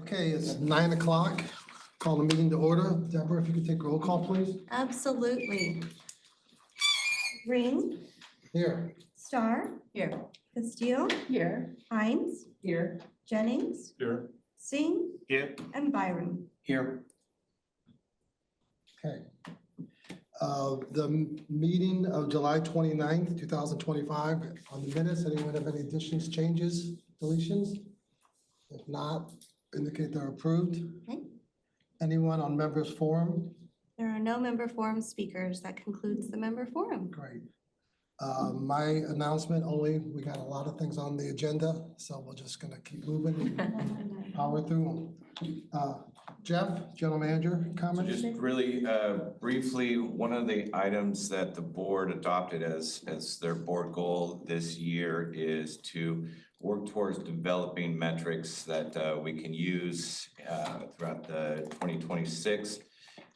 Okay, it's 9 o'clock. Call the meeting to order. Deborah, if you could take roll call, please. Absolutely. Ring, Here. Star, Here. Castillo, Here. Hines, Here. Jennings, Here. Singh, Here. and Byron. Here. Okay. The meeting of July 29th, 2025, on the minutes, anyone have any additions, changes, deletions? If not, indicate they're approved. Okay. Anyone on members forum? There are no member forum speakers. That concludes the member forum. Great. My announcement only, we got a lot of things on the agenda, so we're just gonna keep moving and power through them. Jeff, General Manager, So comments? just really briefly, one of the items that the board adopted as their board goal this year is to work towards developing metrics that we can use throughout the 2026.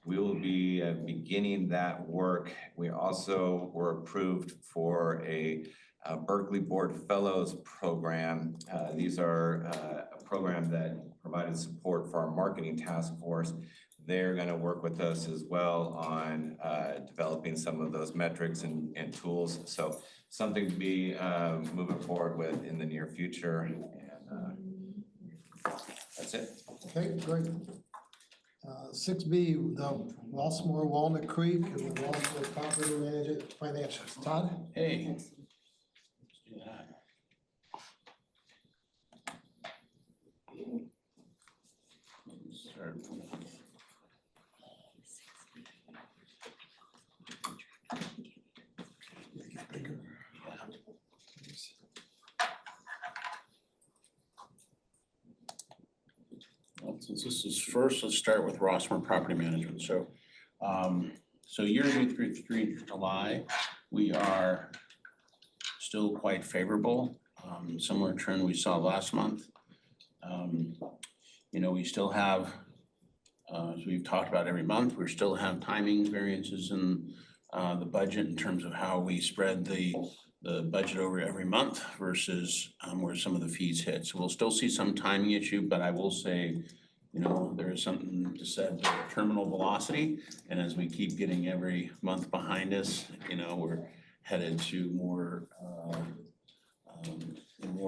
We will be beginning that work. We also were approved for a Berkeley Board Fellows program. These are a program that provided support for our marketing task force. They're going to work with us as well on developing some of those metrics and tools. So something to be moving forward with in the near future. And that's it. Okay, great. 6B, the Rossmore Walnut Creek and the Rossmore Property Manager Financials. Todd? Hey. Let's do that. Start. Make it bigger. Well, since this is first, let's start with Rossmore Property Management. So, year-to-date through July, we are still quite favorable. Similar trend we saw last month. We still have, as we've talked about every month, we still have timing variances in the budget in terms of how we spread the budget over every month versus where some of the fees hit. So we'll still see some timing issue, but I will say, there is something to said for terminal velocity. And as we keep getting every month behind us, we're headed to more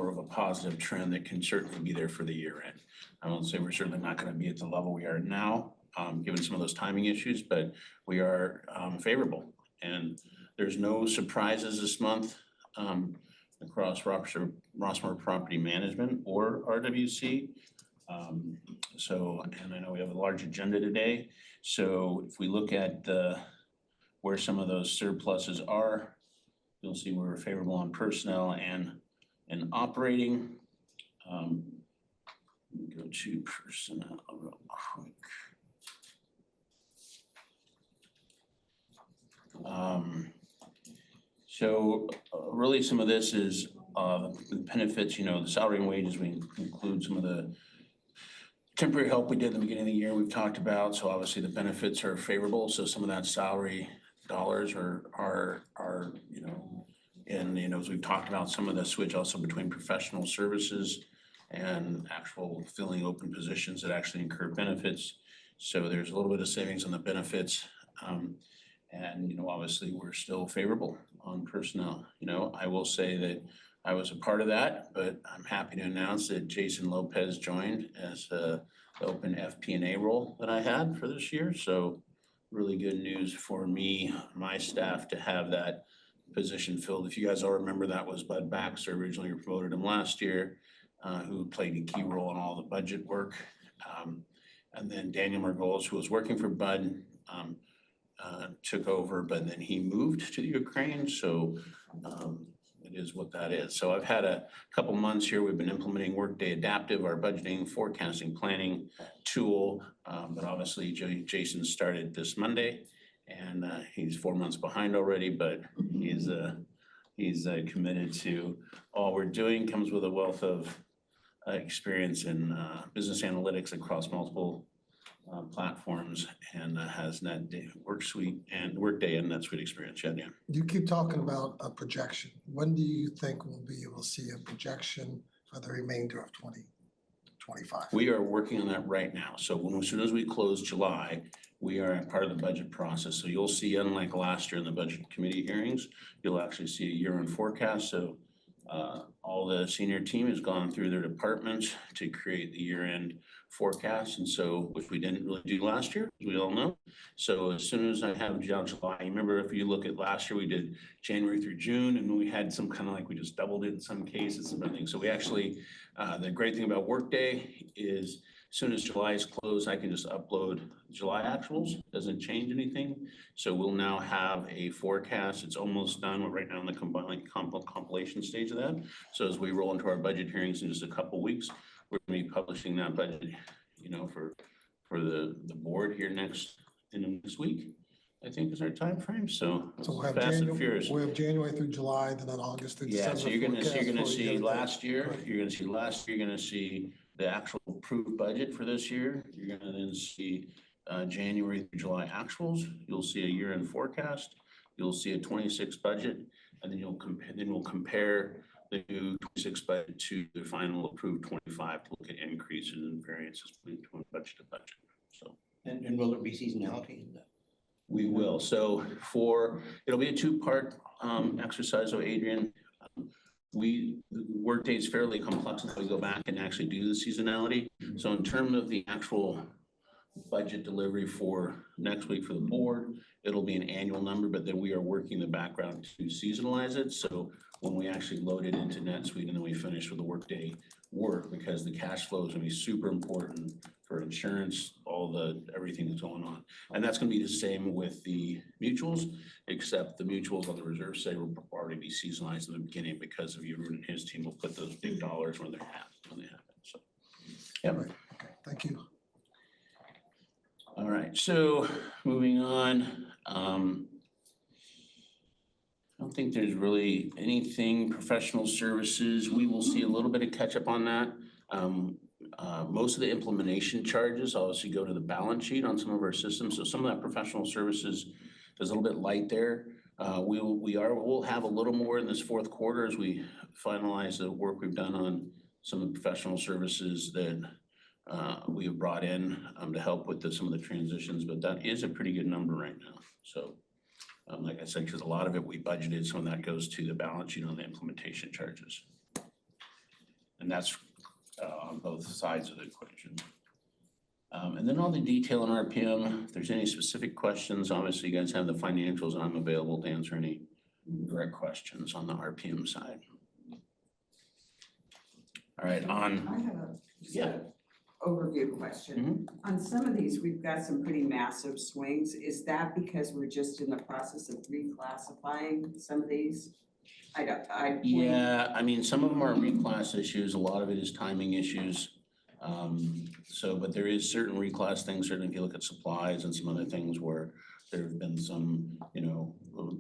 of a positive trend that can certainly be there for the year end. I won't say we're certainly not going to be at the level we are now, given some of those timing issues, but we are favorable. And there's no surprises this month across Rossmore Property Management or RWC. And I know we have a large agenda today. So if we look at where some of those surpluses are, you'll see we're favorable on personnel and operating. Go to personnel real quick. Really some of this is the benefits, the salary and wages. We include some of the temporary help we did at the beginning of the year we've talked about. So obviously the benefits are favorable. So some of that salary dollars are and as we've talked about, some of the switch also between professional services and actual filling open positions that actually incur benefits. So there's a little bit of savings on the benefits. And obviously we're still favorable on personnel. I will say that I was a part of that, but I'm happy to announce that Jason Lopez joined as the open FP&A role that I had for this year. So really good news for me, my staff, to have that position filled. If you guys all remember, that was Bud Baxter, originally promoted him last year, who played a key role in all the budget work. And then Daniel Margolis, who was working for Bud, took over, but then he moved to the Ukraine. So it is what that is. So I've had a couple months here. We've been implementing Workday Adaptive, our budgeting, forecasting, planning tool. But obviously Jason started this Monday, and he's 4 months behind already, but he's committed to all we're doing. Comes with a wealth of experience in business analytics across multiple platforms, and has Workday and NetSuite experience. Yeah. You keep talking about a projection. When do you think we'll be able to see a projection for the remainder of 2025? 25. We are working on that right now. So as soon as we close July, we are a part of the budget process. So you'll see, unlike last year in the budget committee hearings, you'll actually see a year-end forecast. So all the senior team has gone through their departments to create the year-end forecast. And so, which we didn't really do last year, as we all know. So as soon as I have July, remember if you look at last year, we did January through June, and we had some kind of like, we just doubled it in some cases, some other things. So we actually, the great thing about Workday is as soon as July is closed, I can just upload July actuals, doesn't change anything. So we'll now have a forecast. It's almost done. We're right now in the compilation stage of that. So as we roll into our budget hearings in just a couple weeks, we're gonna be publishing that budget, you know, for the board here next week, I think is our time frame. So So we'll have fast and furious. We have January through July, then August through December. Yeah, so you're gonna forecast see before we get last year, Right. you're gonna see the actual approved budget for this year. You're gonna then see January through July actuals. You'll see a year-end forecast. You'll see a 26 budget, and then we'll compare the new 26 budget to the final approved 25 to look at increases and variances between budget to budget. So. And will there be seasonality in that? We will. So it'll be a two-part exercise. So Adrian, Workday is fairly complex until we go back and actually do the seasonality. So in terms of the actual budget delivery for next week for the board, it'll be an annual number, but then we are working the background to seasonalize it. So when we actually load it into NetSuite and then we finish with the Workday work, because the cash flow is gonna be super important for insurance, everything that's going on. And that's gonna be the same with the mutuals, except the mutuals on the reserve side will already be seasonalized in the beginning because of you and his team will put those big dollars when they happen. So, yeah. Okay, thank you. All right, so moving on. I don't think there's really anything professional services. We will see a little bit of catch up on that. Most of the implementation charges obviously go to the balance sheet on some of our systems. So some of that professional services is a little bit light there. We'll have a little more in this fourth quarter as we finalize the work we've done on some of the professional services that we have brought in to help with some of the transitions, but that is a pretty good number right now. So like I said, because a lot of it we budgeted, some of that goes to the balance sheet on the implementation charges. And that's on both sides of the equation. And then all the detail on RPM, if there's any specific questions, obviously you guys have the financials and I'm available to answer any direct questions on the RPM side. All right, I have yeah. overview question. On some of these, we've got some pretty massive swings. Is that because we're just in the process of reclassifying some of these? Yeah, I mean, some of them are reclass issues, a lot of it is timing issues. But there is certain reclass things, certainly if you look at supplies and some other things where there have been some,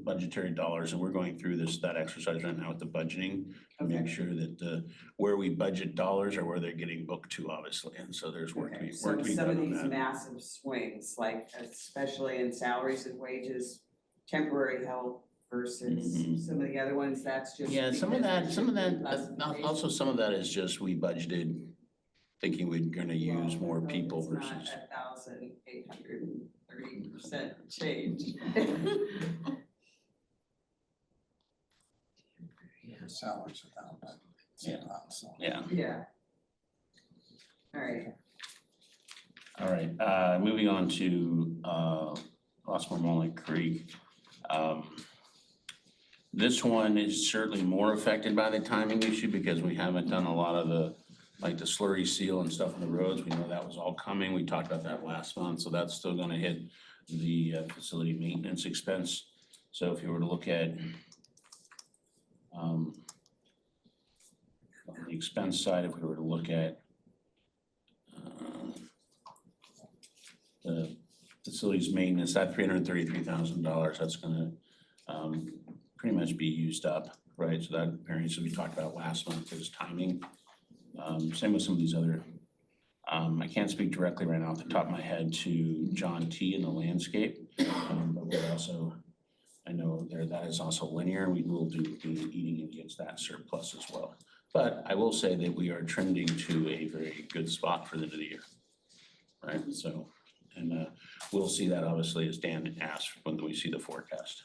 budgetary dollars, and we're going through that exercise right now with the budgeting to make sure that where we budget dollars are where they're getting booked to, obviously, and so there's work to be So done some of on these that. massive swings, like especially in salaries and wages, temporary help versus some of the other ones, that's just. Yeah, some of because that, there's reclassification? also some of that is just we budgeted thinking we're gonna use more Well, people it's not versus. 1,830% change. Salaries are down, but it's Yeah. down, so. Yeah, Yeah. All right. all right, moving on to Rossmore Creek. This one is certainly more affected by the timing issue because we haven't done a lot of the slurry seal and stuff on the roads. We know that was all coming. We talked about that last month, so that's still gonna hit the facility maintenance expense. So if you were to look at on the expense side, if we were to look at the facilities maintenance, that $333,000, that's gonna pretty much be used up, right? So that variance that we talked about last month is timing. Same with some of these other, I can't speak directly right now off the top of my head to John T in the landscape. But we're also, I know that is also linear. We will be eating against that surplus as well. But I will say that we are trending to a very good spot for the end of the year. Right, so, and we'll see that obviously as Dan asked when we see the forecast.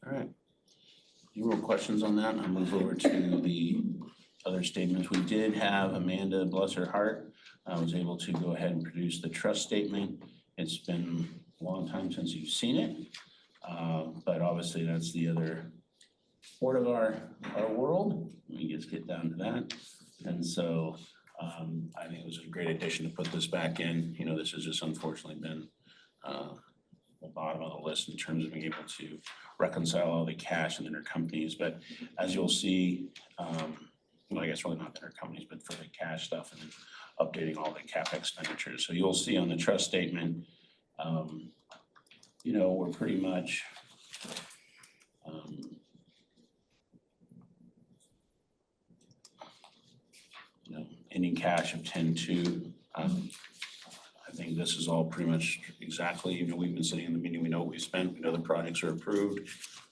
All right. Any more questions on that? I'll move over to the other statements. We did have Amanda, bless her heart, was able to go ahead and produce the trust statement. It's been a long time since you've seen it, but obviously that's the other part of our world. We just get down to that. And so I think it was a great addition to put this back in. You know, this has just unfortunately been the bottom of the list in terms of being able to reconcile all the cash and intercompanies. But as you'll see, well, I guess really not the intercompanies, but for the cash stuff and updating all the CapEx expenditures. So you'll see on the trust statement, you know, we're pretty much you know, ending cash of 10.2. I think this is all pretty much exactly, you know, we've been sitting in the meeting, we know what we spent, we know the projects are approved.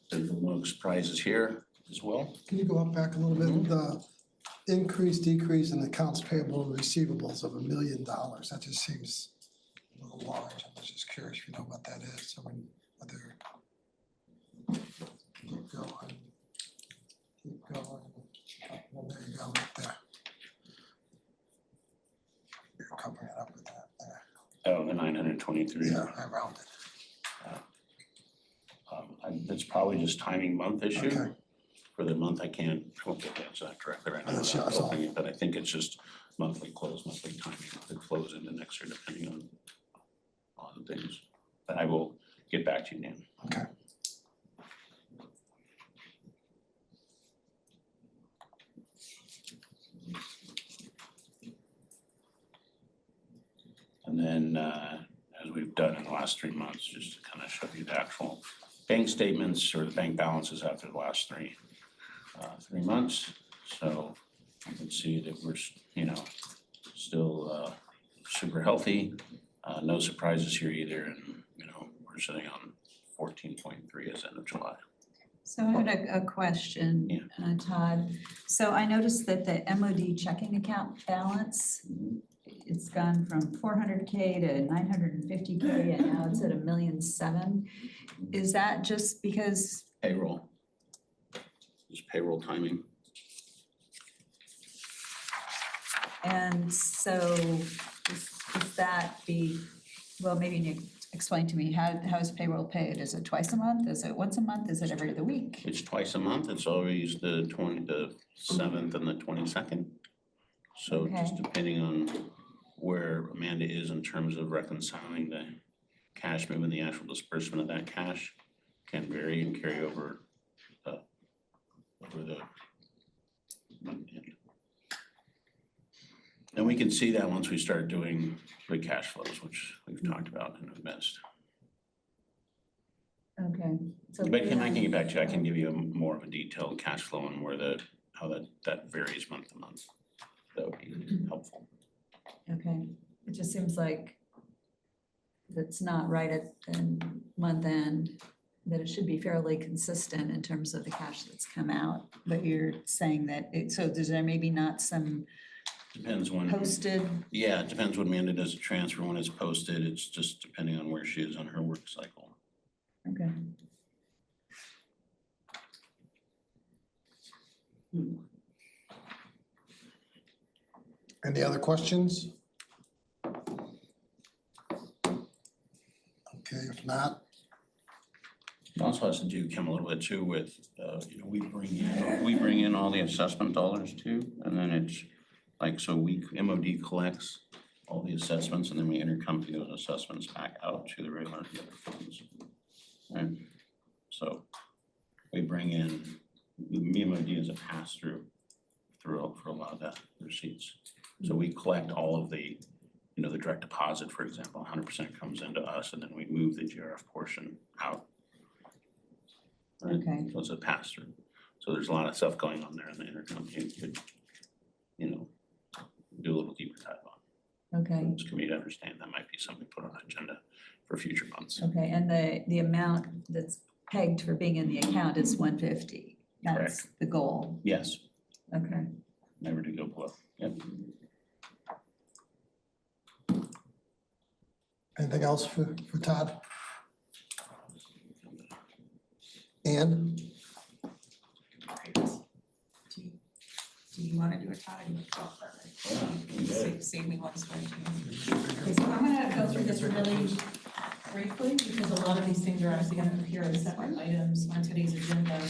There's no surprises here as well. Can you go up back a little bit? The decrease in accounts payable and receivables of $1 million, that just seems a little large. I was just curious if you know what that is. So when whether keep going. Well, there you go, right there. You're covering it up with that there. Oh, the 923. Yeah, I rounded. It's probably just timing month issue. Okay. For the month, I won't get that exact correctly right now. That's without all. opening it, but I think it's just monthly close, monthly timing, the close into next year, depending on things. But I will get back to you, Dan. Okay. And then, as we've done in the last 3 months, just to kind of show you the actual bank statements or the bank balances after the last 3 months. So you can see that we're, you know, still super healthy. No surprises here either. And, you know, we're sitting on 14.3 as end of July. So I had a question, Yeah. Todd. So I noticed that the MOD checking account balance, it's gone from 400K to 950K and now it's at $1.7 million. Is that just because, Payroll. Just payroll timing. and so is that well, maybe you explain to me, how is payroll paid? Is it twice a month? Is it once a month? Is it every other week? It's twice a month. It's always the 7th and the 22nd. So just Okay. depending on where Amanda is in terms of reconciling the cash movement, the actual disbursement of that cash can vary and carry over the month end. And we can see that once we start doing the cash flows, which we've talked about in the midst. Okay. So But I can get back to you. I can give you more of a detailed cash flow and where how that varies month to month. That would be helpful. Okay, it just seems like that's not right at the month end, that it should be fairly consistent in terms of the cash that's come out. But you're saying that, so there's there maybe not some Depends when. posted, Yeah, it depends when Amanda does a transfer, when it's posted. It's just depending on where she is on her work cycle. okay. Any other questions? Okay, if not, It also has to do, Kim, a little bit too with, you know, we bring in all the assessment dollars too, and then it's like, so MOD collects all the assessments and then we intercompany those assessments back out to the regular the other funds. Right? So we bring in, MOD is a pass-through for a lot of that receipts. So we collect all of the, you know, the direct deposit, for example, 100% comes into us and then we move the GRF portion out. Right? Okay. So it's a pass-through. So there's a lot of stuff going on there in the intercompany. You could, you know, do a little deeper dive on. Okay, Just for me to understand, that might be something to put on the agenda for future months. Okay, and the amount that's pegged for being in the account is 150. That's the goal. Yes, Okay. never to go below. Yep. Anything else for Todd? Ann? Do you want to do a time? Save me one spreadsheet. Okay, so I'm gonna go through this really briefly because a lot of these things are actually gonna appear as separate items on today's agenda.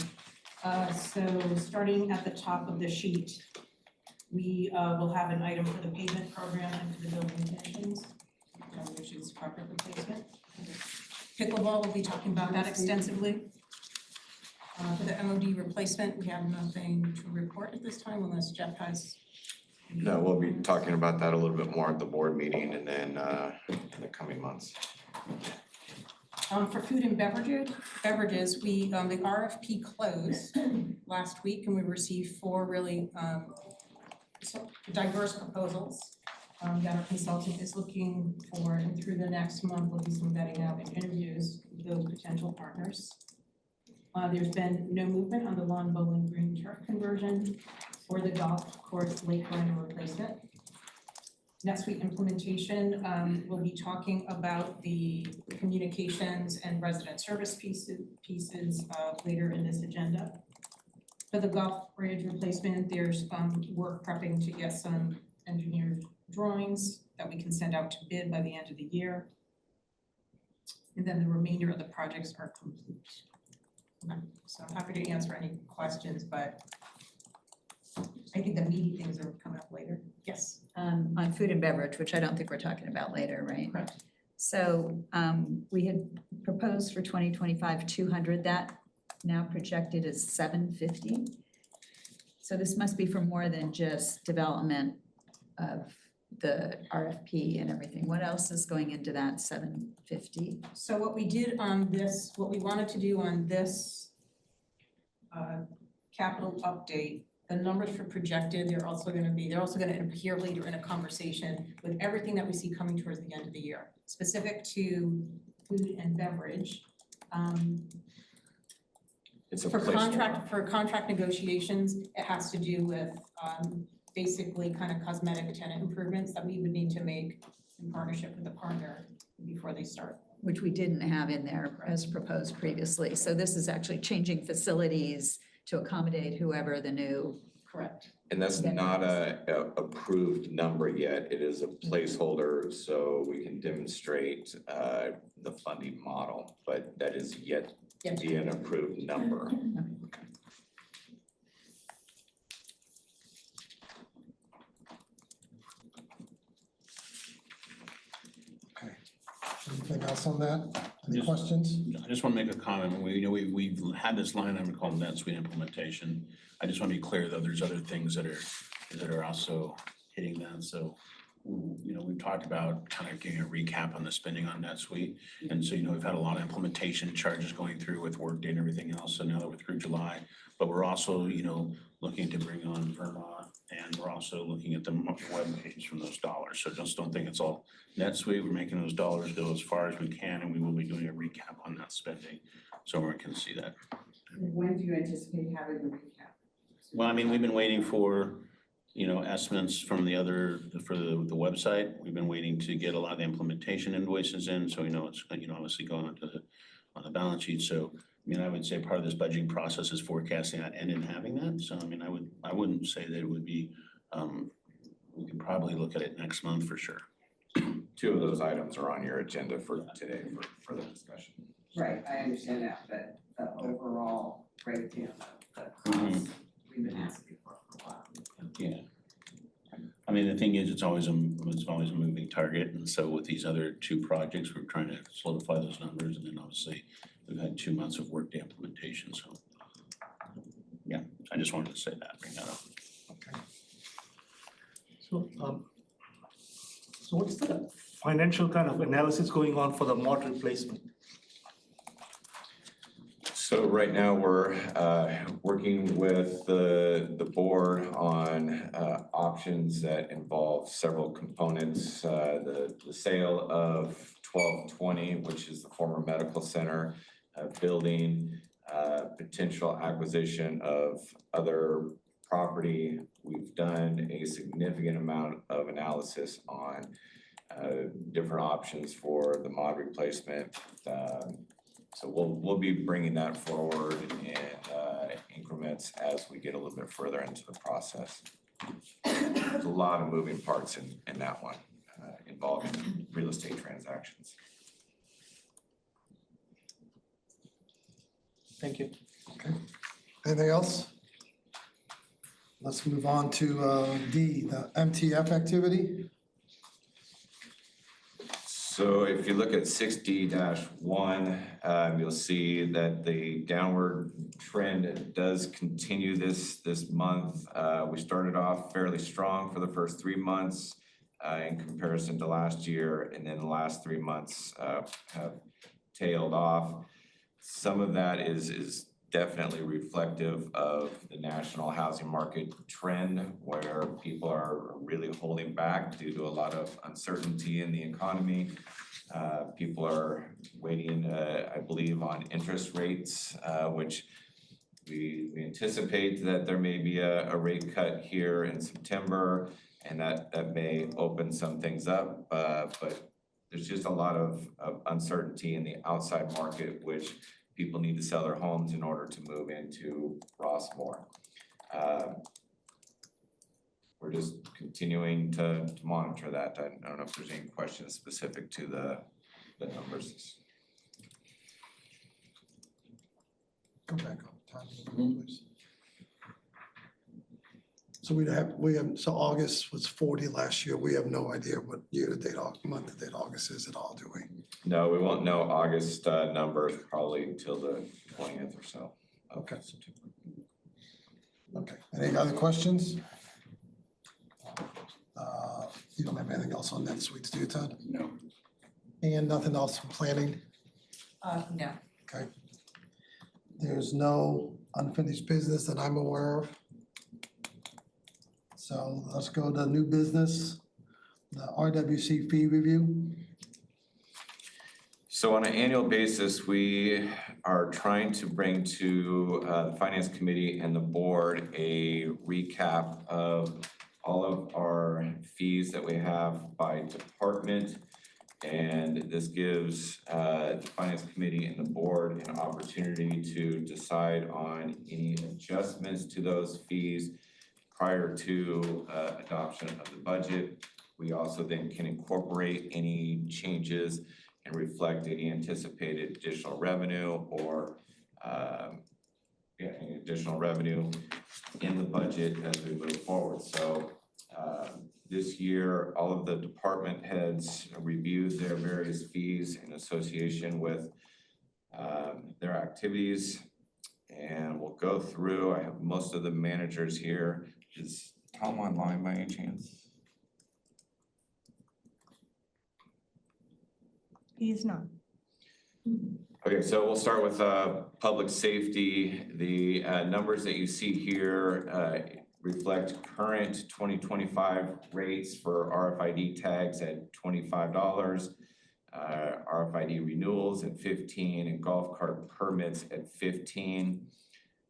So starting at the top of the sheet, we will have an item for the pavement program and for the building conditions, which is carpet replacement. Pickleball, we'll be talking about that extensively. For the MOD replacement, we have nothing to report at this time unless Jeff has. No, we'll be talking about that a little bit more at the board meeting and then in the coming months. For food and beverages, we, the RFP closed last week and we received 4 really diverse proposals that our consultant is looking for, and through the next month, we'll do some vetting out and interviews with those potential partners. There's been no movement on the lawn bowling green turf conversion or the golf course lake liner replacement. NetSuite implementation, we'll be talking about the communications and resident service pieces later in this agenda. For the golf bridge replacement, there's work prepping to get some engineered drawings that we can send out to bid by the end of the year. And then the remainder of the projects are complete. Okay, so I'm happy to answer any questions, but I think the meaty things are coming up later. Yes. On food and beverage, which I don't think we're talking about later, right? Correct. So we had proposed for 2025, 200, that now projected is 750. So this must be for more than just development of the RFP and everything. What else is going into that 750? So what we did on this, what we wanted to do on this capital update, the numbers for projected, they're also gonna appear later in a conversation with everything that we see coming towards the end of the year. Specific to food and beverage, It's a for placeholder. contract negotiations, it has to do with basically kind of cosmetic tenant improvements that we would need to make in partnership with the partner before they start. Which we didn't have in there as proposed previously. So this is actually changing facilities to accommodate whoever the new. Correct. And that's not a approved number yet. It is a placeholder, so we can demonstrate the funding model, but that is yet to be an approved number. Anything else on that? Any Just- questions? I just want to make a comment. We've had this line item called NetSuite implementation. I just want to be clear though, there's other things that are also hitting that. So, we've talked about kind of getting a recap on the spending on NetSuite. And so, we've had a lot of implementation charges going through with Workday and everything else. So now that we're through July, but we're also, looking to bring on Vermont, and we're also looking at the web page from those dollars. So just don't think it's all NetSuite. We're making those dollars go as far as we can, and we will be doing a recap on that spending, so everyone can see that. When do you anticipate having the recap? Well, I mean, we've been waiting for, estimates from the website. We've been waiting to get a lot of the implementation invoices in, so we know it's, obviously going on the balance sheet. So, I would say part of this budgeting process is forecasting that and in having that. So, I wouldn't say that it would be, we can probably look at it next month for sure. 2 of those items are on your agenda for today for the discussion. Right, I understand that, but the overall breakdown of the costs we've been asking for a while. Yeah. The thing is, it's always a moving target, and so with these other 2 projects, we're trying to solidify those numbers, and then obviously we've had 2 months of Workday implementation, so. Yeah, I just wanted to say that, bring that up. Okay. So what's the financial kind of analysis going on for the mod replacement? So right now, we're working with the board on options that involve several components. The sale of 1220, which is the former medical center building, potential acquisition of other property. We've done a significant amount of analysis on different options for the mod replacement. So we'll be bringing that forward in increments as we get a little bit further into the process. There's a lot of moving parts in that one involving real estate transactions. Thank you. Okay. Anything else? Let's move on to D, the MTF activity. So if you look at 60-1, you'll see that the downward trend does continue this month. We started off fairly strong for the first 3 months in comparison to last year, and then the last 3 months have tailed off. Some of that is definitely reflective of the national housing market trend, where people are really holding back due to a lot of uncertainty in the economy. People are waiting, I believe, on interest rates, which we anticipate that there may be a rate cut here in September, and that may open some things up. But there's just a lot of uncertainty in the outside market, which people need to sell their homes in order to move into Rossmore. We're just continuing to monitor that. I don't know if there's any questions specific to the numbers. Go back on time, please. So so August was 40 last year. We have no idea what year-to-date, month-to-date August is at all, do we? No, we won't know August numbers probably until the 20th or so. Okay. Okay, any other questions? You don't have anything else on net suites, do you, Todd? No. And nothing else from planning? No. Okay. There's no unfinished business that I'm aware of. So let's go to new business, the RWC fee review. So on an annual basis, we are trying to bring to the Finance Committee and the board a recap of all of our fees that we have by department. And this gives the Finance Committee and the board an opportunity to decide on any adjustments to those fees prior to adoption of the budget. We also then can incorporate any changes and reflect any anticipated additional revenue or any additional revenue in the budget as we move forward. So this year, all of the department heads reviewed their various fees in association with their activities. And we'll go through. I have most of the managers here. Is Tom online by any chance? He's not. Okay, so we'll start with public safety. The numbers that you see here reflect current 2025 rates for RFID tags at $25, RFID renewals at $15, and golf cart permits at $15.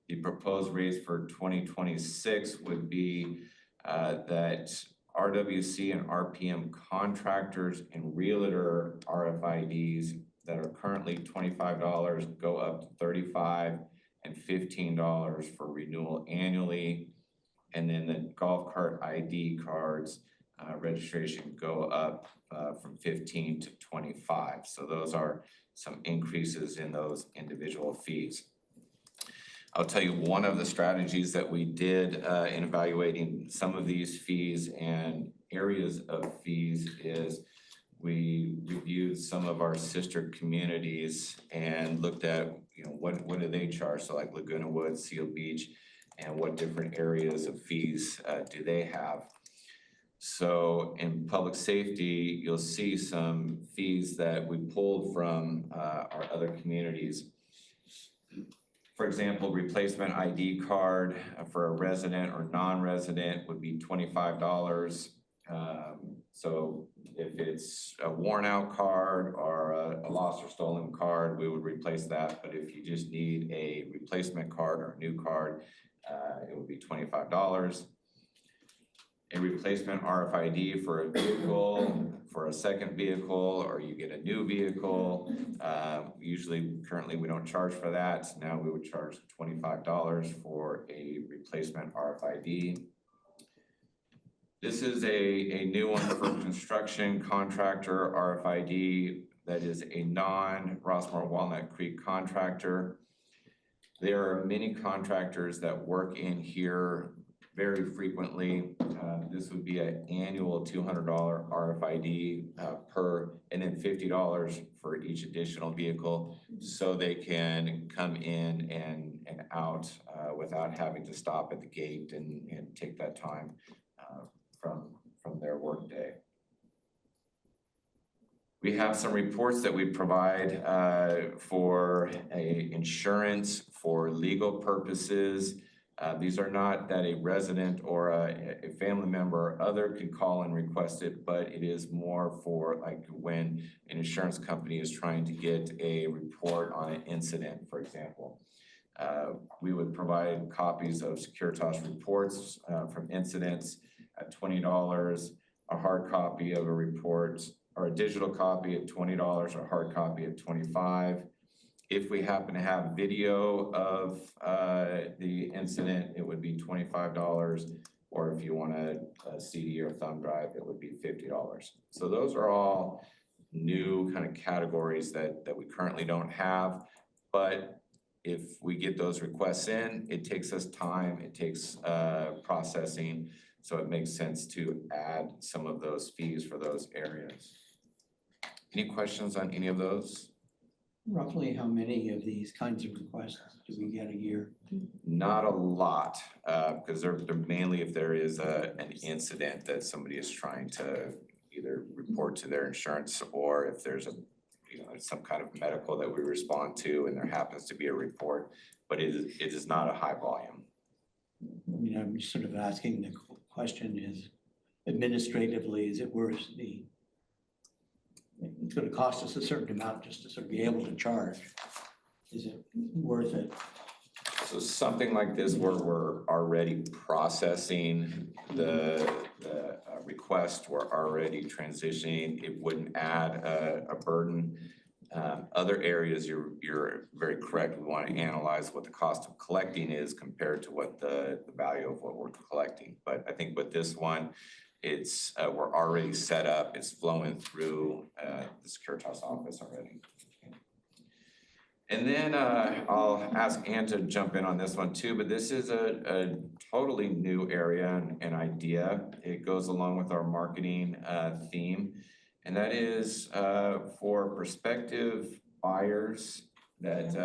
The proposed rates for 2026 would be that RWC and RPM contractors and realtor RFIDs that are currently $25 go up to $35 and $15 for renewal annually. And then the golf cart ID cards registration go up from 15 to 25. So those are some increases in those individual fees. I'll tell you one of the strategies that we did in evaluating some of these fees and areas of fees is we reviewed some of our sister communities and looked at, what do they charge? So like Laguna Woods, Seal Beach, and what different areas of fees do they have? So in public safety, you'll see some fees that we pulled from our other communities. For example, replacement ID card for a resident or non-resident would be $25. So if it's a worn out card or a lost or stolen card, we would replace that. But if you just need a replacement card or a new card, it would be $25. A replacement RFID for a vehicle, for a second vehicle, or you get a new vehicle. Usually, currently, we don't charge for that. Now we would charge $25 for a replacement RFID. This is a new one for construction contractor RFID that is a non-Rossmore Walnut Creek contractor. There are many contractors that work in here very frequently. This would be an annual $200 RFID per, and then $50 for each additional vehicle, so they can come in and out without having to stop at the gate and take that time from their workday. We have some reports that we provide for insurance, for legal purposes. These are not that a resident or a family member or other can call and request it, but it is more for like when an insurance company is trying to get a report on an incident, for example. We would provide copies of Securitas reports from incidents at $20, a hard copy of a report or a digital copy at $20, or a hard copy at $25. If we happen to have video of the incident, it would be $25, or if you want a CD or thumb drive, it would be $50. So those are all new kind of categories that we currently don't have, but if we get those requests in, it takes us time, it takes processing, so it makes sense to add some of those fees for those areas. Any questions on any of those? Roughly how many of these kinds of requests do we get a year? Not a lot, because they're mainly if there is an incident that somebody is trying to either report to their insurance, or if there's some kind of medical that we respond to and there happens to be a report, but it is not a high volume. I mean, I'm just sort of asking, the question is, administratively, is it worth it's gonna cost us a certain amount just to sort of be able to charge. Is it worth it? So something like this where we're already processing the request, we're already transitioning, it wouldn't add a burden. Other areas, you're very correct. We want to analyze what the cost of collecting is compared to what the value of what we're collecting. But I think with this one, it's we're already set up, it's flowing through the Securitas office already. And then I'll ask Ann to jump in on this one too, but this is a totally new area and idea. It goes along with our marketing theme, and that is for prospective buyers that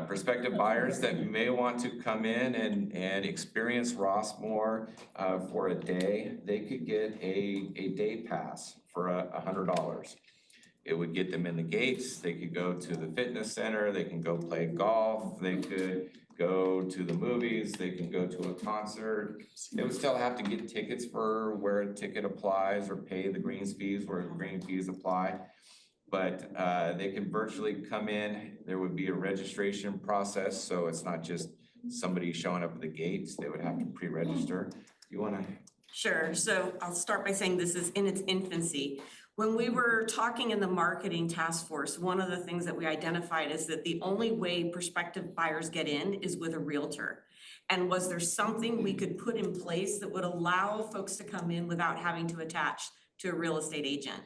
prospective buyers that may want to come in and experience Rossmore for a day. They could get a day pass for $100. It would get them in the gates. They could go to the fitness center. They can go play golf. They could go to the movies. They can go to a concert. They would still have to get tickets for where a ticket applies or pay the greens fees where the green fees apply. But they can virtually come in. There would be a registration process. So it's not just somebody showing up at the gates. They would have to pre-register. You want to? Sure. So I'll start by saying this is in its infancy. When we were talking in the marketing task force, one of the things that we identified is that the only way prospective buyers get in is with a realtor. And was there something we could put in place that would allow folks to come in without having to attach to a real estate agent?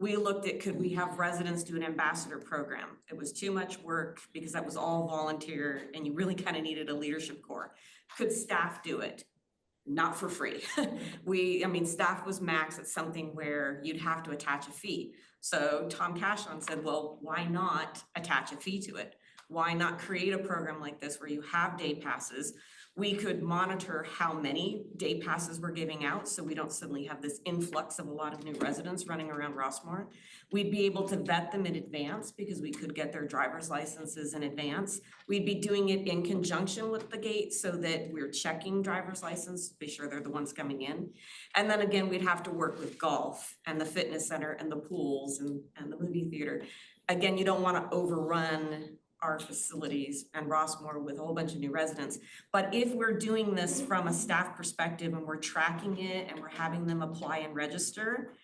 We looked at, could we have residents do an ambassador program? It was too much work because that was all volunteer and you really kind of needed a leadership core. Could staff do it? Not for free. Staff was max at something where you'd have to attach a fee. So Tom Cashon said, well, why not attach a fee to it? Why not create a program like this where you have day passes? We could monitor how many day passes we're giving out, so we don't suddenly have this influx of a lot of new residents running around Rossmore. We'd be able to vet them in advance because we could get their driver's licenses in advance. We'd be doing it in conjunction with the gate so that we're checking driver's license, be sure they're the ones coming in. And then again, we'd have to work with golf and the fitness center and the pools and the movie theater. Again, you don't want to overrun our facilities and Rossmore with a whole bunch of new residents. But if we're doing this from a staff perspective and we're tracking it and we're having them apply and register,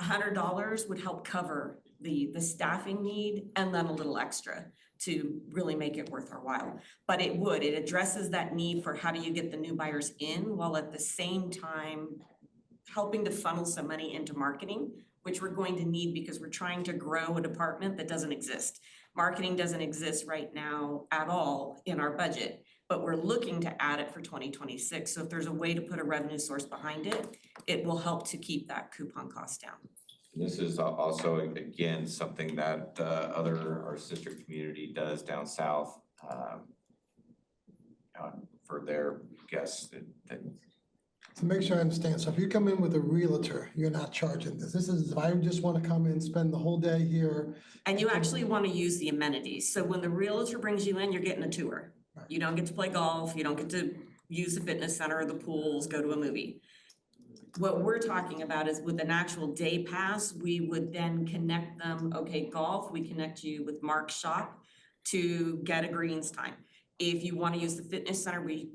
$100 would help cover the staffing need and then a little extra to really make it worth our while. But it addresses that need for how do you get the new buyers in while at the same time helping to funnel some money into marketing, which we're going to need because we're trying to grow a department that doesn't exist. Marketing doesn't exist right now at all in our budget, but we're looking to add it for 2026. So if there's a way to put a revenue source behind it, it will help to keep that coupon cost down. This is also, again, something that our sister community does down south for their guests that To make sure I understand, so if you come in with a realtor, you're not charging this. This is, if I just want to come in, spend the whole day here. And you actually want to use the amenities. So when the realtor brings you in, you're getting a tour. Right. You don't get to play golf, you don't get to use the fitness center or the pools, go to a movie. What we're talking about is with an actual day pass, we would then connect them, okay, golf, we connect you with Mark's shop to get a greens time. If you want to use the fitness center, we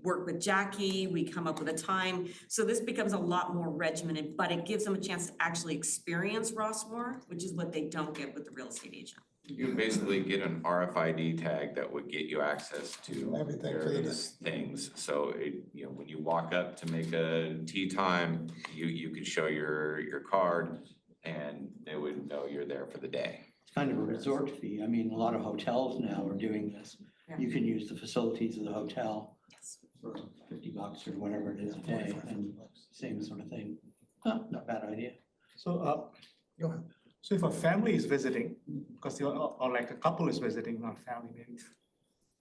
work with Jackie, we come up with a time. So this becomes a lot more regimented, but it gives them a chance to actually experience Rossmore, which is what they don't get with the real estate agent. you basically get an RFID tag that would get you access to Everything for the various things. So when you walk up to make a tee time, you could show your card and they would know you're there for the day. It's kind of a resort fee. I mean, a lot of hotels now are doing this. Yeah. You can use the facilities of the hotel Yes. for $50 or whatever it is a day, and same sort of thing. Not a bad idea. So, Go ahead. so if a family is visiting, because or like a couple is visiting, not family maybe,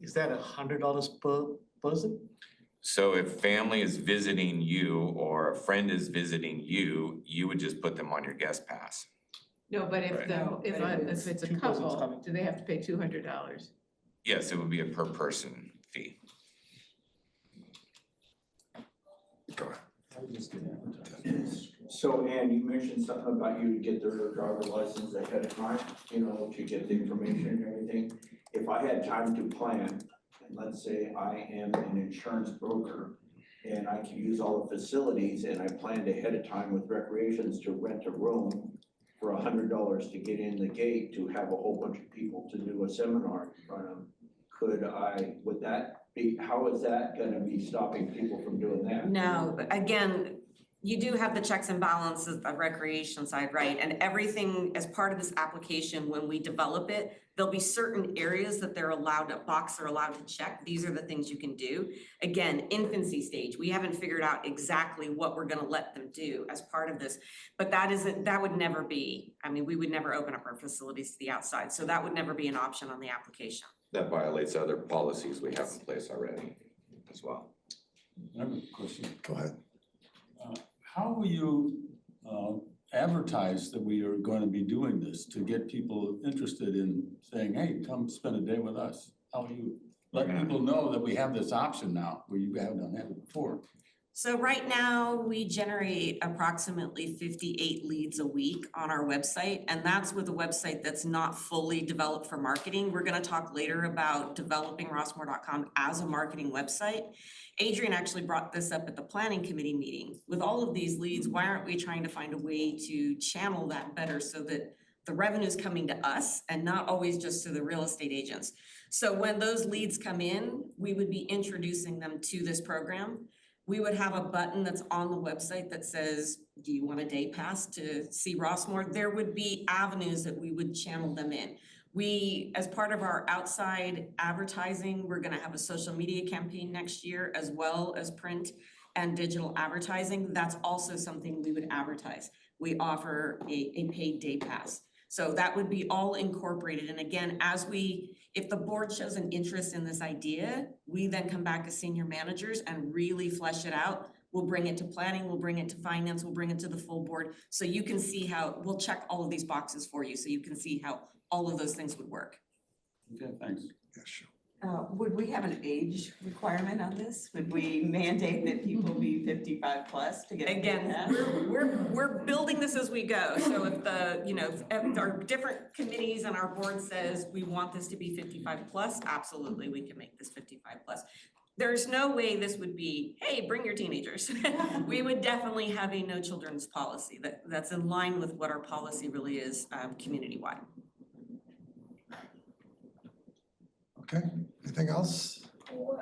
is that $100 per person? So if family is visiting you or a friend is visiting you, you would just put them on your guest pass. No, but Right. if it's a Two persons couple, coming. do they have to pay $200? Yes, it would be a per person fee. Go ahead. So Ann, you mentioned something about you would get their driver's license ahead of time, to get the information and everything. If I had time to plan, and let's say I am an insurance broker and I can use all the facilities and I planned ahead of time with recreations to rent a room for $100 to get in the gate to have a whole bunch of people to do a seminar in front of, would that be, how is that gonna be stopping people from doing that? No, but again, you do have the checks and balances of recreation side, right? And everything as part of this application, when we develop it, there'll be certain areas that they're allowed to check. These are the things you can do. Again, infancy stage, we haven't figured out exactly what we're gonna let them do as part of this. But that would never be, we would never open up our facilities to the outside. So that would never be an option on the application. That violates other policies we have in place already as well. I have a question. Go ahead. How will you advertise that we are going to be doing this to get people interested in saying, hey, come spend a day with us? How will you let people know that we have this option now where you haven't had it before? So right now, we generate approximately 58 leads a week on our website, and that's with a website that's not fully developed for marketing. We're gonna talk later about developing rossmore.com as a marketing website. Adrian actually brought this up at the planning committee meeting. With all of these leads, why aren't we trying to find a way to channel that better so that the revenue's coming to us and not always just to the real estate agents? So when those leads come in, we would be introducing them to this program. We would have a button that's on the website that says, do you want a day pass to see Rossmore? There would be avenues that we would channel them in. We, as part of our outside advertising, we're gonna have a social media campaign next year as well as print and digital advertising. That's also something we would advertise. We offer a paid day pass. So that would be all incorporated. And again, if the board shows an interest in this idea, we then come back as senior managers and really flesh it out. We'll bring it to planning, we'll bring it to finance, we'll bring it to the full board. So you can see how, we'll check all of these boxes for you, so you can see how all of those things would work. Okay, thanks. Yeah, sure. Would we have an age requirement on this? Would we mandate that people be 55 plus to get? Again, we're building this as we go. So if if our different committees and our board says we want this to be 55 plus, absolutely, we can make this 55 plus. There's no way this would be, hey, bring your teenagers. We would definitely have a no children's policy that's in line with what our policy really is, community-wide. Okay, anything else?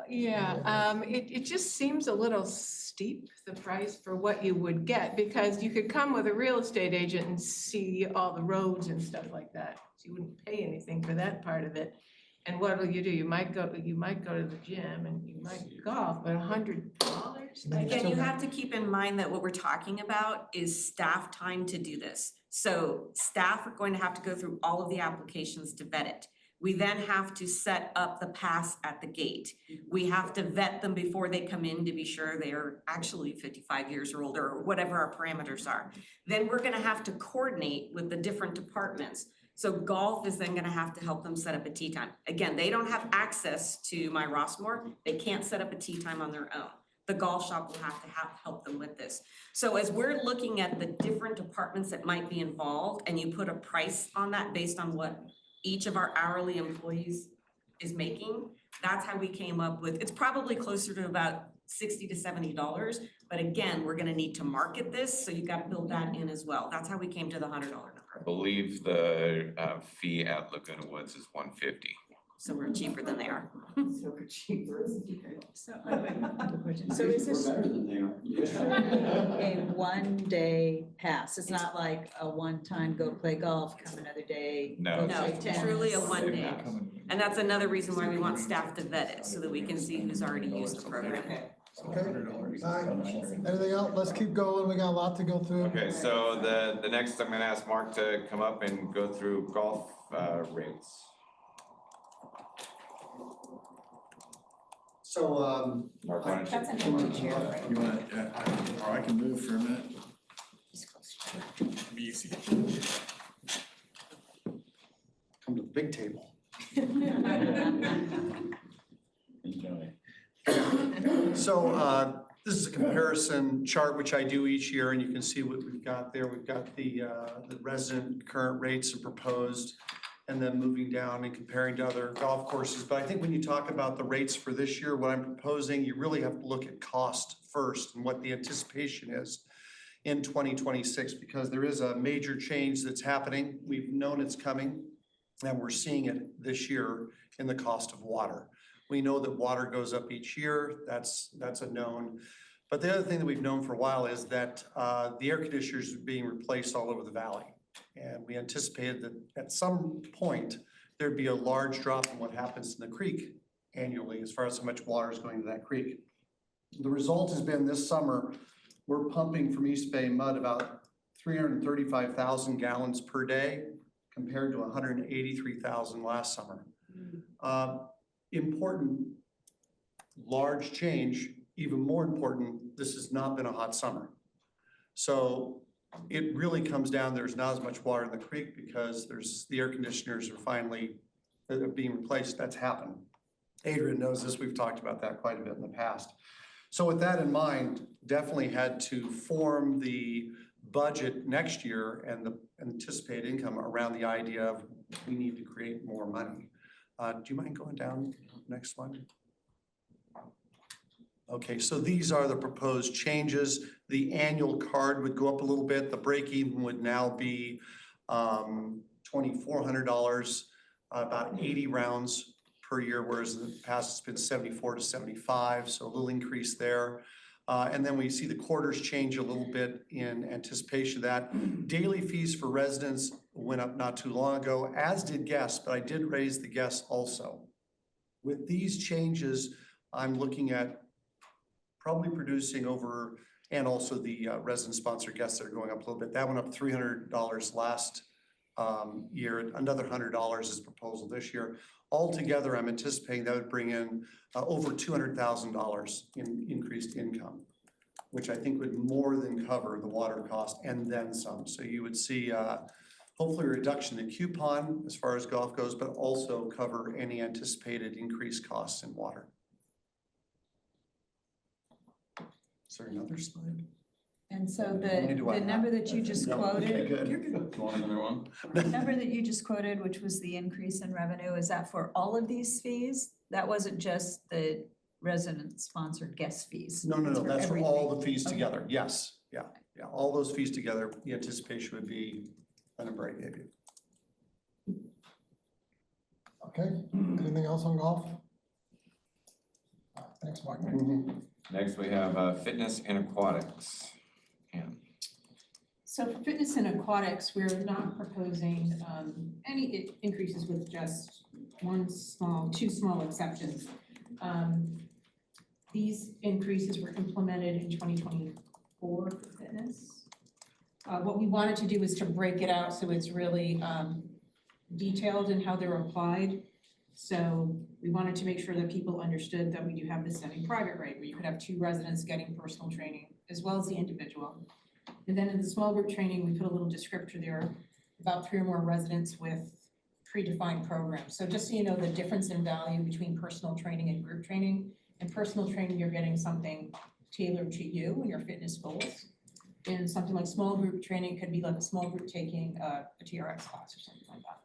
Yeah, it just seems a little steep, the price for what you would get, because you could come with a real estate agent and see all the roads and stuff like that. So you wouldn't pay anything for that part of it. And what will you do? You might go to the gym and you might golf, but $100? Again, you have to keep in mind that what we're talking about is staff time to do this. So staff are going to have to go through all of the applications to vet it. We then have to set up the pass at the gate. We have to vet them before they come in to be sure they are actually 55 years or older, or whatever our parameters are. Then we're gonna have to coordinate with the different departments. So golf is then gonna have to help them set up a tee time. Again, they don't have access to my Rossmore. They can't set up a tee time on their own. The golf shop will have to help them with this. So as we're looking at the different departments that might be involved, and you put a price on that based on what each of our hourly employees is making, that's how we came up with, it's probably closer to about $60 to $70. But again, we're gonna need to market this, so you gotta build that in as well. That's how we came to the $100 number. I believe the fee at Laguna Woods is $150. So we're cheaper than they are. So we're cheaper. So I have a question. So We're is this better than they are. a one-day pass? It's not like a one-time go play golf, come another day? No. go No, play it's tennis? truly a one day. And that's another reason why we want staff to vet it, so that we can see who's already used the program. Okay, all right, anything else? Let's keep going, we got a lot to go through. Okay, so the next, I'm gonna ask Mark to come up and go through golf rates. So, Mark, why don't you? That's an empty chair, right? you want, or I can move for a minute. Be easy. Come to the big table. Enjoy. So, this is a comparison chart, which I do each year, and you can see what we've got there. We've got the resident current rates and proposed, and then moving down and comparing to other golf courses. But I think when you talk about the rates for this year, what I'm proposing, you really have to look at cost first and what the anticipation is in 2026, because there is a major change that's happening. We've known it's coming, and we're seeing it this year in the cost of water. We know that water goes up each year. That's a known. But the other thing that we've known for a while is that the air conditioners are being replaced all over the valley. And we anticipated that at some point, there'd be a large drop in what happens in the creek annually as far as how much water is going to that creek. The result has been this summer, we're pumping from East Bay Mud about 335,000 gallons per day compared to 183,000 last summer. Important, large change, even more important, this has not been a hot summer. So it really comes down, there's not as much water in the creek because the air conditioners are finally being replaced. That's happened. Adrian knows this, we've talked about that quite a bit in the past. So with that in mind, definitely had to form the budget next year and the anticipated income around the idea of we need to create more money. Do you mind going down next one? Okay, so these are the proposed changes. The annual card would go up a little bit. The break even would now be $2,400, about 80 rounds per year, whereas in the past it's been 74 to 75, so a little increase there. And then we see the quarters change a little bit in anticipation of that. Daily fees for residents went up not too long ago, as did guests, but I did raise the guests also. With these changes, I'm looking at probably producing over, and also the resident sponsor guests that are going up a little bit. That went up $300 last year. Another $100 is proposal this year. Altogether, I'm anticipating that would bring in over $200,000 in increased income, which I think would more than cover the water cost and then some. So you would see hopefully a reduction in coupon as far as golf goes, but also cover any anticipated increased costs in water. Is there another slide? And so many do I the have? number that you just No, okay, quoted, good. you're good. Do you want another one? The number that you just quoted, which was the increase in revenue, is that for all of these fees? That wasn't just the resident-sponsored guest fees? No, It's that's for all everything. the fees Okay. together. Yes, yeah. All those fees together, the anticipation would be the number I gave you. Okay, anything else on golf? Thanks, Mark. Next, we have fitness and aquatics. Ann. So for fitness and aquatics, we're not proposing any increases with just two small exceptions. These increases were implemented in 2024 for fitness. What we wanted to do is to break it out so it's really detailed in how they're applied. So we wanted to make sure that people understood that we do have the semi-private rate where you could have 2 residents getting personal training as well as the individual. And then in the small group training, we put a little descriptor there about 3 or more residents with predefined programs. So just so you know the difference in value between personal training and group training. In personal training, you're getting something tailored to you and your fitness goals. And something like small group training could be like a small group taking a TRX class or something like that.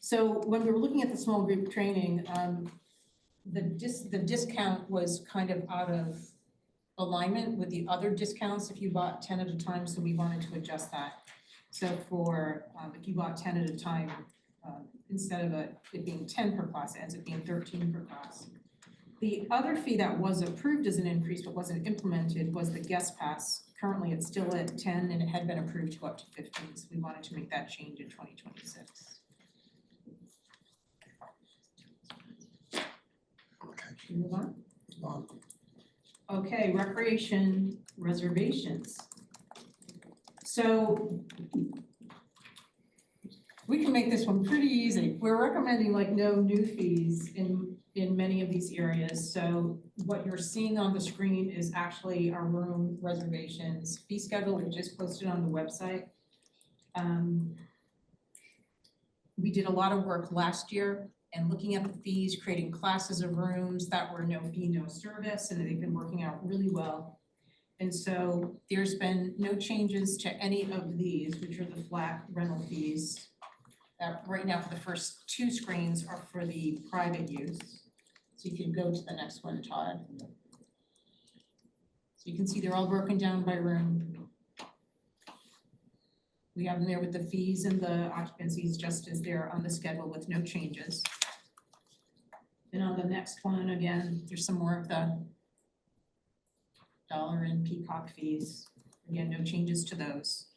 So when we were looking at the small group training, the discount was kind of out of alignment with the other discounts if you bought 10 at a time, so we wanted to adjust that. So for, if you bought 10 at a time, instead of it being 10 per class, it ends up being 13 per class. The other fee that was approved as an increase but wasn't implemented was the guest pass. Currently, it's still at 10 and it had been approved to go up to 15, so we wanted to make that change in 2026. Okay. Move on. Okay, recreation reservations. So we can make this one pretty easy. We're recommending like no new fees in many of these areas. So what you're seeing on the screen is actually our room reservations fee schedule. We just posted on the website. We did a lot of work last year and looking at the fees, creating classes of rooms that were no fee, no service, and they've been working out really well. And so there's been no changes to any of these, which are the flat rental fees. Right now for the first 2 screens are for the private use. So you can go to the next one, Todd. So you can see they're all broken down by room. We have them there with the fees and the occupancies just as they're on the schedule with no changes. And on the next one, again, there's some more of the dollar and peacock fees. Again, no changes to those.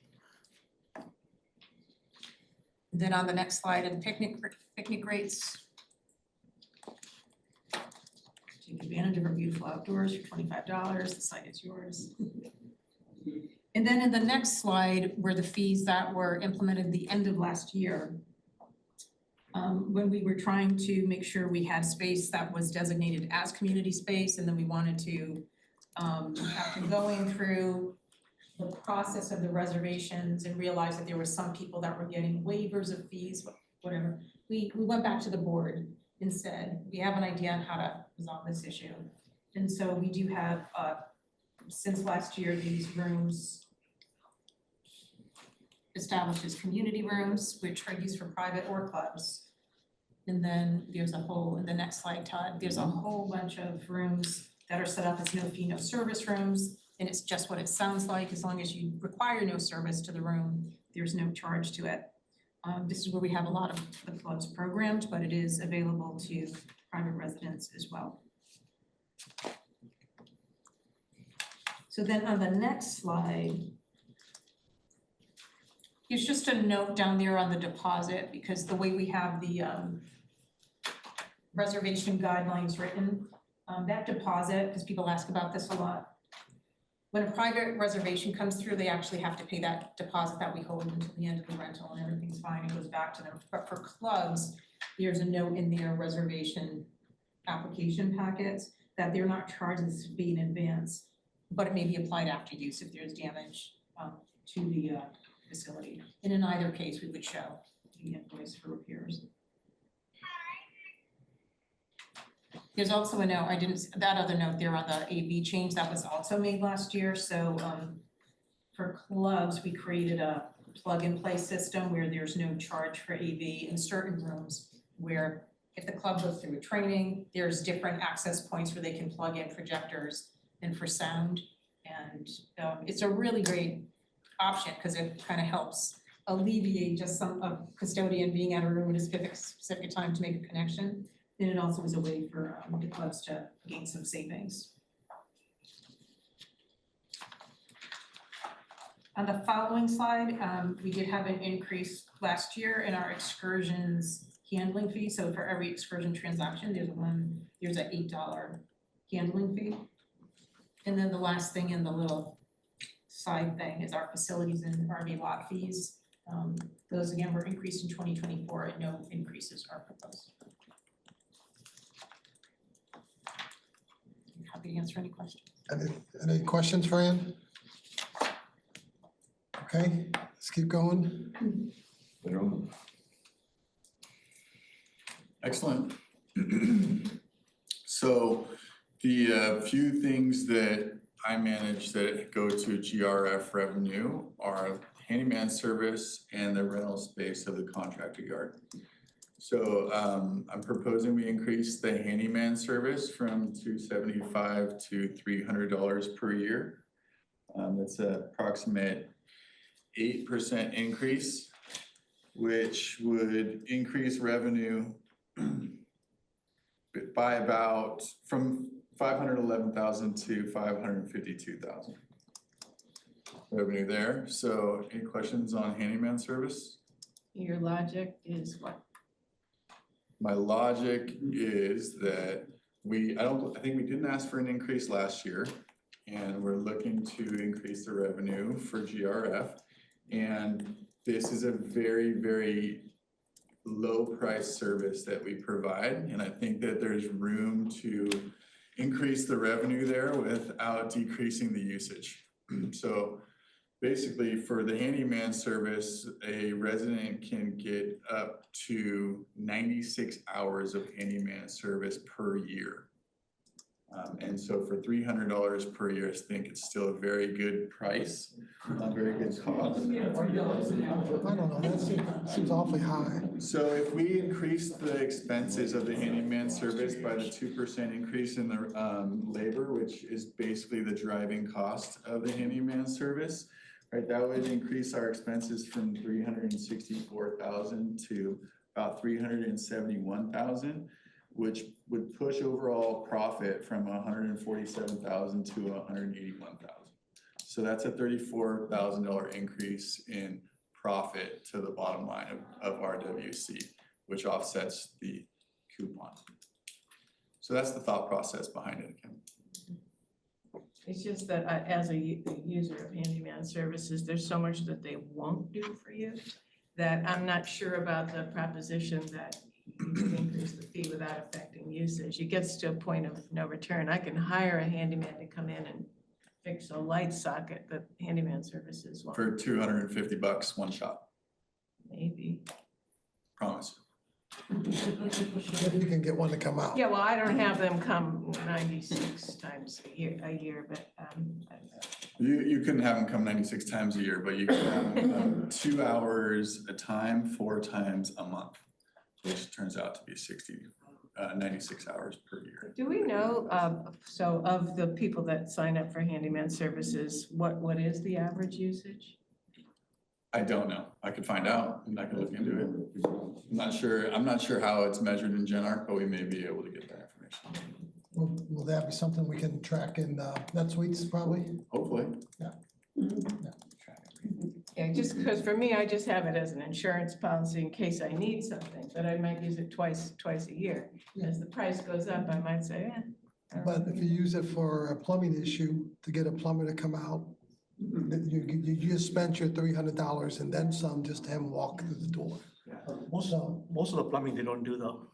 And then on the next slide, are the picnic rates. Take advantage of our beautiful outdoors for $25. The site is yours. And then in the next slide were the fees that were implemented the end of last year. When we were trying to make sure we had space that was designated as community space, and then we wanted to, after going through the process of the reservations and realized that there were some people that were getting waivers of fees, whatever, we went back to the board and said, we have an idea on how to resolve this issue. And so we do have, since last year, these rooms established as community rooms, which are used for private or clubs. And then there's a whole, in the next slide, Todd, there's a whole bunch of rooms that are set up as no fee, no service rooms. And it's just what it sounds like. As long as you require no service to the room, there's no charge to it. This is where we have a lot of the clubs programmed, but it is available to private residents as well. So then on the next slide, here's just a note down there on the deposit, because the way we have the reservation guidelines written, that deposit, because people ask about this a lot, when a private reservation comes through, they actually have to pay that deposit that we hold until the end of the rental and everything's fine, it goes back to them. But for clubs, there's a note in their reservation application packets that they're not charged this fee in advance, but it may be applied after use if there's damage to the facility. And in either case, we would show the invoice for repairs. There's also a note, that other note there on the AV change, that was also made last year, so for clubs, we created a plug-and-play system where there's no charge for AV in certain rooms where if the club goes through a training, there's different access points where they can plug in projectors and for sound. And it's a really great option because it kind of helps alleviate just some of custodian being at a room at a specific time to make a connection. And it also is a way for the clubs to gain some savings. On the following slide, we did have an increase last year in our excursions handling fee. So for every excursion transaction, there's an $8 handling fee. And then the last thing in the little side thing is our facilities and RV lot fees. Those again were increased in 2024 and no increases are proposed. Happy to answer any questions. Any questions, Fran? Okay, let's keep going. Excellent. So the few things that I manage that go to GRF revenue are handyman service and the rental space of the contractor yard. So I'm proposing we increase the handyman service from $275 to $300 per year. That's an approximate 8% increase, which would increase revenue by about from $511,000 to $552,000 revenue there. So any questions on handyman service? Your logic is what? My logic is that I think we didn't ask for an increase last year, and we're looking to increase the revenue for GRF. And this is a very, very low price service that we provide. And I think that there's room to increase the revenue there without decreasing the usage. So basically for the handyman service, a resident can get up to 96 hours of handyman service per year. And so for $300 per year, I think it's still a very good price, a very good cost. I don't know, that seems awfully high. So if we increase the expenses of the handyman service by the 2% increase in the labor, which is basically the driving cost of the handyman service, right, that would increase our expenses from $364,000 to about $371,000, which would push overall profit from $147,000 to $181,000. So that's a $34,000 increase in profit to the bottom line of RWC, which offsets the coupon. So that's the thought process behind it, Kim. It's just that as a user of handyman services, there's so much that they won't do for you that I'm not sure about the proposition that you can increase the fee without affecting usage. It gets to a point of no return. I can hire a handyman to come in and fix a light socket that handyman services won't. For $250 one shot. Maybe. Promise. Maybe you can get one to come out. Yeah, well, I don't have them come 96 times a year, but You couldn't have them come 96 times a year, but you could have them 2 hours a time, 4 times a month, which turns out to be 96 hours per year. do we know, so of the people that sign up for handyman services, what is the average usage? I don't know. I could find out and I could look into it. I'm not sure how it's measured in GenArc, but we may be able to get that information. Will that be something we can track in NetSuites probably? Hopefully. Yeah. Yeah, just because for me, I just have it as an insurance policy in case I need something, but I might use it twice a year. As the price goes up, I might say, But if you use it for a plumbing issue, to get a plumber to come out, that you just spent your $300 and then some just to have him walk through the door. Most of the plumbing they don't do though.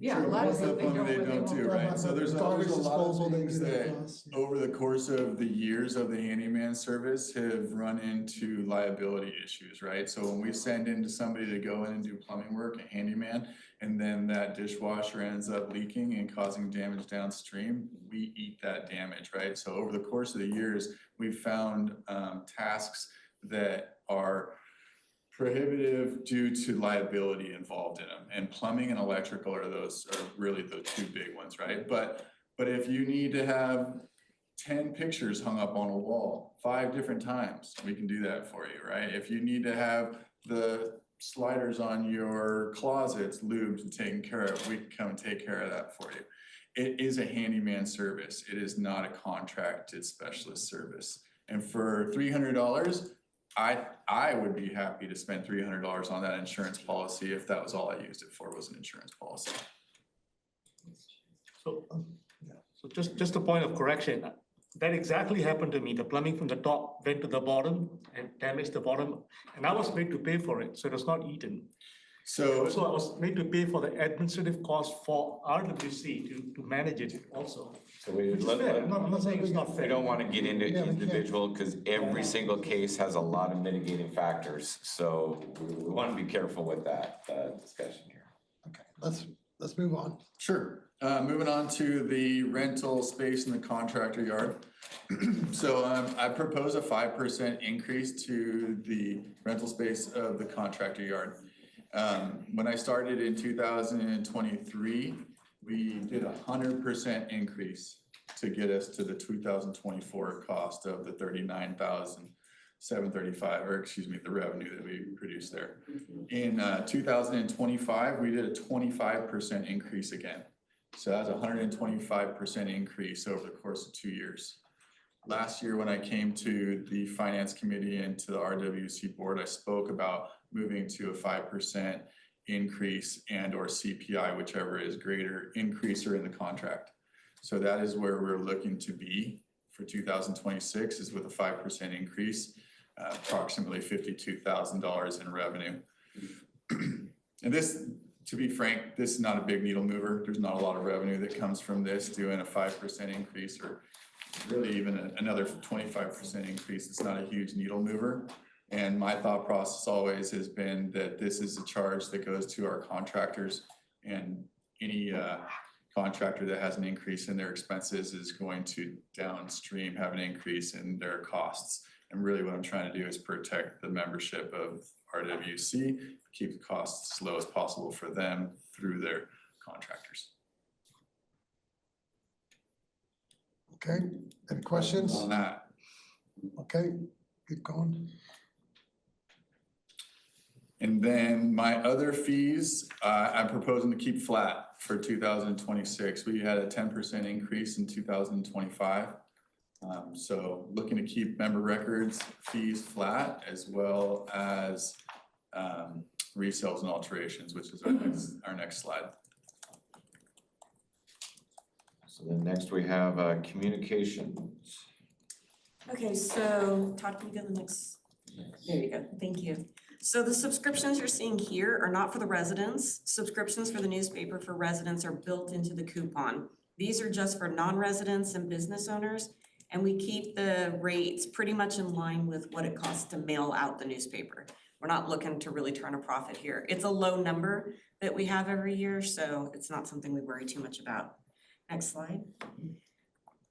Yeah, a lot of Most stuff them they don't do, right? So there's a lot of things that over the course of the years of the handyman service have run into liability issues, right? So when we send in to somebody to go in and do plumbing work, a handyman, and then that dishwasher ends up leaking and causing damage downstream, we eat that damage, right? So over the course of the years, we've found tasks that are prohibitive due to liability involved in them, and plumbing and electrical are really the two big ones, right? But if you need to have 10 pictures hung up on a wall 5 different times, we can do that for you, right? If you need to have the sliders on your closets lubed and taken care of, we can come and take care of that for you. It is a handyman service. It is not a contracted specialist service. And for $300, I would be happy to spend $300 on that insurance policy if that was all I used it for, was an insurance policy. So just a point of correction, that exactly happened to me. The plumbing from the top went to the bottom and damaged the bottom, and I was made to pay for it, so it was not eaten. So I was made to pay for the administrative cost for RWC to manage it also. So we, Which is fair. I'm not saying it's not fair. we don't want to get into individual, because every single case has a lot of mitigating factors. So we want to be careful with that discussion here. Okay, let's move on. Sure. Moving on to the rental space in the contractor yard. So I propose a 5% increase to the rental space of the contractor yard. When I started in 2023, we did 100% increase to get us to the 2024 cost of the 39,735, or excuse me, the revenue that we produced there. In 2025, we did a 25% increase again. So that's a 125% increase over the course of 2 years. Last year, when I came to the finance committee and to the RWC board, I spoke about moving to a 5% increase and or CPI, whichever is greater, increaser in the contract. So that is where we're looking to be for 2026, is with a 5% increase, approximately $52,000 in revenue. And this, to be frank, this is not a big needle mover. There's not a lot of revenue that comes from this. Doing a 5% increase, or really even another 25% increase, it's not a huge needle mover. And my thought process always has been that this is a charge that goes to our contractors, and any contractor that has an increase in their expenses is going to downstream have an increase in their costs. And really what I'm trying to do is protect the membership of RWC, keep the costs as low as possible for them through their contractors. Okay, any questions? On that. Okay, keep going. And then my other fees, I'm proposing to keep flat for 2026. We had a 10% increase in 2025. So looking to keep member records fees flat, as well as resales and alterations, which is our next slide. So then next we have communications. Okay, so Todd, can you go to the next? There you go, thank you. So the subscriptions you're seeing here are not for the residents. Subscriptions for the newspaper for residents are built into the coupon. These are just for non-residents and business owners, and we keep the rates pretty much in line with what it costs to mail out the newspaper. We're not looking to really turn a profit here. It's a low number that we have every year, so it's not something we worry too much about. Next slide.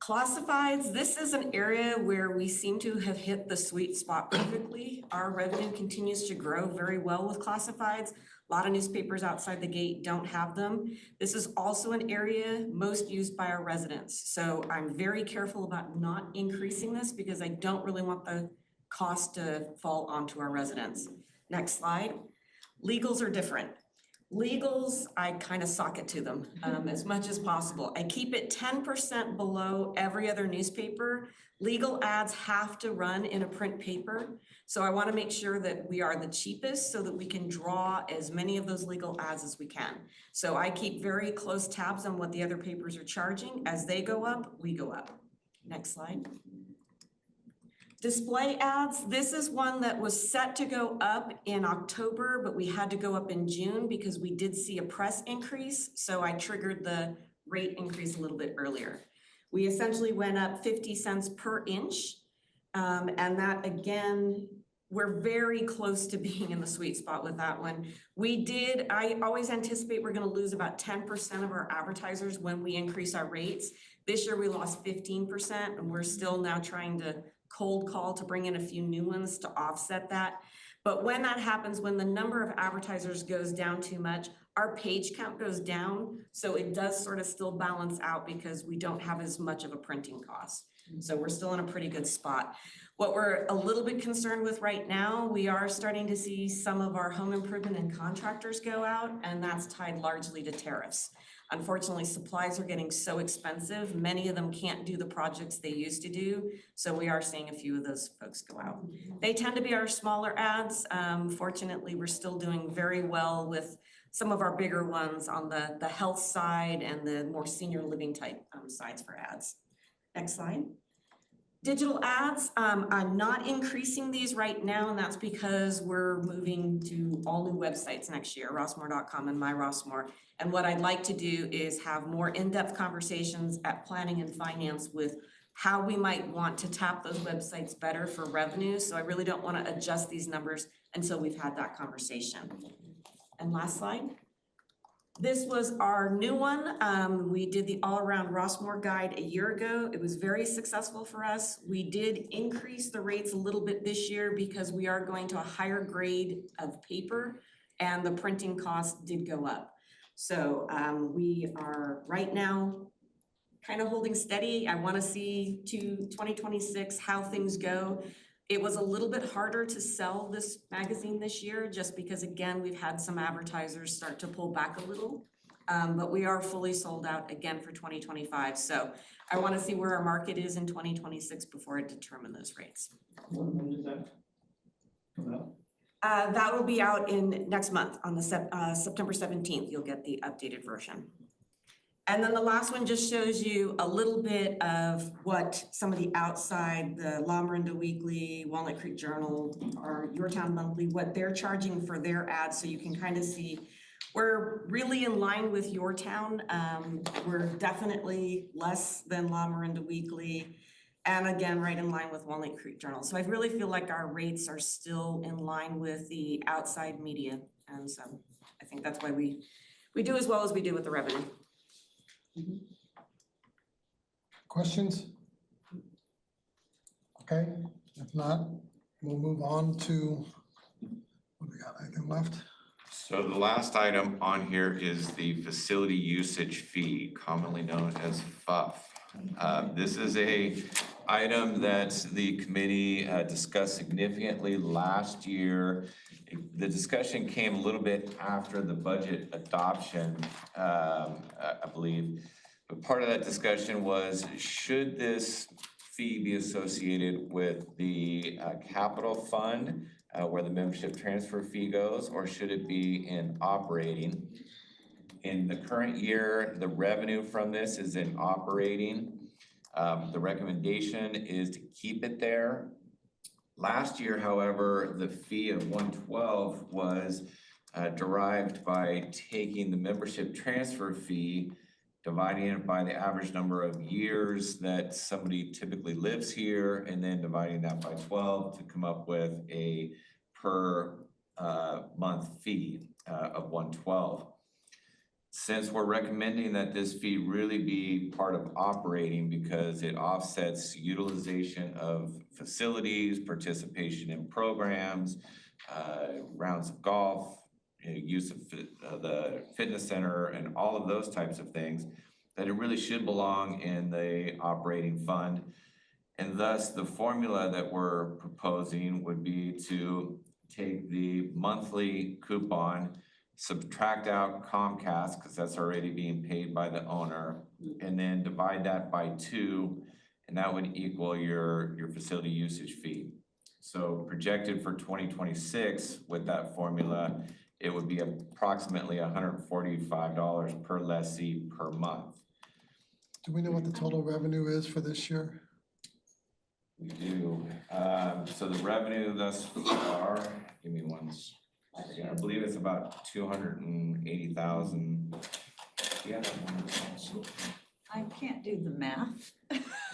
Classifieds, this is an area where we seem to have hit the sweet spot perfectly. Our revenue continues to grow very well with classifieds. A lot of newspapers outside the gate don't have them. This is also an area most used by our residents. So I'm very careful about not increasing this because I don't really want the cost to fall onto our residents. Next slide. Legals are different. Legals, I kind of sock it to them as much as possible. I keep it 10% below every other newspaper. Legal ads have to run in a print paper. So I want to make sure that we are the cheapest so that we can draw as many of those legal ads as we can. So I keep very close tabs on what the other papers are charging. As they go up, we go up. Next slide. Display ads, this is one that was set to go up in October, but we had to go up in June because we did see a press increase. So I triggered the rate increase a little bit earlier. We essentially went up 50 cents per inch. And that again, we're very close to being in the sweet spot with that one. I always anticipate we're gonna lose about 10% of our advertisers when we increase our rates. This year we lost 15% and we're still now trying to cold call to bring in a few new ones to offset that. But when that happens, when the number of advertisers goes down too much, our page count goes down. So it does sort of still balance out because we don't have as much of a printing cost. So we're still in a pretty good spot. What we're a little bit concerned with right now, we are starting to see some of our home improvement and contractors go out, and that's tied largely to tariffs. Unfortunately, supplies are getting so expensive. Many of them can't do the projects they used to do. So we are seeing a few of those folks go out. They tend to be our smaller ads. Fortunately, we're still doing very well with some of our bigger ones on the health side and the more senior living type sides for ads. Next slide. Digital ads, I'm not increasing these right now, and that's because we're moving to all new websites next year, rossmore.com and my Rossmore. And what I'd like to do is have more in-depth conversations at planning and finance with how we might want to tap those websites better for revenue. So I really don't want to adjust these numbers until we've had that conversation. And last slide. This was our new one. We did the all-around Rossmore guide a year ago. It was very successful for us. We did increase the rates a little bit this year because we are going to a higher grade of paper and the printing cost did go up. So we are right now kind of holding steady. I want to see to 2026 how things go. It was a little bit harder to sell this magazine this year just because, again, we've had some advertisers start to pull back a little. But we are fully sold out again for 2025. So I want to see where our market is in 2026 before I determine those rates. When does that come out? That will be out in next month on the September 17th. You'll get the updated version. And then the last one just shows you a little bit of what some of the outside, the La Miranda Weekly, Walnut Creek Journal, or Your Town Monthly, what they're charging for their ads. So you can kind of see we're really in line with Your Town. We're definitely less than La Miranda Weekly. And again, right in line with Walnut Creek Journal. So I really feel like our rates are still in line with the outside media. And so I think that's why we do as well as we do with the revenue. Questions? Okay, if not, we'll move on to, what do we got, anything left? So the last item on here is the facility usage fee, commonly known as FUF. This is a item that the committee discussed significantly last year. The discussion came a little bit after the budget adoption, I believe. But part of that discussion was, should this fee be associated with the capital fund, where the membership transfer fee goes, or should it be in operating? In the current year, the revenue from this is in operating. The recommendation is to keep it there. Last year, however, the fee of $112 was derived by taking the membership transfer fee, dividing it by the average number of years that somebody typically lives here, and then dividing that by 12 to come up with a per month fee of $112. Since we're recommending that this fee really be part of operating because it offsets utilization of facilities, participation in programs, rounds of golf, use of the fitness center and all of those types of things, that it really should belong in the operating fund. And thus the formula that we're proposing would be to take the monthly coupon, subtract out Comcast, because that's already being paid by the owner, and then divide that by 2, and that would equal your facility usage fee. So projected for 2026 with that formula, it would be approximately $145 per lessee per month. Do we know what the total revenue is for this year? We do. So the revenue thus far, give me one second. I believe it's about 280,000. Yeah. I can't do the math.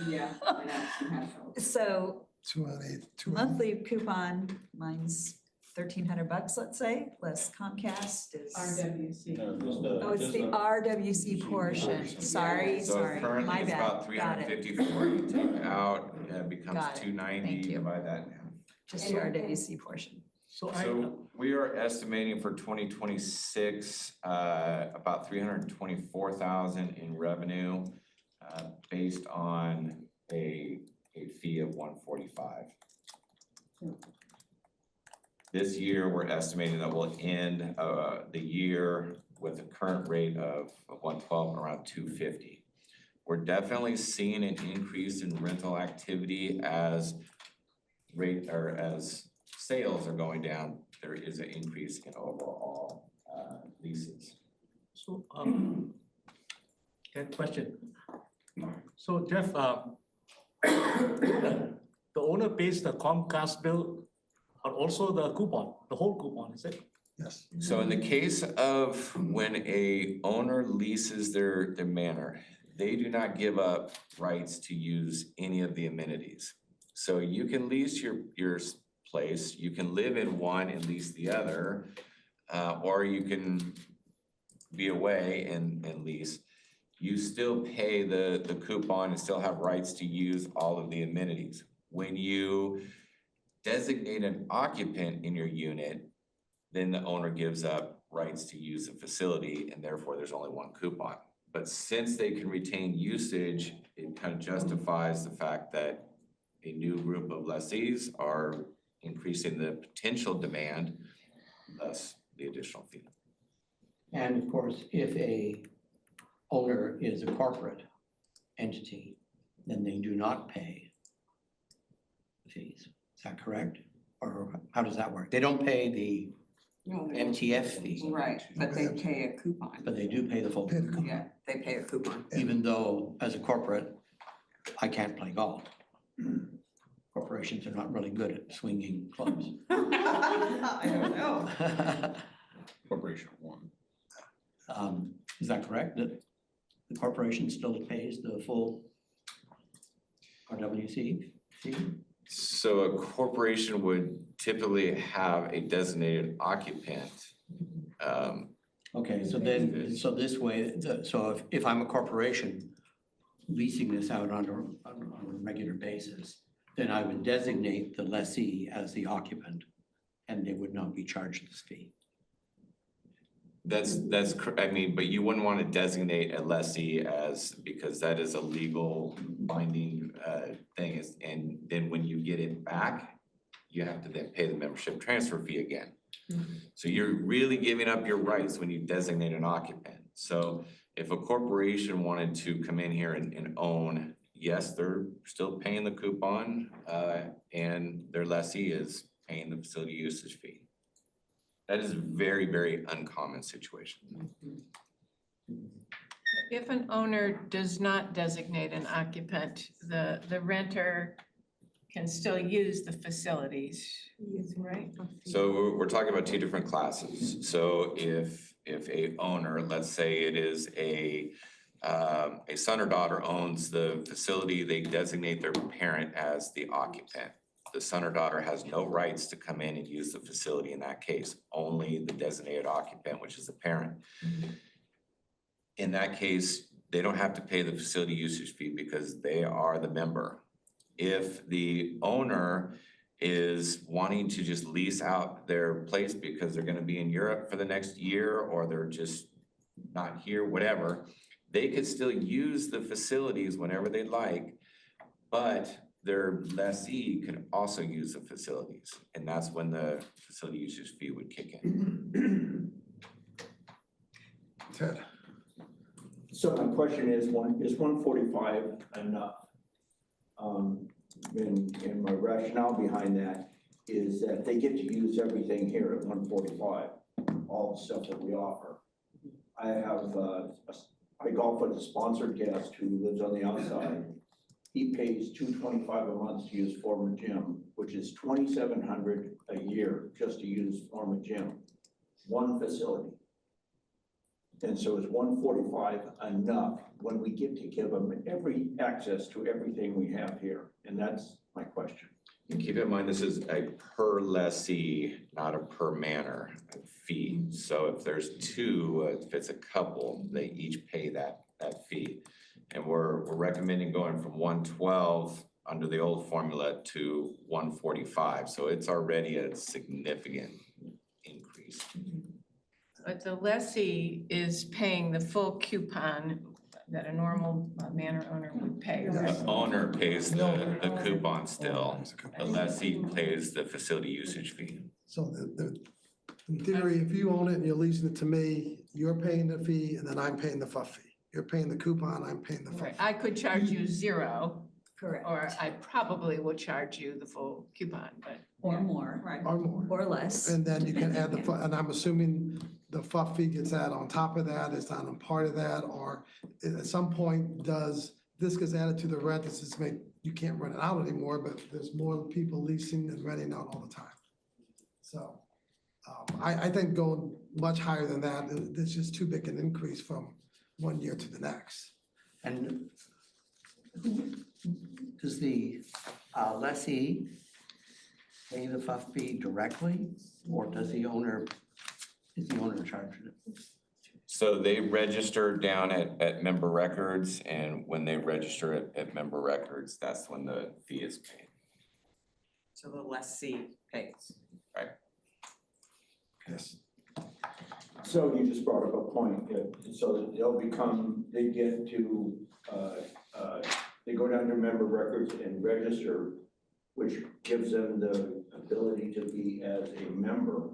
Yeah. I know. So 208. monthly coupon, mine's $1,300, let's say, plus Comcast is. RWC. Oh, it's the RWC portion. Sorry, So sorry, currently my it's bad. about Got it. 354. You take out, it becomes Got it. 290, Thank you. divide that down. Just the RWC portion. So So we are estimating for 2026, about 324,000 in revenue, based on a fee of 145. This year, we're estimating that we'll end the year with a current rate of 112, around 250. We're definitely seeing an increase in rental activity as sales are going down. There is an increase in overall leases. So, that question. So Jeff, the owner pays the Comcast bill, but also the coupon, the whole coupon, is it? Yes. So in the case of when a owner leases their manor, they do not give up rights to use any of the amenities. So you can lease your place, you can live in one and lease the other, or you can be away and lease. You still pay the coupon and still have rights to use all of the amenities. When you designate an occupant in your unit, then the owner gives up rights to use the facility, and therefore there's only one coupon. But since they can retain usage, it kind of justifies the fact that a new group of lessees are increasing the potential demand, thus the additional fee. And of course, if a owner is a corporate entity, then they do not pay the fees. Is that correct? Or how does that work? They don't pay the No, they- MTF fee, Right, but they pay a coupon. but they do pay the full coupon, Yeah, they pay a coupon. even though as a corporate, I can't play golf. Corporations are not really good at swinging clubs. I don't know. Corporation of one. Is that correct? That the corporation still pays the full RWC fee? So a corporation would typically have a designated occupant. Okay, so then, so this way, so if I'm a corporation leasing this out on a regular basis, then I would designate the lessee as the occupant and they would not be charged this fee. I mean, but you wouldn't want to designate a lessee as, because that is a legal binding thing, and then when you get it back, you have to then pay the membership transfer fee again. So you're really giving up your rights when you designate an occupant. So if a corporation wanted to come in here and own, yes, they're still paying the coupon, and their lessee is paying the facility usage fee. That is a very, very uncommon situation. If an owner does not designate an occupant, the renter can still use the facilities, right? So we're talking about two different classes. So if a owner, let's say it is a son or daughter owns the facility, they designate their parent as the occupant. The son or daughter has no rights to come in and use the facility in that case, only the designated occupant, which is the parent. In that case, they don't have to pay the facility usage fee because they are the member. If the owner is wanting to just lease out their place because they're gonna be in Europe for the next year, or they're just not here, whatever, they could still use the facilities whenever they'd like, but their lessee can also use the facilities, and that's when the facility usage fee would kick in. Ted. So my question is 145 enough? And my rationale behind that is that they get to use everything here at 145, all the stuff that we offer. I have, I golf with a sponsored guest who lives on the outside. He pays $225 a month to use former gym, which is $2,700 a year just to use former gym, one facility. And so is 145 enough when we get to give them every access to everything we have here? And that's my question. And keep in mind, this is a per lessee, not a per manor fee. So if there's two, if it's a couple, they each pay that fee. And we're recommending going from 112 under the old formula to 145. So it's already a significant increase. But the lessee is paying the full coupon that a normal manor owner would pay. The owner pays the coupon still, the lessee pays the facility usage fee. So in theory, if you own it and you're leasing it to me, you're paying the fee and then I'm paying the FUF fee. You're paying the coupon, I'm paying the FUF. Right, I could charge you zero, Correct. or I probably will charge you the full coupon, but. Or more, Right. Or more. or less. And then you can add and I'm assuming the FUF fee gets added on top of that, it's not a part of that, or at some point this gets added to the rent, this is you can't rent it out anymore, but there's more people leasing and renting out all the time. So I think going much higher than that, it's just too big an increase from one year to the next. And does the lessee pay the FUF fee directly, or does the owner charging it? So they register down at member records, and when they register at member records, that's when the fee is paid. So the lessee pays. Right. Yes. So you just brought up a point, so they get to, they go down to member records and register, which gives them the ability to be as a member.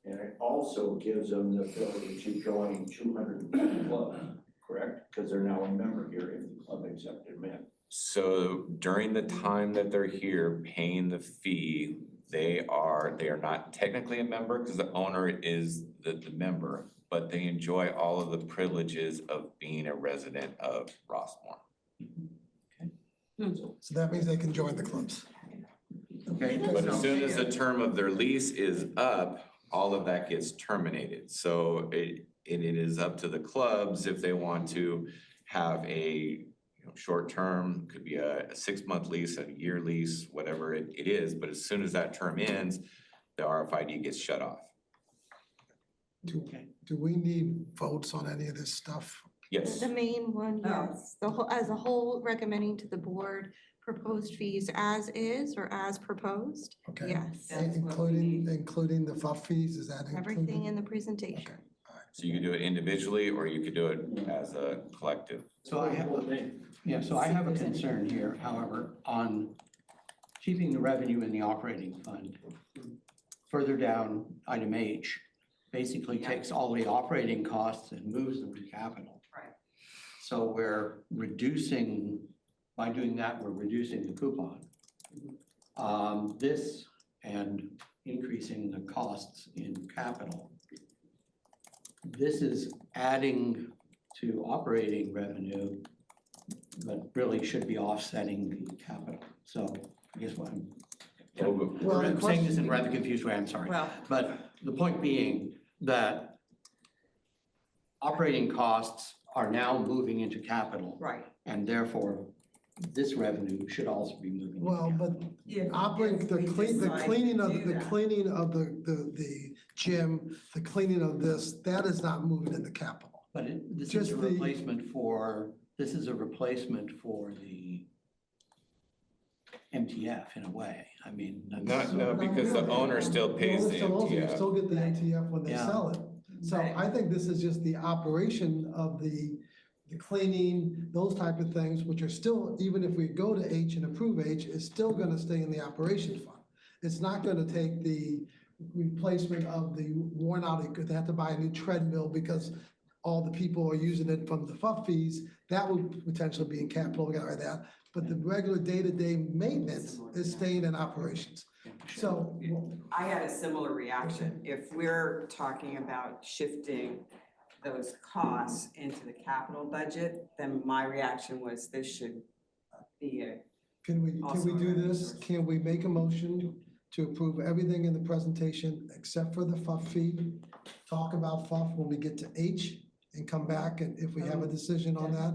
And it also gives them the ability to join 200 clubs, correct? Because they're now a member here if the club accepted men. So during the time that they're here paying the fee, they are not technically a member because the owner is the member, but they enjoy all of the privileges of being a resident of Rossmore. So that means they can join the clubs. Okay. But as soon as the term of their lease is up, all of that gets terminated. So it is up to the clubs if they want to have a short term, could be a 6-month lease, a year lease, whatever it is. But as soon as that term ends, the RFID gets shut off. Do we need votes on any of this stuff? Yes. The main one, yes. As a whole, recommending to the board proposed fees as is or as proposed? Okay. Yes. Including the FUF fees, is that included? Everything in the presentation. So you could do it individually or you could do it as a collective. So I have a concern here, however, on keeping the revenue in the operating fund. Further down, item H, basically takes all the operating costs and moves them to capital. Right. So we're reducing, by doing that, we're reducing the coupon. This and increasing the costs in capital. This is adding to operating revenue, but really should be offsetting the capital. So I guess what I'm saying this in a rather confused way, I'm sorry. Well, But the point being that operating costs are now moving into capital. right. And therefore, this revenue should also be moving. Well, but operating, the cleaning of the gym, the cleaning of this, that is not moving into capital. But this is Just a the- replacement for the MTF in a way. I mean. No, because the owner still pays the You MTF. still get the MTF when they Yeah. sell it. So Right. I think this is just the operation of the cleaning, those type of things, which are still, even if we go to H and approve H, is still gonna stay in the operation fund. It's not gonna take the replacement of the worn out, they have to buy a new treadmill because all the people are using it from the FUF fees, that would potentially be in capital, we gotta write that. But the regular day-to-day maintenance is staying in operations. So, I had a similar reaction. If we're talking about shifting those costs into the capital budget, then my reaction was this should be a. can we do this? Can we make a motion to approve everything in the presentation except for the FUF fee? Talk about FUF when we get to H and come back, and if we have a decision on that.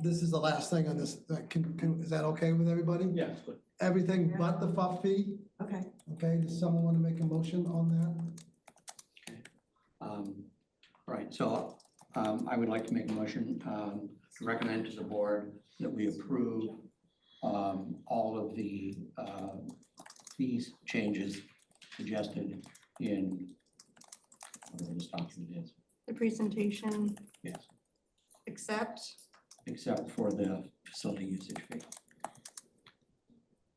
This is the last thing on this. Is that okay with everybody? Yeah, it's good. Everything but the FUF fee? Okay. Okay, does someone want to make a motion on that? Right, so I would like to make a motion to recommend to the board that we approve all of the fees changes suggested in whatever this document is. The presentation, Yes, except, except for the facility usage fee.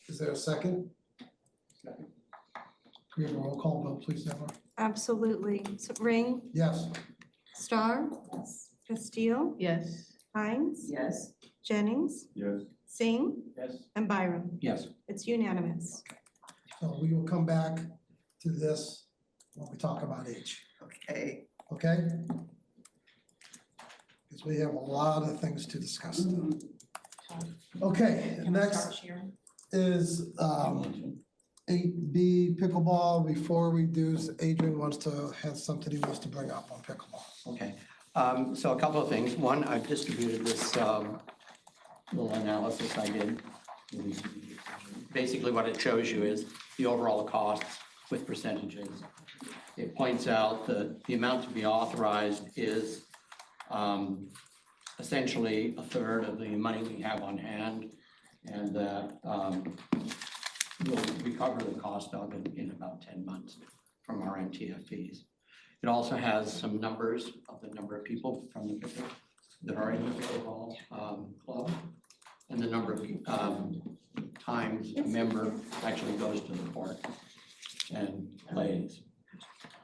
Is there a second? Can we have a roll call vote, please, Deborah? absolutely. So Ring, Yes. Star, Castile, Yes. Hines, Yes. Jennings, Yes. Singh, Yes. and Byram. Yes, It's unanimous. So we will come back to this when we talk about H, Okay. okay? Because we have a lot of things to discuss. Okay, Can I next start sharing? is 8B pickleball. Before we do, Adrian has something he wants to bring up on pickleball. okay. So a couple of things. One, I've distributed this little analysis I did. Basically, what it shows you is the overall costs with percentages. It points out that the amount to be authorized is essentially a third of the money we have on hand, and that we'll recover the cost of it in about 10 months from our MTF fees. It also has some numbers of the number of people from the pickle that are in the pickleball club, and the number of times a member actually goes to the court and plays.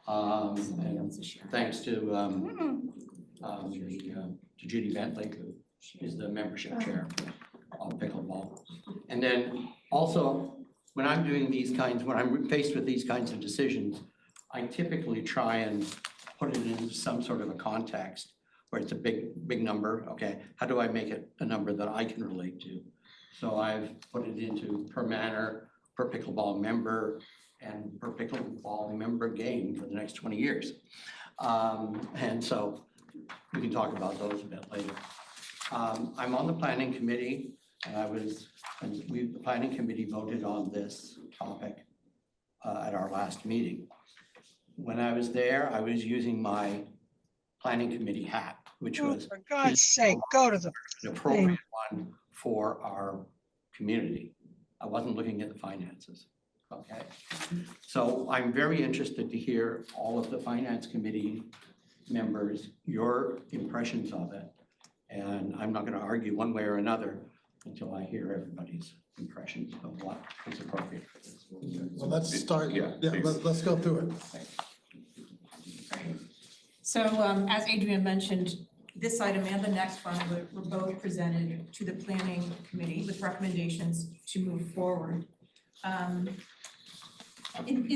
And thanks to Judy Bentley, who is the membership chair of pickleball. And then also, when I'm doing these kinds, when I'm faced with these kinds of decisions, I typically try and put it into some sort of a context where it's a big number. Okay, how do I make it a number that I can relate to? So I've put it into per manor, per pickleball member, and per pickleball member game for the next 20 years. And so we can talk about those a bit later. I'm on the planning committee, and the planning committee voted on this topic at our last meeting. When I was there, I was using my planning committee hat, which was For God's sake, go to the an appropriate one for our community. I wasn't looking at the finances, okay? So I'm very interested to hear all of the finance committee members, your impressions of it. And I'm not gonna argue one way or another until I hear everybody's impressions of what is appropriate for this. So let's start, let's go through it. So as Adrian mentioned, this item and the next one were both presented to the planning committee with recommendations to move forward. In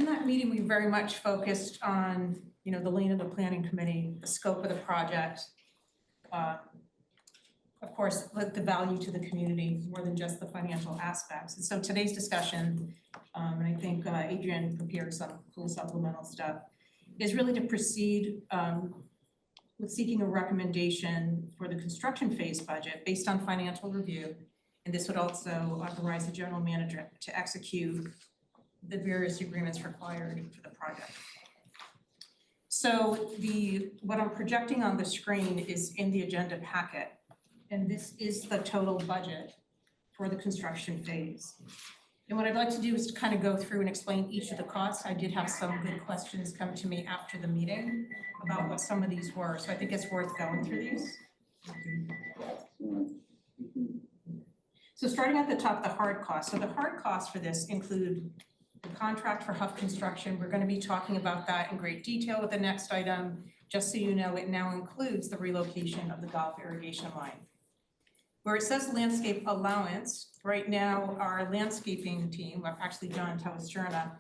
that meeting, we very much focused on, the lane of the planning committee, the scope of the project. Of course, the value to the community more than just the financial aspects. And so today's discussion, and I think Adrian prepared some cool supplemental stuff, is really to proceed with seeking a recommendation for the construction phase budget based on financial review. And this would also authorize the general manager to execute the various agreements required for the project. So what I'm projecting on the screen is in the agenda packet. And this is the total budget for the construction phase. And what I'd like to do is to kind of go through and explain each of the costs. I did have some good questions come to me after the meeting about what some of these were. So I think it's worth going through these. So starting at the top, the hard costs. So the hard costs for this include the contract for Huff Construction. We're going to be talking about that in great detail with the next item. Just so you know, it now includes the relocation of the golf irrigation line. Where it says landscape allowance, right now, our landscaping team, actually John Telestrana,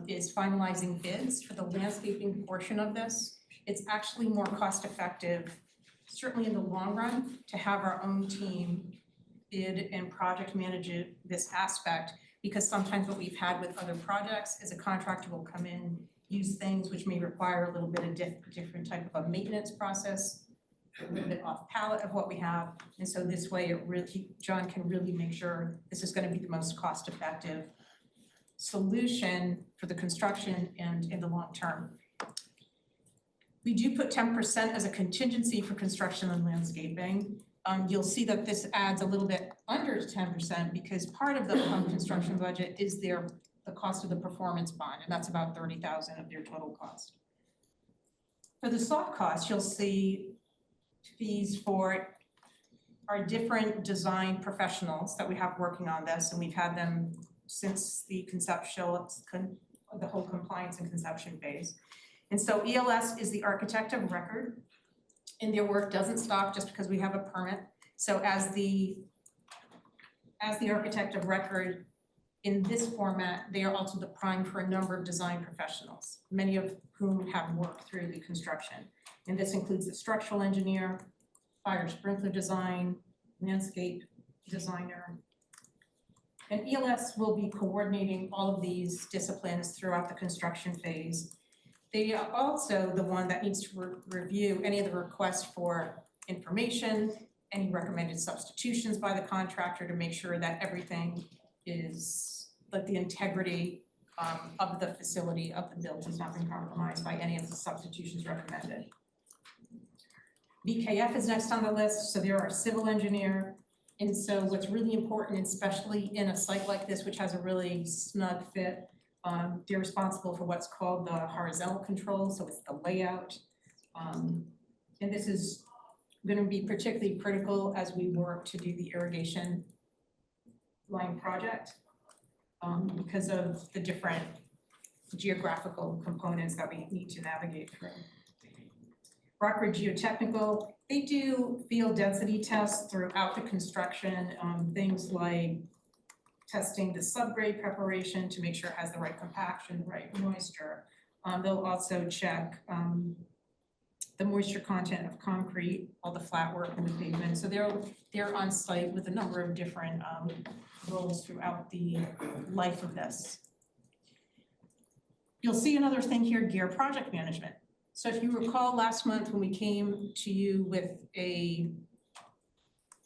is finalizing bids for the landscaping portion of this. It's actually more cost effective, certainly in the long run, to have our own team bid and project manage this aspect, because sometimes what we've had with other projects is a contractor will come in, use things which may require a little bit of different type of a maintenance process, a little bit off palette of what we have. And so this way it really, John can really make sure this is gonna be the most cost-effective solution for the construction and in the long term. We do put 10% as a contingency for construction and landscaping. You'll see that this adds a little bit under 10% because part of the construction budget is the cost of the performance bond, and that's about $30,000 of their total cost. For the soft costs, you'll see fees for our different design professionals that we have working on this, and we've had them since the the whole compliance and conception phase. And so ELS is the architect of record, and their work doesn't stop just because we have a permit. So as the architect of record in this format, they are also the prime for a number of design professionals, many of whom have worked through the construction. And this includes the structural engineer, fire sprinkler design, landscape designer. And ELS will be coordinating all of these disciplines throughout the construction phase. They are also the one that needs to review any of the requests for information, any recommended substitutions by the contractor to make sure that everything is, like the integrity of the facility, of the build has not been compromised by any of the substitutions recommended. BKF is next on the list, so they're our civil engineer. And so what's really important, especially in a site like this, which has a really snug fit, they're responsible for what's called the horizontal control, so it's the layout. And this is going to be particularly critical as we work to do the irrigation line project because of the different geographical components that we need to navigate through. Rockwood Geotechnical, they do field density tests throughout the construction, things like testing the subgrade preparation to make sure it has the right compaction, the right moisture. They'll also check the moisture content of concrete, all the flat work and the pavement. So they're on site with a number of different roles throughout the life of this. You'll see another thing here, gear project management. So if you recall last month when we came to you with a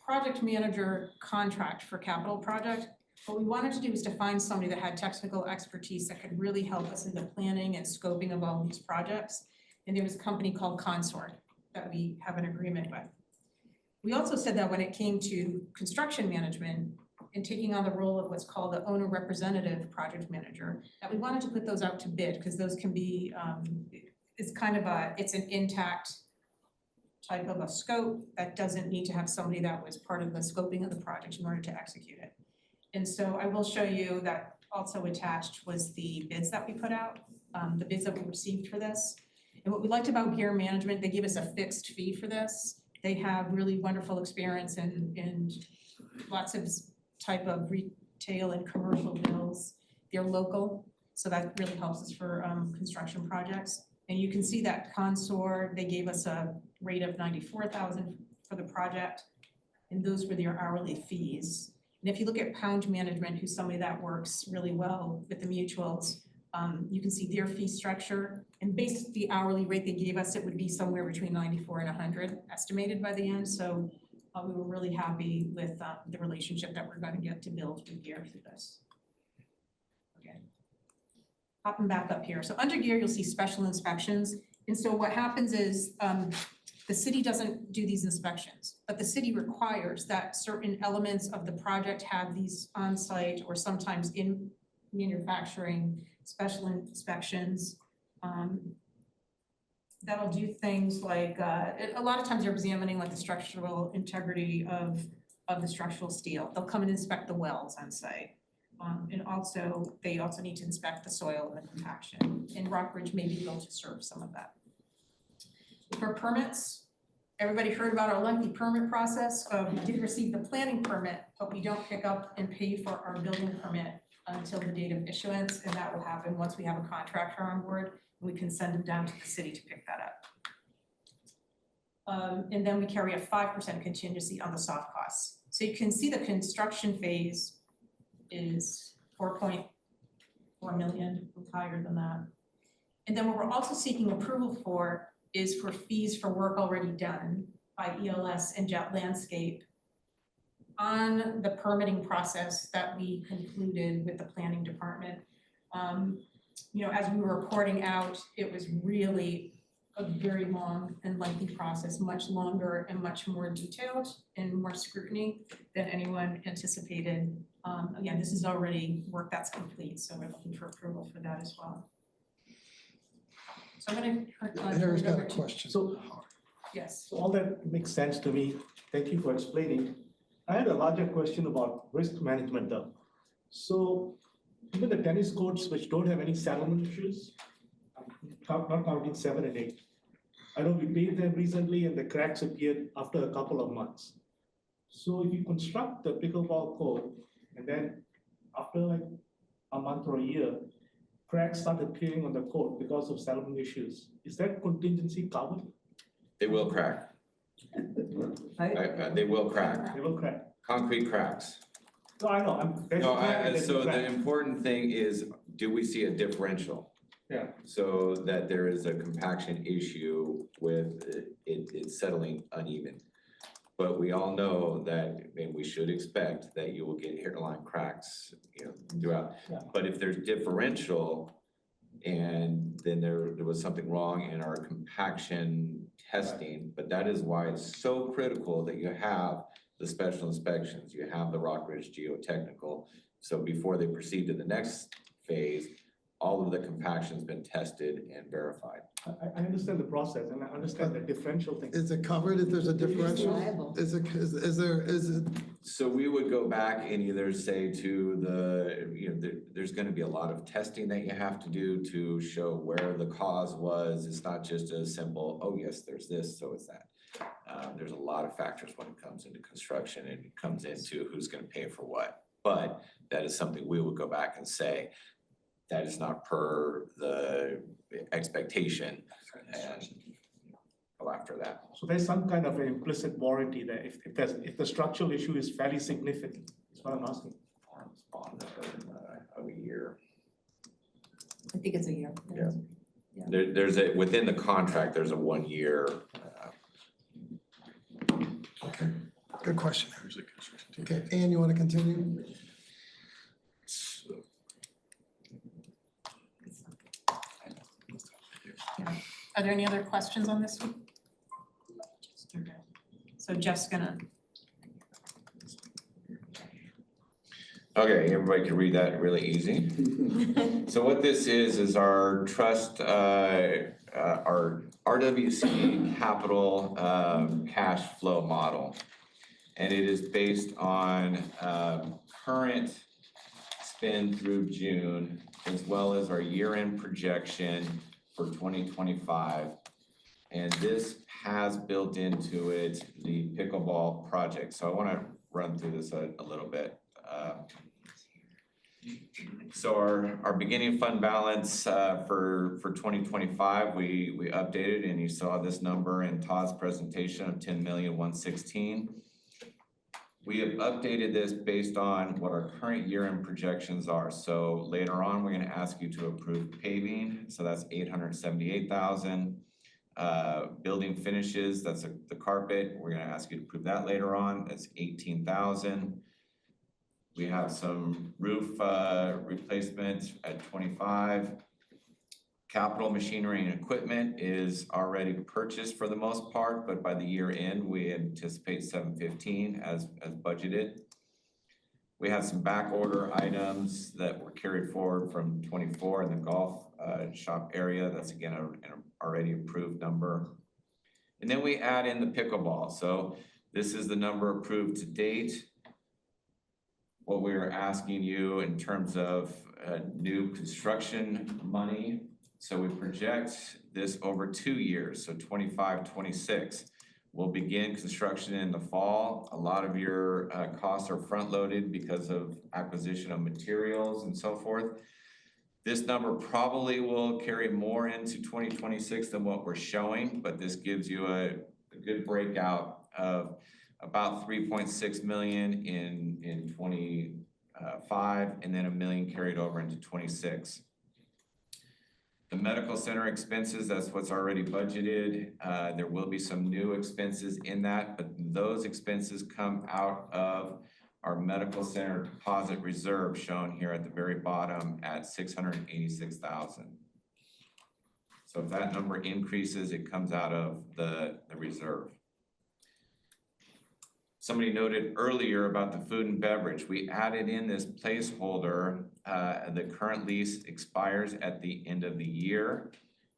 project manager contract for capital project, what we wanted to do was to find somebody that had technical expertise that could really help us in the planning and scoping of all these projects. And there was a company called Consort that we have an agreement with. We also said that when it came to construction management and taking on the role of what's called the owner representative project manager, that we wanted to put those out to bid because those can be, it's kind of it's an intact type of a scope that doesn't need to have somebody that was part of the scoping of the project in order to execute it. And so I will show you that also attached was the bids that we put out, the bids that we received for this. And what we liked about gear management, they give us a fixed fee for this. They have really wonderful experience in lots of type of retail and commercial bills. They're local, so that really helps us for construction projects. And you can see that Consort, they gave us a rate of $94,000 for the project, and those were their hourly fees. And if you look at Pound Management, who's somebody that works really well with the mutuals, you can see their fee structure. And based the hourly rate they gave us, it would be somewhere between 94 and 100 estimated by the end. So we were really happy with the relationship that we're going to get to build with gear through this. Okay. Hopping back up here. So under gear, you'll see special inspections. And so what happens is the city doesn't do these inspections, but the city requires that certain elements of the project have these on site or sometimes in manufacturing special inspections. That'll do things like, a lot of times you're examining like the structural integrity of the structural steel. They'll come and inspect the wells on site. And also, they also need to inspect the soil and the compaction. And Rockbridge may be able to serve some of that. For permits, everybody heard about our lengthy permit process. We did receive the planning permit, but we don't pick up and pay for our building permit until the date of issuance, and that will happen once we have a contractor on board. We can send them down to the city to pick that up. And then we carry a 5% contingency on the soft costs. So you can see the construction phase is 4.4 million, higher than that. And then what we're also seeking approval for is for fees for work already done by ELS and Jet Landscape on the permitting process that we concluded with the planning department. You know, as we were reporting out, it was really a very long and lengthy process, much longer and much more detailed and more scrutiny than anyone anticipated. Again, this is already work that's complete, so we're looking for approval for that as well. So I'm gonna. Harry's got a question. So, Yes. so all that makes sense to me. Thank you for explaining. I had a larger question about risk management though. So even the tennis courts which don't have any settlement issues, not counting 7 and 8. I know we paved them recently and the cracks appeared after a couple of months. So if you construct the pickleball court and then after like a month or a year, cracks start appearing on the court because of settlement issues, is that contingency covered? They will crack. They will crack. They will crack. Concrete cracks. No, I know. So the important thing is, do we see a differential? Yeah. So that there is a compaction issue with it settling uneven. But we all know that, and we should expect that you will get hairline cracks, you know, throughout. Yeah. But if there's differential and then there was something wrong in our compaction testing, but that is why it's so critical that you have the special inspections, you have the Rock Ridge Geotechnical. So before they proceed to the next phase, all of the compaction's been tested and verified. I understand the process and I understand the differential thing. Is it covered if there's a differential? Is it? So we would go back and either say to the, you know, there's gonna be a lot of testing that you have to do to show where the cause was. It's not just a simple, oh yes, there's this, so it's that. There's a lot of factors when it comes into construction and it comes into who's gonna pay for what. But that is something we would go back and say, that is not per the expectation and go after that. So there's some kind of an implicit warranty there if the structural issue is fairly significant, that's what I'm asking. Of a year. I think it's a year. Yeah. There's a, within the contract, there's a 1 year. Okay, good question. Okay, Ann, you want to continue? Are there any other questions on this one? Okay. So Jeff's gonna. Okay, everybody can read that really easy. So what this is our trust, our RWC capital cash flow model. And it is based on current spend through June, as well as our year-end projection for 2025. And this has built into it the pickleball project. So I want to run through this a little bit. So our beginning fund balance for 2025, we updated, and you saw this number in Todd's presentation of 10,116,000. We have updated this based on what our current year-end projections are. So later on, we're going to ask you to approve paving. So that's 878,000. Building finishes, that's the carpet. We're going to ask you to approve that later on. That's 18,000. We have some roof replacement at 25. Capital machinery and equipment is already purchased for the most part, but by the year end, we anticipate 715 as budgeted. We have some back order items that were carried forward from 24 in the golf shop area. That's again an already approved number. And then we add in the pickleball. So this is the number approved to date. What we are asking you in terms of new construction money So we project this over 2 years, so 25, 26. We'll begin construction in the fall. A lot of your costs are front-loaded because of acquisition of materials and so forth. This number probably will carry more into 2026 than what we're showing, but this gives you a good breakout of about 3.6 million in 25, and then $1 million carried over into 26. The medical center expenses, that's what's already budgeted. There will be some new expenses in that, but those expenses come out of our medical center deposit reserve shown here at the very bottom at 686,000. So if that number increases, it comes out of the reserve. Somebody noted earlier about the food and beverage. We added in this placeholder. The current lease expires at the end of the year.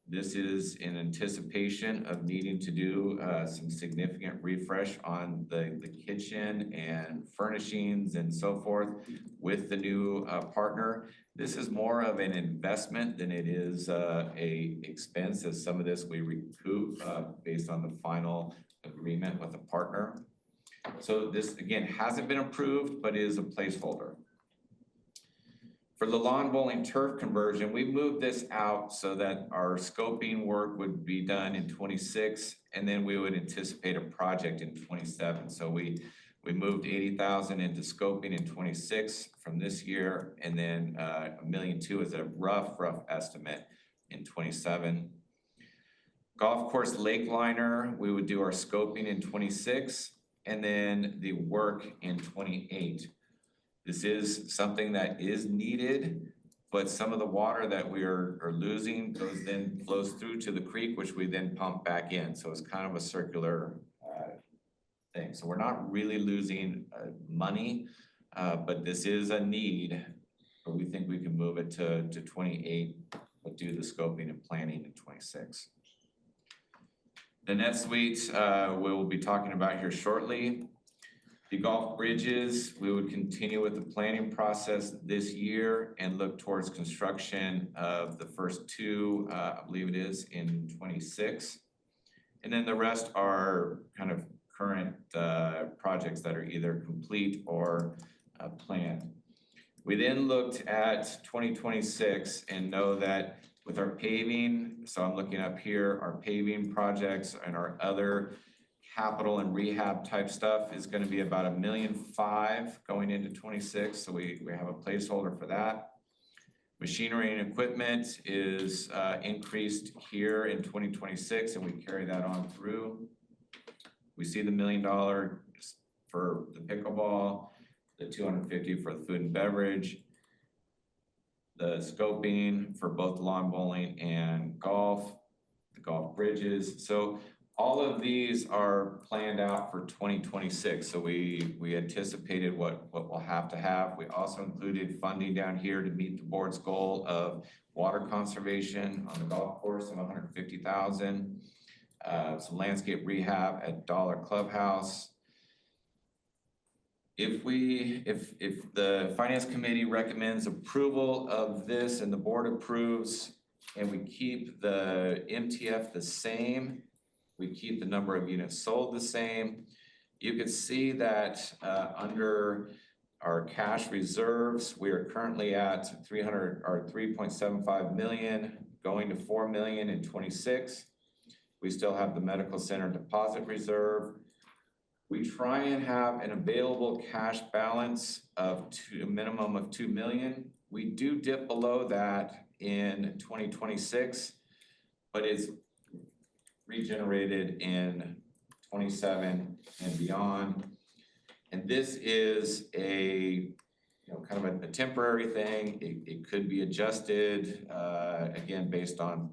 This is in anticipation of needing to do some significant refresh on the kitchen and furnishings and so forth with the new partner. This is more of an investment than it is a expense, as some of this we recoup based on the final agreement with the partner. So this, again, hasn't been approved, but is a placeholder. For the lawn bowling turf conversion, we moved this out so that our scoping work would be done in 26, and then we would anticipate a project in 27. So we moved 80,000 into scoping in 26 from this year, and then $1.2 million is a rough estimate in 27. Golf course lake liner, we would do our scoping in 26, and then the work in 28. This is something that is needed, but some of the water that we are losing flows through to the creek, which we then pump back in. So it's kind of a circular thing. So we're not really losing money, but this is a need, but we think we can move it to 28, but do the scoping and planning in 26. The net suite we'll be talking about here shortly. The golf bridges, we would continue with the planning process this year and look towards construction of the first two, I believe it is, in 26. And then the rest are kind of current projects that are either complete or planned. We then looked at 2026 and know that with our paving, so I'm looking up here, our paving projects and our other capital and rehab type stuff is going to be about $1.5 million going into 26. So we have a placeholder for that. Machinery and equipment is increased here in 2026, and we carry that on through. We see the $1 million for the pickleball, the 250 for the food and beverage, the scoping for both lawn bowling and golf, the golf bridges. So all of these are planned out for 2026. So we anticipated what we'll have to have. We also included funding down here to meet the board's goal of water conservation on the golf course of 150,000. Some landscape rehab at Dollar Clubhouse. If the finance committee recommends approval of this and the board approves and we keep the MTF the same, we keep the number of units sold the same, you can see that under our cash reserves, we are currently at 3.75 million, going to 4 million in 26. We still have the medical center deposit reserve. We try and have an available cash balance of a minimum of 2 million. We do dip below that in 2026, but it's regenerated in 27 and beyond. And this is a kind of a temporary thing. It could be adjusted again based on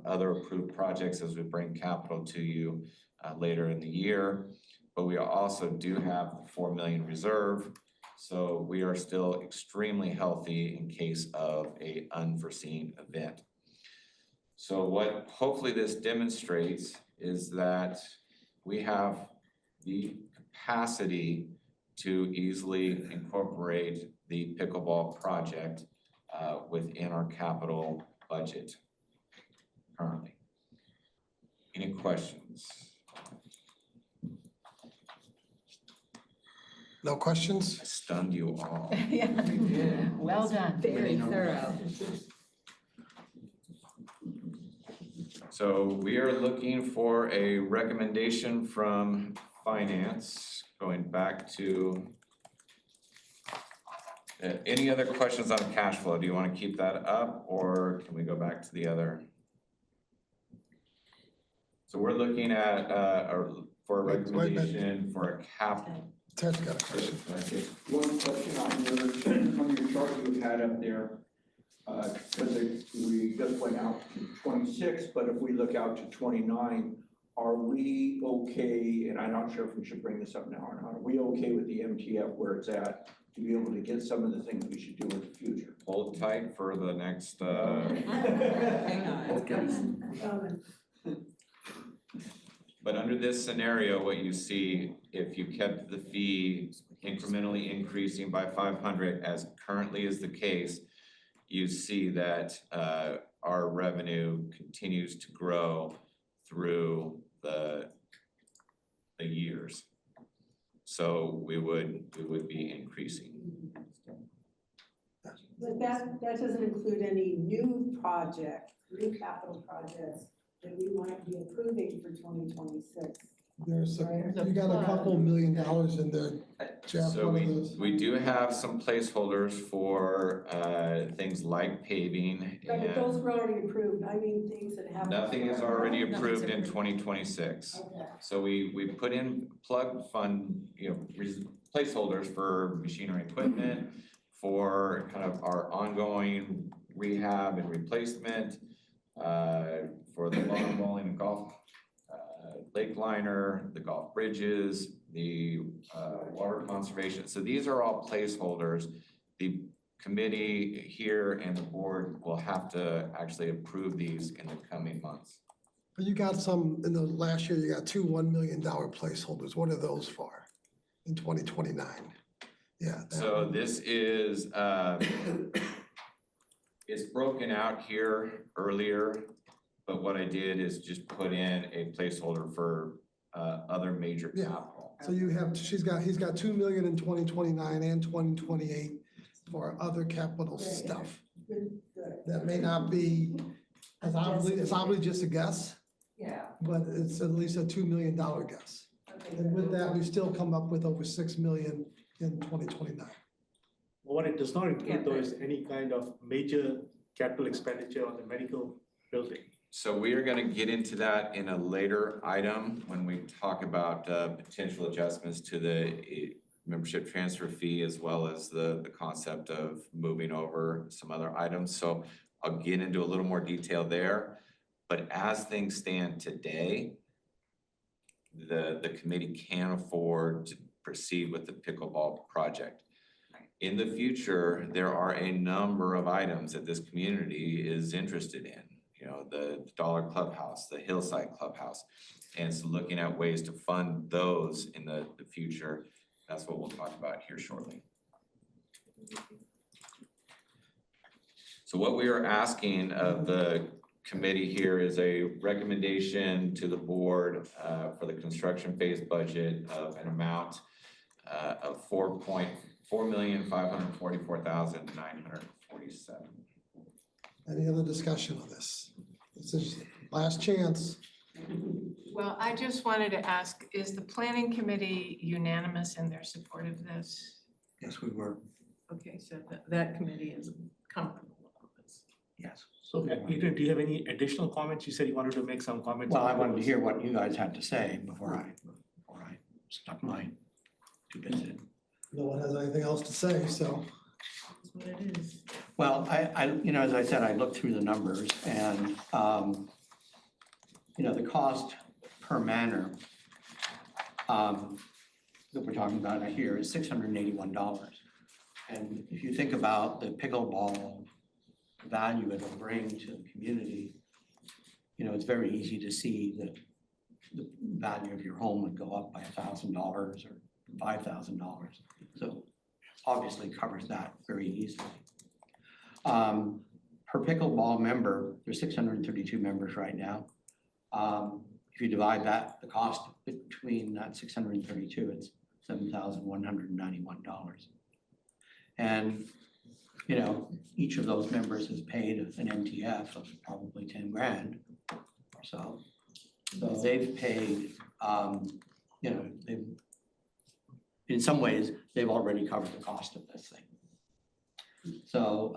other approved projects as we bring capital to you later in the year. But we also do have the 4 million reserve. So we are still extremely healthy in case of an unforeseen event. So what hopefully this demonstrates is that we have the capacity to easily incorporate the pickleball project within our capital budget. currently. Any questions? No questions? I stunned you all. Yeah, well done. Very thorough. So we are looking for a recommendation from finance, going back to any other questions on cash flow? Do you want to keep that up or can we go back to the other? So we're looking at, for a Wait, wait, wait. recommendation for a cap. Ted's got a question. One question on your chart you had up there, because we just went out to 26, but if we look out to 29, are we okay, and I'm not sure if we should bring this up now or not, are we okay with the MTF where it's at to be able to get some of the things we should do in the future? Hold tight for the next, Hang on. But under this scenario, what you see, if you kept the fee incrementally increasing by 500, as currently is the case, you see that our revenue continues to grow through the years. So we would be increasing. But that doesn't include any new capital projects that we might be approving for 2026. You got a couple $1 million in there, Jeff. So one of those. we do have some placeholders for things like paving But if those and were already approved, I mean things that have. nothing is already approved in 2026. Okay. So we put in plug fund, placeholders for machinery equipment, for kind of our ongoing rehab and replacement, for the lawn bowling and golf lake liner, the golf bridges, the water conservation. So these are all placeholders. The committee here and the board will have to actually approve these in the coming months. But you got some, in the last year, you got two $1 million placeholders. What are those for in 2029? Yeah. So this is, it's broken out here earlier, but what I did is just put in a placeholder for other major capital. So you have, he's got 2 million in 2029 and 2028 for other capital stuff. That may not be, it's obviously just a guess, Yeah. but it's at least a $2 million guess. And with that, we still come up with over 6 million in 2029. What it does not include though is any kind of major capital expenditure on the medical building. So we are gonna get into that in a later item when we talk about potential adjustments to the membership transfer fee as well as the concept of moving over some other items. So I'll get into a little more detail there. But as things stand today, the committee can afford to proceed with the pickleball project. In the future, there are a number of items that this community is interested in. The Dollar Clubhouse, the Hillside Clubhouse. And so looking at ways to fund those in the future, that's what we'll talk about here shortly. So what we are asking of the committee here is a recommendation to the board for the construction phase budget of an amount of $4,544,947. Any other discussion on this? This is last chance. Well, I just wanted to ask, is the planning committee unanimous in their support of this? Yes, we were. Okay, so that committee is comfortable with all this. Yes. So Adrian, do you have any additional comments? You said you wanted to make some comments. Well, I wanted to hear what you guys had to say before I stuck my 2 bits in. No one has anything else to say, so. That's what it is. Well, I as I said, I looked through the numbers and, the cost per manor that we're talking about here is $681. And if you think about the pickleball value it'll bring to the community, it's very easy to see that the value of your home would go up by $1,000 or $5,000. So obviously covers that very easily. per pickleball member, there's 632 members right now. If you divide that, the cost between that 632, it's $7,191. And, you know, each of those members has paid an MTF of probably 10 grand or so. So they've paid, you know, in some ways, they've already covered the cost of this thing. So,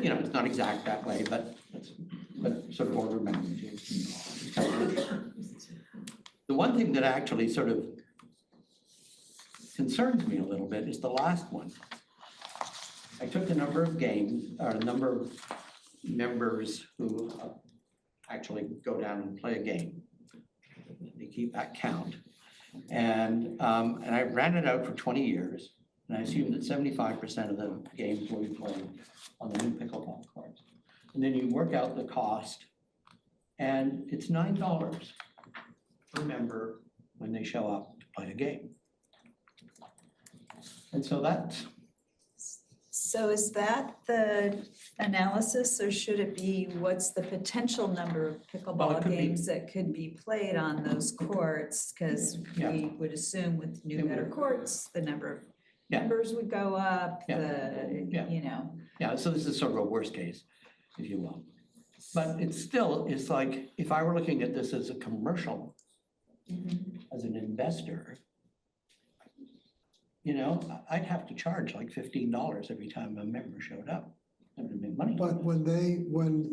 you know, it's not exact that way, but sort of order of magnitude. The one thing that actually sort of concerns me a little bit is the last one. I took the number of games, or the number of members who actually go down and play a game. They keep that count. And I ran it out for 20 years, and I assumed that 75% of the games will be played on the new pickleball courts. And then you work out the cost, and it's $9 per member when they show up to play a game. And so that's. So is that the analysis, or should it be what's the potential number of Well, it pickleball could be- games that could be played on those courts? Because Yeah. we would assume with new It better would. courts, the number of Yeah. members would go up, Yeah. Yeah. you know. Yeah, so this is sort of a worst case, if you will. But it's still, it's like, if I were looking at this as a commercial, as an investor, you know, I'd have to charge like $15 every time a member showed up. That would make money. But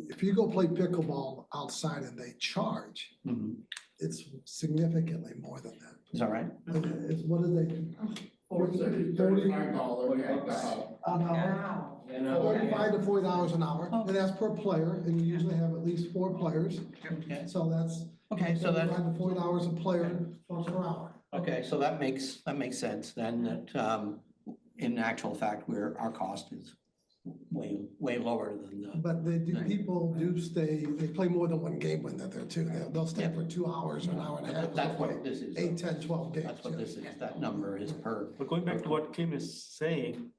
if you go play pickleball outside and they charge, Mhm. it's significantly more than that. Is that right? What do they? $35 to $40 an hour, and that's per player, and you usually have at least 4 players. Okay. So that's. Okay, so that. $35 to $40 a player per hour. Okay, so that makes sense then, that in actual fact, our cost is way lower than the. But people do stay, they play more than one game when they're there too. They'll stay Yeah. for 2 hours or an hour and a half. That's what this is. 8, 10, 12 games. That's what this is, that number is per. But going back to what Kim is saying,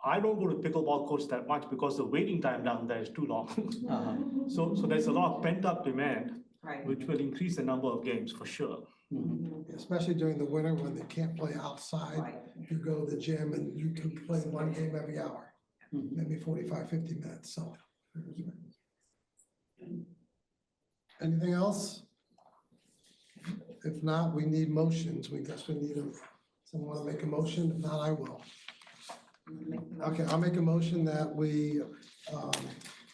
I don't go to pickleball courts that much because the waiting time down there is too long. Uh-huh. So there's a lot of pent up demand, Right. which will increase the number of games for sure. Mhm. Especially during the winter when they can't play outside. Right. You go to the gym and you can play one game every hour, Mhm. maybe 45, 50 minutes, so. Anything else? If not, we need motions. We guess we need someone want to make a motion? If not, I will. Okay, I'll make a motion that we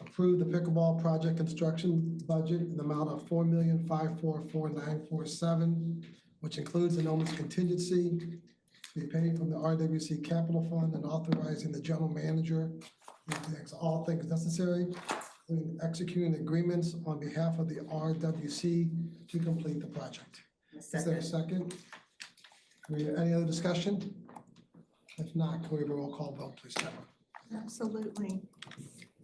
approve the pickleball project construction budget in the amount of $4,544,947, which includes an owner's contingency to be paid from the RWC Capital Fund, and authorizing the general manager to take all things necessary, including executing agreements on behalf of the RWC to complete the project. Is there a second? Any other discussion? If not, can we have a roll call vote, please, Deborah? Absolutely.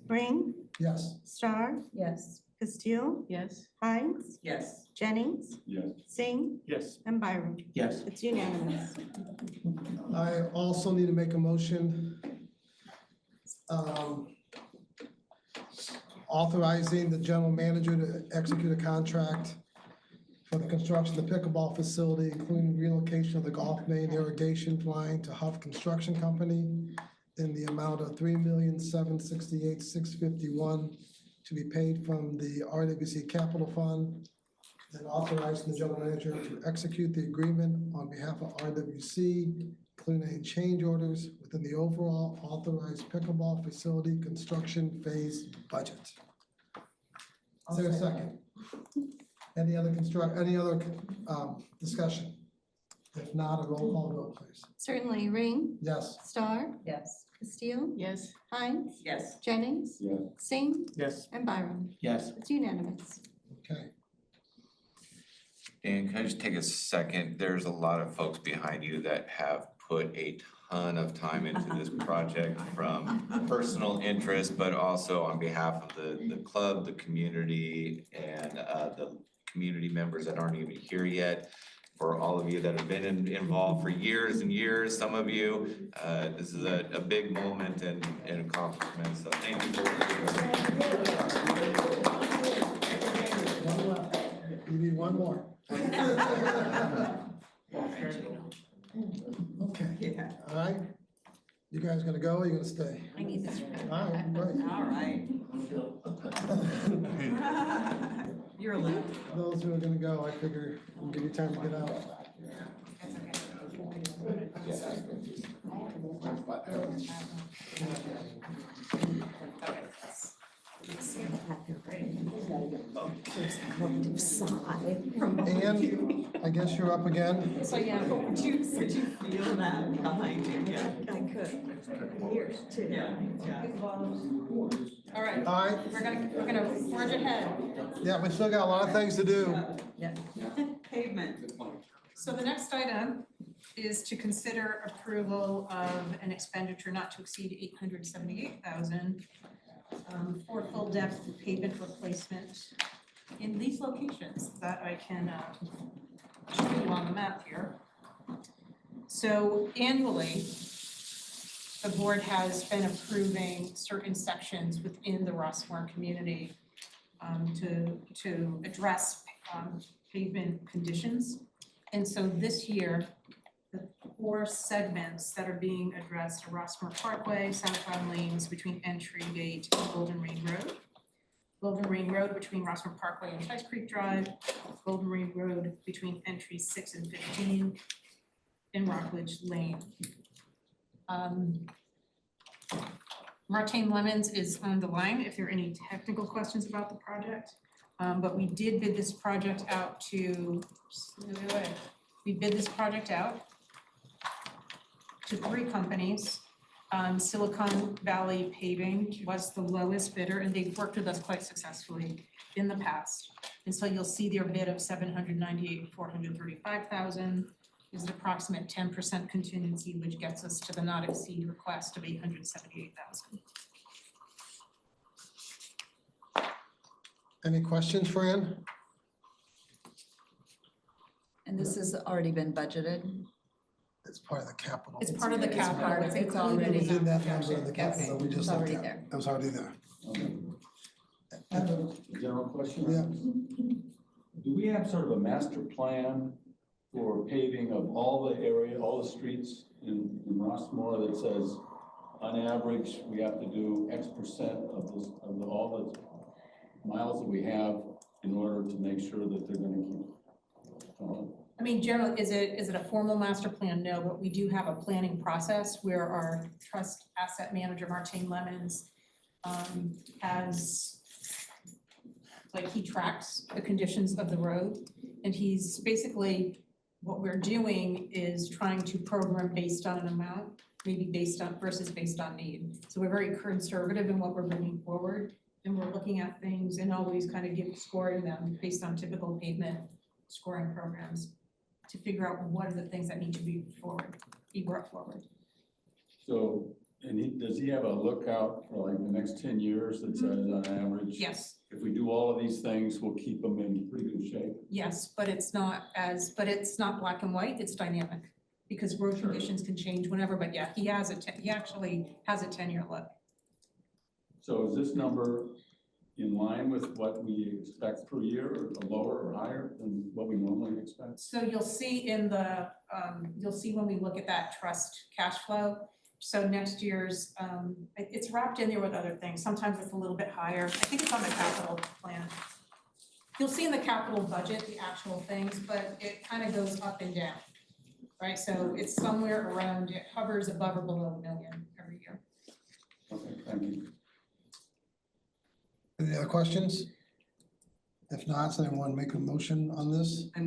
Ring, Yes. Star, Yes. Castile, Yes. Hines, Yes. Jennings, Yes. Singh, Yes. and Byram. Yes. It's unanimous. I also need to make a motion authorizing the general manager to execute a contract for the construction of the pickleball facility, including relocation of the golf main irrigation line to Huff Construction Company in the amount of $3,768,651 to be paid from the RWC Capital Fund, and authorizing the general manager to execute the agreement on behalf of RWC, including any change orders within the overall authorized pickleball facility construction phase budget. Is there a second? Any other discussion? If not, a roll call vote, please. Certainly. Ring, Yes. Star, Yes. Castile, Yes. Hines, Yes. Jennings, Yes. Singh, Yes. and Byram. Yes. It's unanimous. Okay. Dan, can I just take a second? There's a lot of folks behind you that have put a ton of time into this project, from personal interest, but also on behalf of the club, the community, and the community members that aren't even here yet. for all of you that have been involved for years and years, some of you, this is a big moment and accomplishment, so thank you for You need one more. Okay, Yeah. all right. You guys gonna go or you gonna stay? I need this. All right, great. All right. You're allowed. Those who are gonna go, I figure we'll give you time to get out. And I guess you're up again. So, yeah. Could you feel that behind you? Yeah. I could. Years too. Yeah. All right, All right, we're gonna forge ahead. yeah, we still got a lot of things to do. Pavement. So the next item is to consider approval of an expenditure not to exceed $878,000 for full depth pavement replacement in these locations that I can show you on the map here. So annually, the board has been approving certain sections within the Rossmore community to address pavement conditions. And so this year, the 4 segments that are being addressed are Rossmore Parkway, southbound lanes between Entry Gate and Golden Reed Road, Golden Reed Road between Rossmore Parkway and Chice Creek Drive, Golden Reed Road between entries 6 and 15, and Rockledge Lane. Martine Lemons is on the line if there are any technical questions about the project. But we did bid this project out to, we bid this project out to 3 companies. Silicon Valley Paving was the lowest bidder, and they've worked with us quite successfully in the past. And so you'll see their bid of $798,435,000 is an approximate 10% contingency, which gets us to the not exceed request of $878,000. Any questions, Fran? And this has already been budgeted? It's part of the capital. It's part of the capital. part of it. It's already- It was in that number of the capital that we It's just looked already at. there. It was already there. I have a general question. Yeah. Do we have sort of a master plan for paving of all the area, all the streets in Rossmore that says, on average, we have to do X percent of this, all the miles that we have in order to make sure that they're gonna keep going? I mean, generally, is it a formal master plan? No, but we do have a planning process where our trust asset manager, Martine Lemons, has, like, he tracks the conditions of the road. And he's basically, what we're doing is trying to program based on an amount, maybe based on need. So we're very conservative in what we're bringing forward. And we're looking at things and always kind of scoring them based on typical pavement scoring programs to figure out what are the things that need to be brought forward. So, and does he have a lookout for like the next 10 years that says on average? Yes, If we do all of these things, we'll keep them in pretty good shape. yes, but it's not black and white, it's dynamic. Because road Sure. conditions can change whenever, but yeah, he actually has a 10-year look. So is this number in line with what we expect per year, or lower or higher than what we normally expect? So you'll see you'll see when we look at that trust cash flow. So next year's, it's wrapped in there with other things. Sometimes it's a little bit higher. I think it's on the capital plan. You'll see in the capital budget, the actual things, but it kind of goes up and down, right? So it's somewhere around, it hovers above or below $1 million every year. Okay, thank you. Any other questions? If not, does anyone make a motion on this? I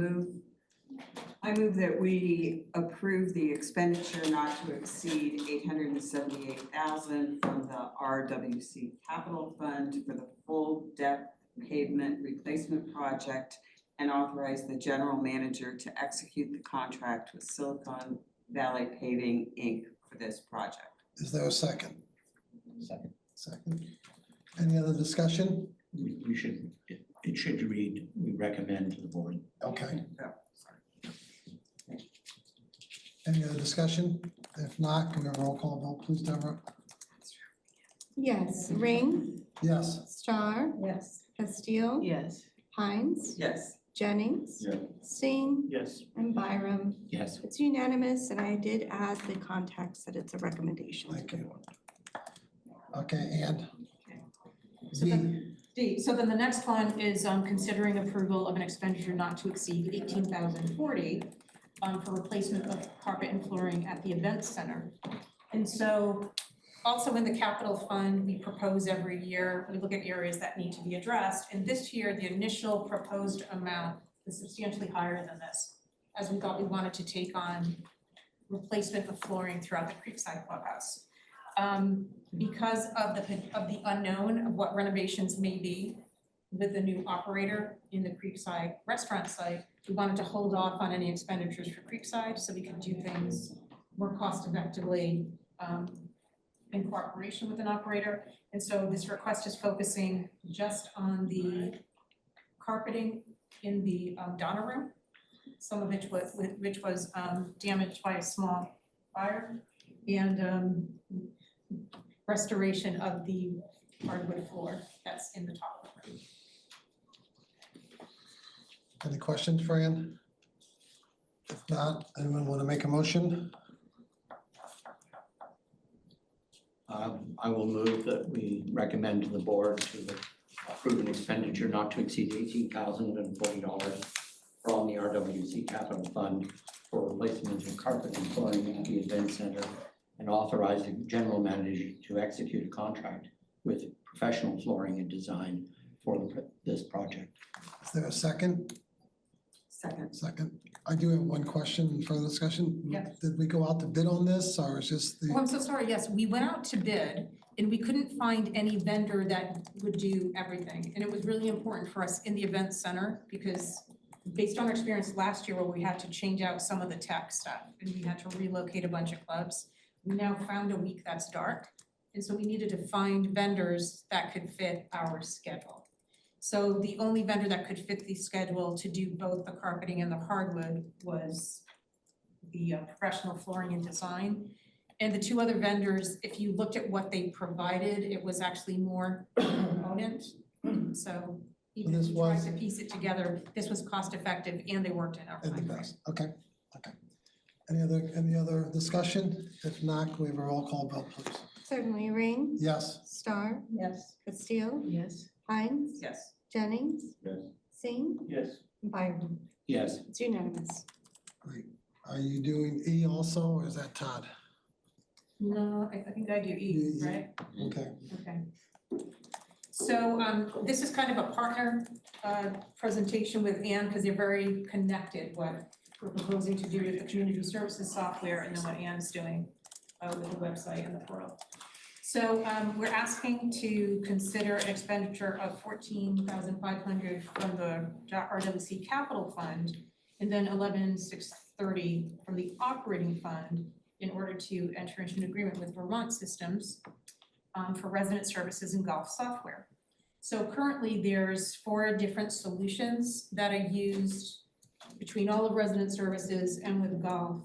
move that we approve the expenditure not to exceed $878,000 from the RWC Capital Fund for the full depth pavement replacement project and authorize the general manager to execute the contract with Silicon Valley Paving, Inc. for this project. Is there a second? Second. Second. Any other discussion? It should read, we recommend to the board. Okay. Any other discussion? If not, can we have a roll call vote, please, Deborah? Yes, Ring, Yes. Star, Yes. Castile, Yes. Hines, Yes. Jennings, Yeah. Singh, Yes. and Byram. Yes. It's unanimous, and I did add the context that it's a recommendation. Thank you. Okay, and So D, D, so then the next one is considering approval of an expenditure not to exceed 18,040 for replacement of carpet and flooring at the event center. And so also in the capital fund, we propose every year, we look at areas that need to be addressed. And this year, the initial proposed amount is substantially higher than this, as we thought we wanted to take on replacement of flooring throughout the Creekside Clubhouse. Because of the unknown of what renovations may be with the new operator in the Creekside restaurant site, we wanted to hold off on any expenditures for Creekside so we could do things more cost effectively in cooperation with an operator. And so this request is focusing just on the carpeting in the Donna room, some of which was damaged by a small fire, and restoration of the hardwood floor that's in the top of the room. any questions, Fran? If not, anyone want to make a motion? I will move that we recommend to the board to approve an expenditure not to exceed $18,040 from the RWC Capital Fund for replacement of carpet and flooring at the event center, and authorize the general manager to execute a contract with professional flooring and design for this project. Is there a second? Second. Second. I do have one question for the discussion. Yep. Did we go out to bid on this, or is just Oh, the, I'm so sorry. Yes, we went out to bid and we couldn't find any vendor that would do everything. And it was really important for us in the event center because based on our experience last year where we had to change out some of the tech stuff and we had to relocate a bunch of clubs, we now found a week that's dark. And so we needed to find vendors that could fit our schedule. So the only vendor that could fit the schedule to do both the carpeting and the hardwood was the professional flooring and design. And the two other vendors, if you looked at what they provided, it was actually more component. So even if This you tried was- to piece it together, this was cost effective and they worked in our and the timeframe. best? Okay, okay. Any other discussion? If not, can we have a roll call vote, please? Certainly, Ring, Yes. Star, Yes. Castile, Yes. Hines, Yes. Jennings, Yes. Singh, Yes. and Byram. Yes. It's unanimous. Great. Are you doing E also, or is that Todd? No, I think I do E, Yeah. right? Okay, Okay. So this is kind of a partner presentation with Ann because they're very connected, what we're proposing to do with the community services software and then what Ann's doing with the website and the portal. So we're asking to consider an expenditure of $14,500 from the RWC Capital Fund and then $11,630 from the operating fund in order to enter into an agreement with Vermont Systems for resident services and golf software. So currently there's 4 different solutions that are used between all of resident services and with golf.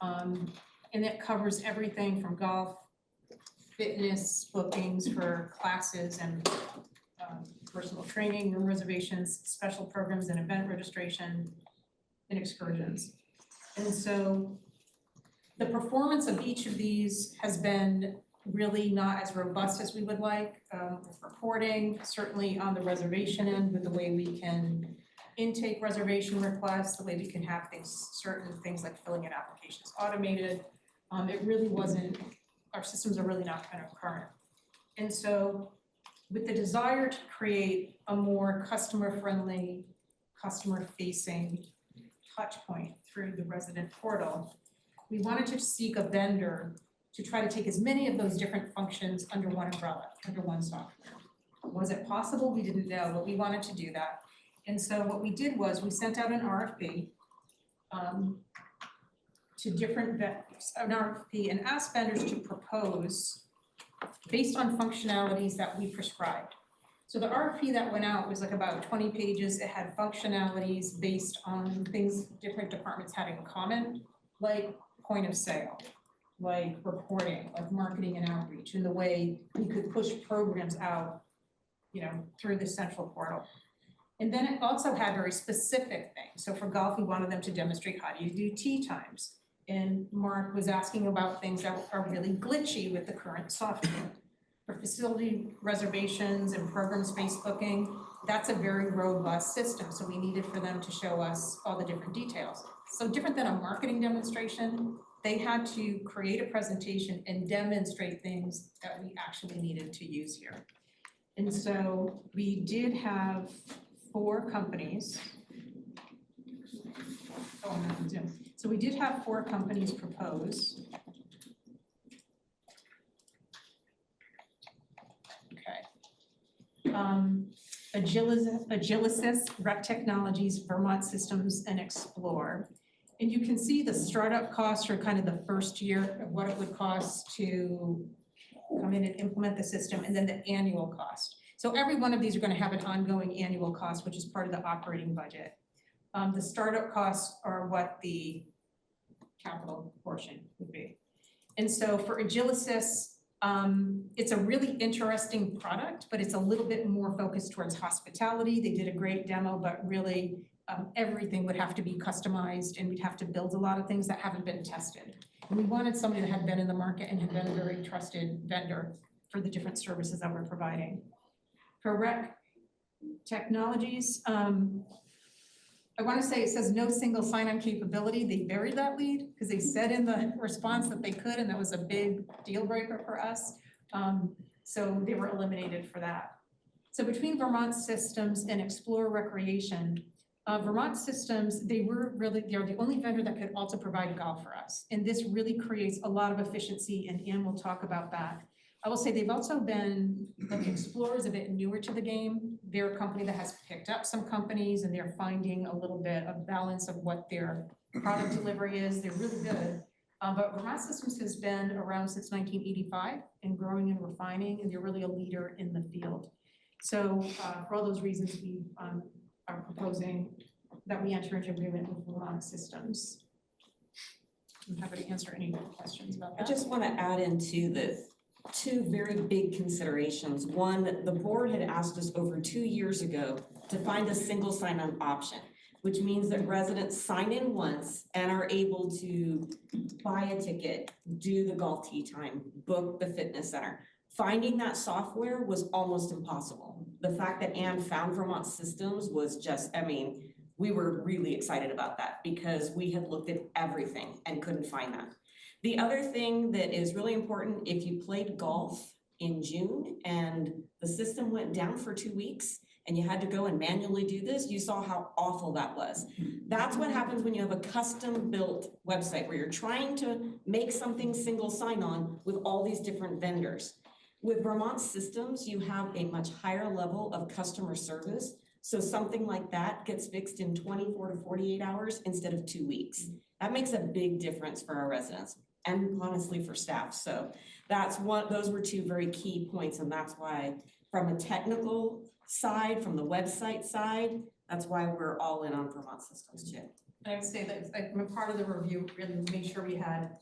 And it covers everything from golf, fitness, bookings for classes and personal training, room reservations, special programs and event registration, and excursions. And so the performance of each of these has been really not as robust as we would like with reporting, certainly on the reservation end with the way we can intake reservation requests, the way we can have things, certain things like filling in applications automated. It really wasn't, our systems are really not kind of current. And so with the desire to create a more customer-friendly, customer-facing touch point through the resident portal, we wanted to seek a vendor to try to take as many of those different functions under one umbrella, under one software. Was it possible? We didn't know, but we wanted to do that. And so what we did was we sent out an RFP to different vendors, an RFP, and asked vendors to propose based on functionalities that we prescribed. So the RFP that went out was like about 20 pages. It had functionalities based on things different departments had in common. like point of sale, like reporting, like marketing and outreach, and the way we could push programs out, through the central portal. And then it also had very specific things. So for golf, we wanted them to demonstrate how do you do tee times. And Mark was asking about things that are really glitchy with the current software. For facility reservations and program space booking, that's a very robust system. So we needed for them to show us all the different details. So different than a marketing demonstration, they had to create a presentation and demonstrate things that we actually needed to use here. And so we did have 4 companies. Oh, I'm on Zoom. So we did have 4 companies propose. Okay. Agilicis, Rec Technologies, Vermont Systems, and Explore. And you can see the startup costs for kind of the first year of what it would cost to come in and implement the system, and then the annual cost. So every one of these are going to have an ongoing annual cost, which is part of the operating budget. The startup costs are what the capital portion would be. And so for Agilicis, it's a really interesting product, but it's a little bit more focused towards hospitality. They did a great demo, but really everything would have to be customized, and we'd have to build a lot of things that haven't been tested. And we wanted somebody that had been in the market and had been a very trusted vendor for the different services that we're providing. For Rec Technologies, I want to say it says no single sign-on capability. They buried that lead because they said in the response that they could, and that was a big deal breaker for us. So they were eliminated for that. So between Vermont Systems and Explore Recreation, Vermont Systems, they're the only vendor that could also provide golf for us. And this really creates a lot of efficiency, and Ann will talk about that. I will say they've also been, like Explore is a bit newer to the game. They're a company that has picked up some companies, and they're finding a little bit of balance of what their product delivery is. They're really good. But Vermont Systems has been around since 1985 and growing and refining, and they're really a leader in the field. So for all those reasons, we are proposing that we enter into agreement with Vermont Systems. I'm happy to answer any questions about that. I just want to add into the 2 very big considerations. One, the board had asked us over 2 years ago to find a single sign-on option, which means that residents sign in once and are able to buy a ticket, do the golf tee time, book the fitness center. Finding that software was almost impossible. The fact that Ann found Vermont Systems was just, we were really excited about that because we had looked at everything and couldn't find that. The other thing that is really important, if you played golf in June and the system went down for 2 weeks and you had to go and manually do this, you saw how awful that was. That's what happens when you have a custom-built website where you're trying to make something single sign-on with all these different vendors. With Vermont Systems, you have a much higher level of customer service. So something like that gets fixed in 24 to 48 hours instead of 2 weeks. That makes a big difference for our residents and honestly for staff. So those were 2 very key points. And that's why from a technical side, from the website side, that's why we're all in on Vermont Systems too. And I would say that part of the review really made sure we had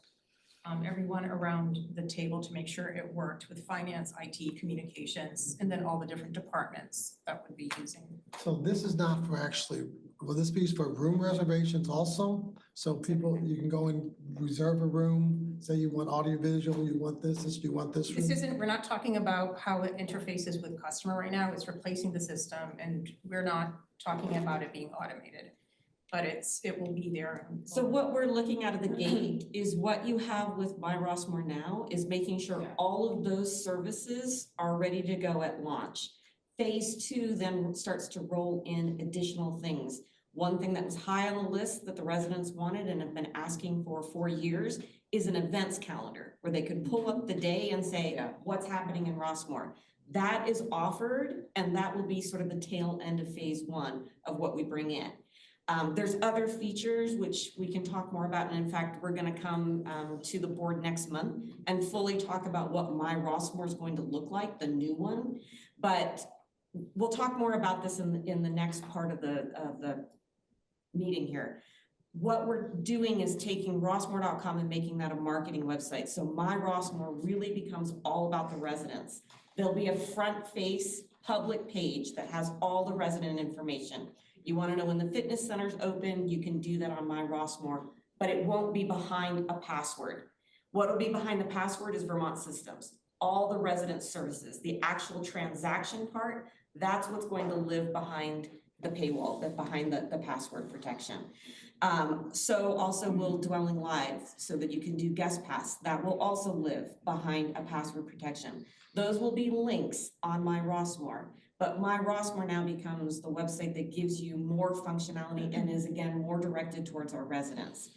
everyone around the table to make sure it worked with finance, IT, communications, and then all the different departments that would be using. So this is not for actually, will this be for room reservations also? So people, you can go and reserve a room, say you want audio visual, you want this, you want this room? We're not talking about how it interfaces with customer right now. It's replacing the system, and we're not talking about it being automated. But it will be there. So what we're looking at the gate is what you have with My Rossmore now is making sure all of those services are ready to go at launch. Phase 2 then starts to roll in additional things. One thing that was high on the list that the residents wanted and have been asking for years is an events calendar where they could pull up the day and say, what's happening in Rossmore. That is offered, and that will be sort of the tail end of phase 1 of what we bring in. There's other features which we can talk more about, and in fact, we're going to come to the board next month and fully talk about what My Rossmore is going to look like, the new one. But we'll talk more about this in the next part of the meeting here. What we're doing is taking rossmore.com and making that a marketing website. So My Rossmore really becomes all about the residents. There'll be a front face public page that has all the resident information. You wanna know when the fitness center's open, you can do that on My Rossmore, but it won't be behind a password. What'll be behind the password is Vermont Systems. All the resident services, the actual transaction part, that's what's going to live behind the paywall, behind the password protection. So also will Dwelling Live, so that you can do guest pass, that will also live behind a password protection. Those will be links on My Rossmore, but My Rossmore now becomes the website that gives you more functionality and is again more directed towards our residents.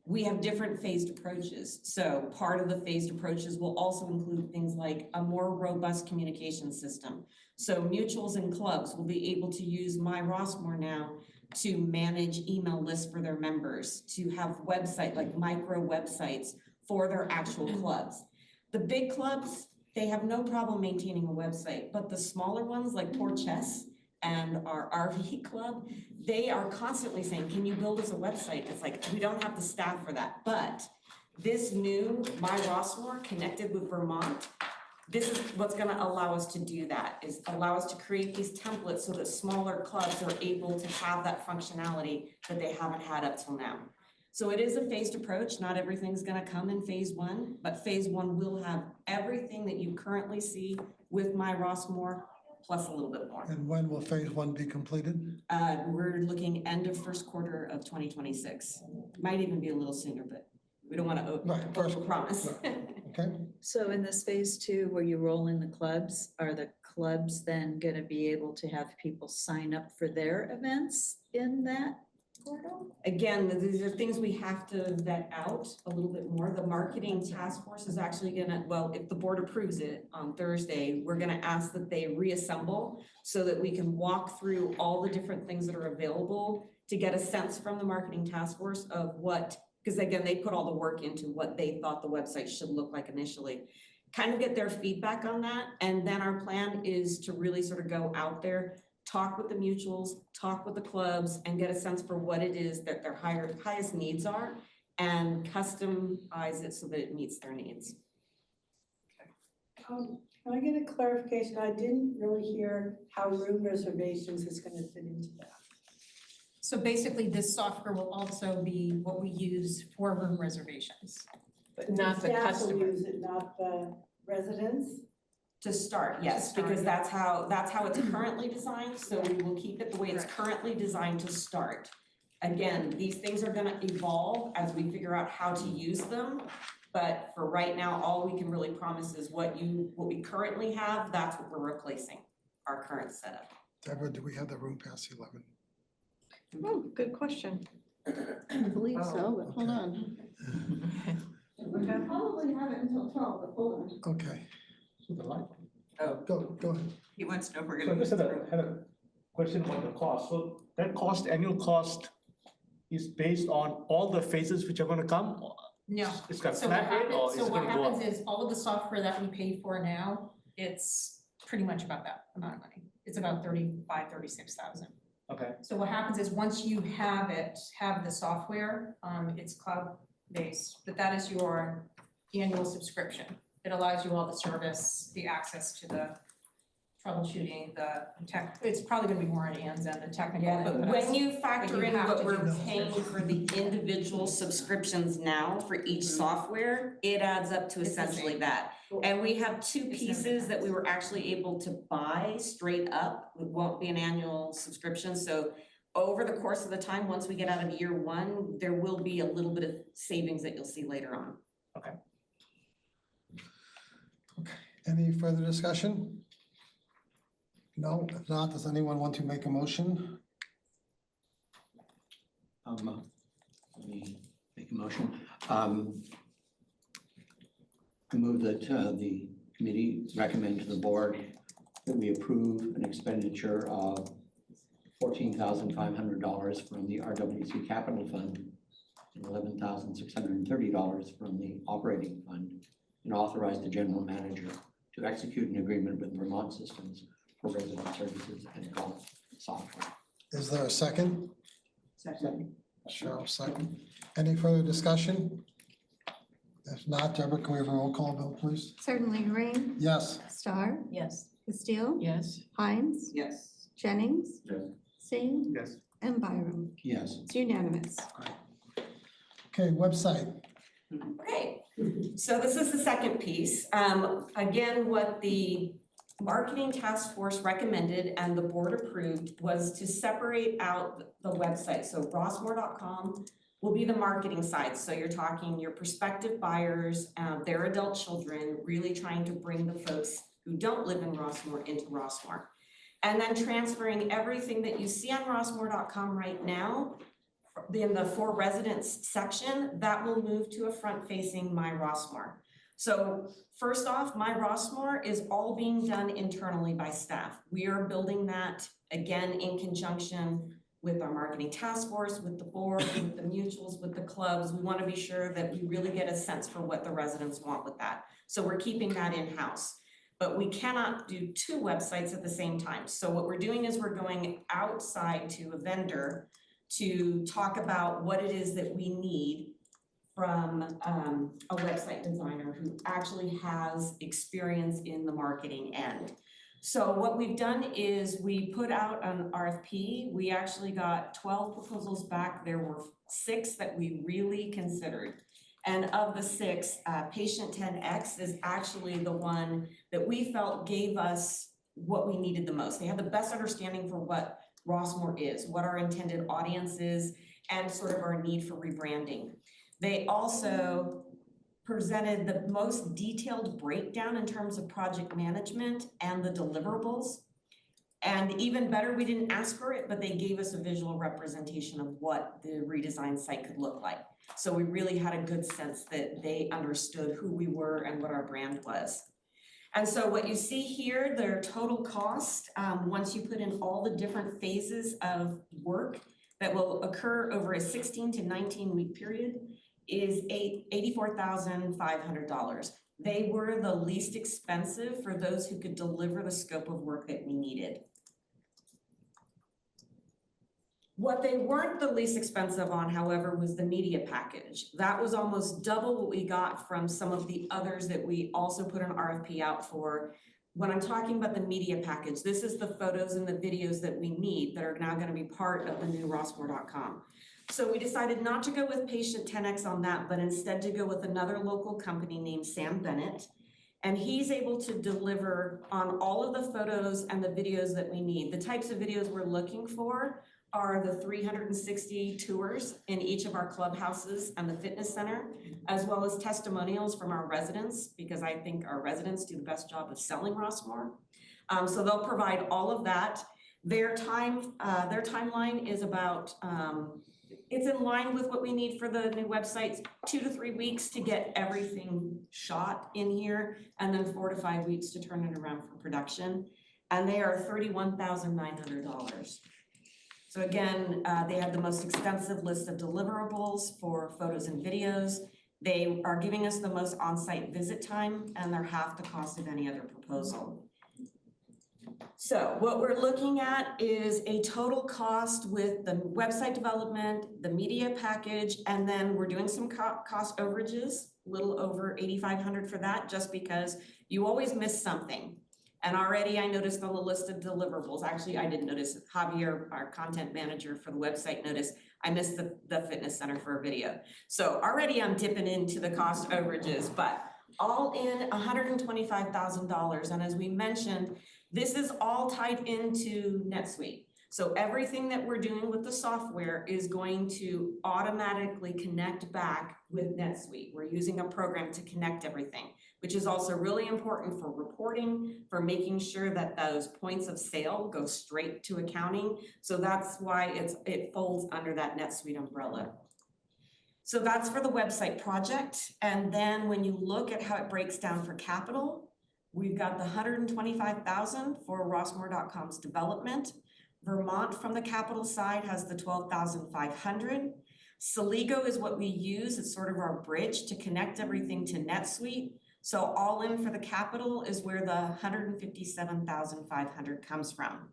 We have different phased approaches. So part of the phased approaches will also include things like a more robust communication system. So mutuals and clubs will be able to use My Rossmore now to manage email lists for their members, to have website, like micro websites for their actual clubs. The big clubs, they have no problem maintaining a website, but the smaller ones like Port Chess and our RV club, they are constantly saying, can you build us a website? It's like, we don't have the staff for that, but this new My Rossmore connected with Vermont, this is what's gonna allow us to do that, is allow us to create these templates so that smaller clubs are able to have that functionality that they haven't had up till now. So it is a phased approach. Not everything's gonna come in phase one, but phase one will have everything that you currently see with My Rossmore, plus a little bit more. And when will phase one be completed? We're looking end of first quarter of 2026. Might even be a little sooner, but we don't wanna promise. Okay, So in this phase two, where you roll in the clubs, are the clubs then gonna be able to have people sign up for their events in that portal? Again, these are things we have to vet out a little bit more. The marketing task force is actually gonna, well, if the board approves it on Thursday, we're gonna ask that they reassemble so that we can walk through all the different things that are available to get a sense from the marketing task force of what, because again, they put all the work into what they thought the website should look like initially. Kind of get their feedback on that, and then our plan is to really sort of go out there, talk with the mutuals, talk with the clubs, and get a sense for what it is that their highest needs are, and customize it so that it meets their needs. Can I get a clarification? I didn't really hear how room reservations is gonna fit into that. So basically, this software will also be what we use for room reservations. But Not the staff will customer. use it, not the residents? To start, yes, because that's how it's currently designed, so we will keep it the way it's currently designed to start. Again, these things are gonna evolve as we figure out how to use them, but for right now, all we can really promise is what we currently have, that's what we're replacing, our current setup. Deborah, do we have the room past 11? Oh, good question. I believe so, but hold on. I probably have it until 12, but hold on. Okay, So the light. go ahead. He wants to know if we're So I gonna. just had a question about the cost. So that cost, annual cost is based on all the phases which are gonna come? No. It's got So what flat rate or happens, it's so what gonna go up? happens is all of the software that we pay for now, it's pretty much about that amount of money. It's about 36,000. Okay, So what happens is once you have the software, it's cloud-based, but that is your annual subscription. It allows you all the service, the access to the troubleshooting, the tech, it's probably gonna be more on Ann's end, the technical. Yeah, but end, when you factor you in have what to we're do the paying for the individual subscriptions now for each software, it adds up to It's the essentially same. that. And we have two It's no pieces that we were actually able to buy straight up. It won't be an annual subscription, so over the course of the time, once we get out of year one, there will be a little bit of savings that you'll see later on. Any further discussion? No, if not, does anyone want to make a motion? Let me make a motion. I move that the committee recommend to the board that we approve an expenditure of $14,500 from the RWC Capital Fund and $11,630 from the operating fund, and authorize the general manager to execute an agreement with Vermont Systems for resident services and golf software. Is there a second? Second. Cheryl, second. Any further discussion? If not, Deborah, can we have a roll call vote, please? Certainly, Green, Yes. Star, Yes. Castile, Yes. Hines, Yes. Jennings, Yes. Singh, Yes. and Byram. Yes. It's unanimous. Okay, website. Okay, so this is the second piece. Again, what the marketing task force recommended and the board approved was to separate out the website. So rossmore.com will be the marketing side. So you're talking your prospective buyers, their adult children, really trying to bring the folks who don't live in Rossmore into Rossmore. And then transferring everything that you see on rossmore.com right now in the for residents section, that will move to a front-facing My Rossmore. So first off, My Rossmore is all being done internally by staff. We are building that again in conjunction with our marketing task force, with the board, with the mutuals, with the clubs. We want to be sure that we really get a sense for what the residents want with that. So we're keeping that in-house. But we cannot do two websites at the same time. So what we're doing is we're going outside to a vendor to talk about what it is that we need from a website designer who actually has experience in the marketing end. So what we've done is we put out an RFP. We actually got 12 proposals back. There were 6 that we really considered. And of the 6, Patient 10X is actually the one that we felt gave us what we needed the most. They have the best understanding for what Rossmore is, what our intended audience is, and sort of our need for rebranding. They also presented the most detailed breakdown in terms of project management and the deliverables. And even better, we didn't ask for it, but they gave us a visual representation of what the redesigned site could look like. So we really had a good sense that they understood who we were and what our brand was. And so what you see here, their total cost, once you put in all the different phases of work that will occur over a 16 to 19 week period, is $84,500. They were the least expensive for those who could deliver the scope of work that we needed. What they weren't the least expensive on, however, was the media package. That was almost double what we got from some of the others that we also put an RFP out for. When I'm talking about the media package, this is the photos and the videos that we need that are now going to be part of the new rossmore.com. So we decided not to go with Patient 10X on that, but instead to go with another local company named Sam Bennett. And he's able to deliver on all of the photos and the videos that we need. The types of videos we're looking for are the 360 tours in each of our clubhouses and the fitness center, as well as testimonials from our residents, because I think our residents do the best job of selling Rossmore. So they'll provide all of that. Their timeline is about, it's in line with what we need for the new websites, 2 to 3 weeks to get everything shot in here, and then 4 to 5 weeks to turn it around for production. And they are $31,900. So again, they have the most extensive list of deliverables for photos and videos. They are giving us the most on-site visit time, and they're half the cost of any other proposal. So what we're looking at is a total cost with the website development, the media package, and then we're doing some cost overages, a little over $8,500 for that, just because you always miss something. And already I noticed on the list of deliverables, actually I didn't notice, Javier, our content manager for the website, noticed I missed the fitness center for a video. So already I'm dipping into the cost overages, but all in $125,000. And as we mentioned, this is all tied into NetSuite. So everything that we're doing with the software is going to automatically connect back with NetSuite. We're using a program to connect everything, which is also really important for reporting, for making sure that those points of sale go straight to accounting. So that's why it folds under that NetSuite umbrella. So that's for the website project. And then when you look at how it breaks down for capital, we've got the $125,000 for rossmore.com's development. Vermont from the capital side has the $12,500. Celigo is what we use. It's sort of our bridge to connect everything to NetSuite. So all in for the capital is where the $157,500 comes from.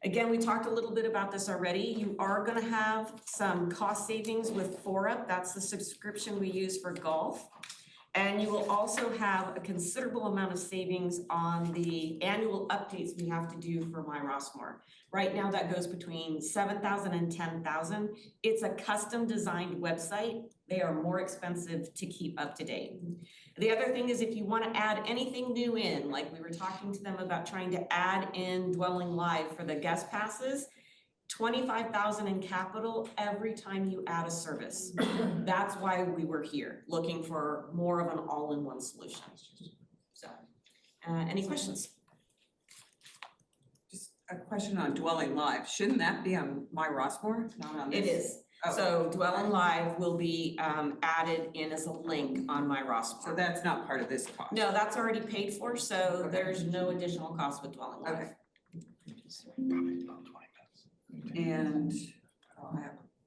Again, we talked a little bit about this already. You are gonna have some cost savings with 4UP. That's the subscription we use for golf. And you will also have a considerable amount of savings on the annual updates we have to do for My Rossmore. Right now, that goes between $7,000 and $10,000. It's a custom designed website. They are more expensive to keep up to date. The other thing is if you want to add anything new in, like we were talking to them about trying to add in Dwelling Live for the guest passes, $25,000 in capital every time you add a service. That's why we were here, looking for more of an all-in-one solution. So, any questions? Just a question on Dwelling Live. Shouldn't that be on My Rossmore, not on this? It is. Oh. So Dwelling Live will be added in as a link on My Rossmore. So that's not part of this cost? No, that's already paid for, so there's no additional cost with Dwelling Live. Okay. And,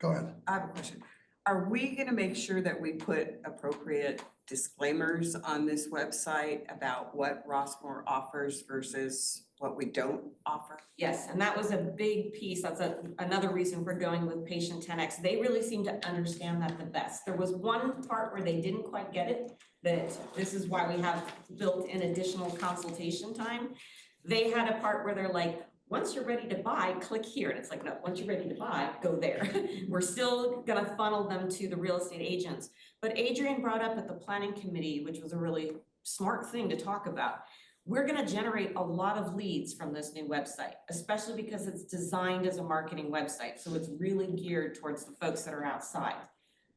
Go ahead. I have a question. Are we gonna make sure that we put appropriate disclaimers on this website about what Rossmore offers versus what we don't offer? Yes, and that was a big piece. That's another reason for going with Patient 10X. They really seem to understand that the best. There was one part where they didn't quite get it, that this is why we have built in additional consultation time. They had a part where they're like, once you're ready to buy, click here. And it's like, no, once you're ready to buy, go there. We're still gonna funnel them to the real estate agents. But Adrian brought up at the planning committee, which was a really smart thing to talk about. We're gonna generate a lot of leads from this new website, especially because it's designed as a marketing website. So it's really geared towards the folks that are outside.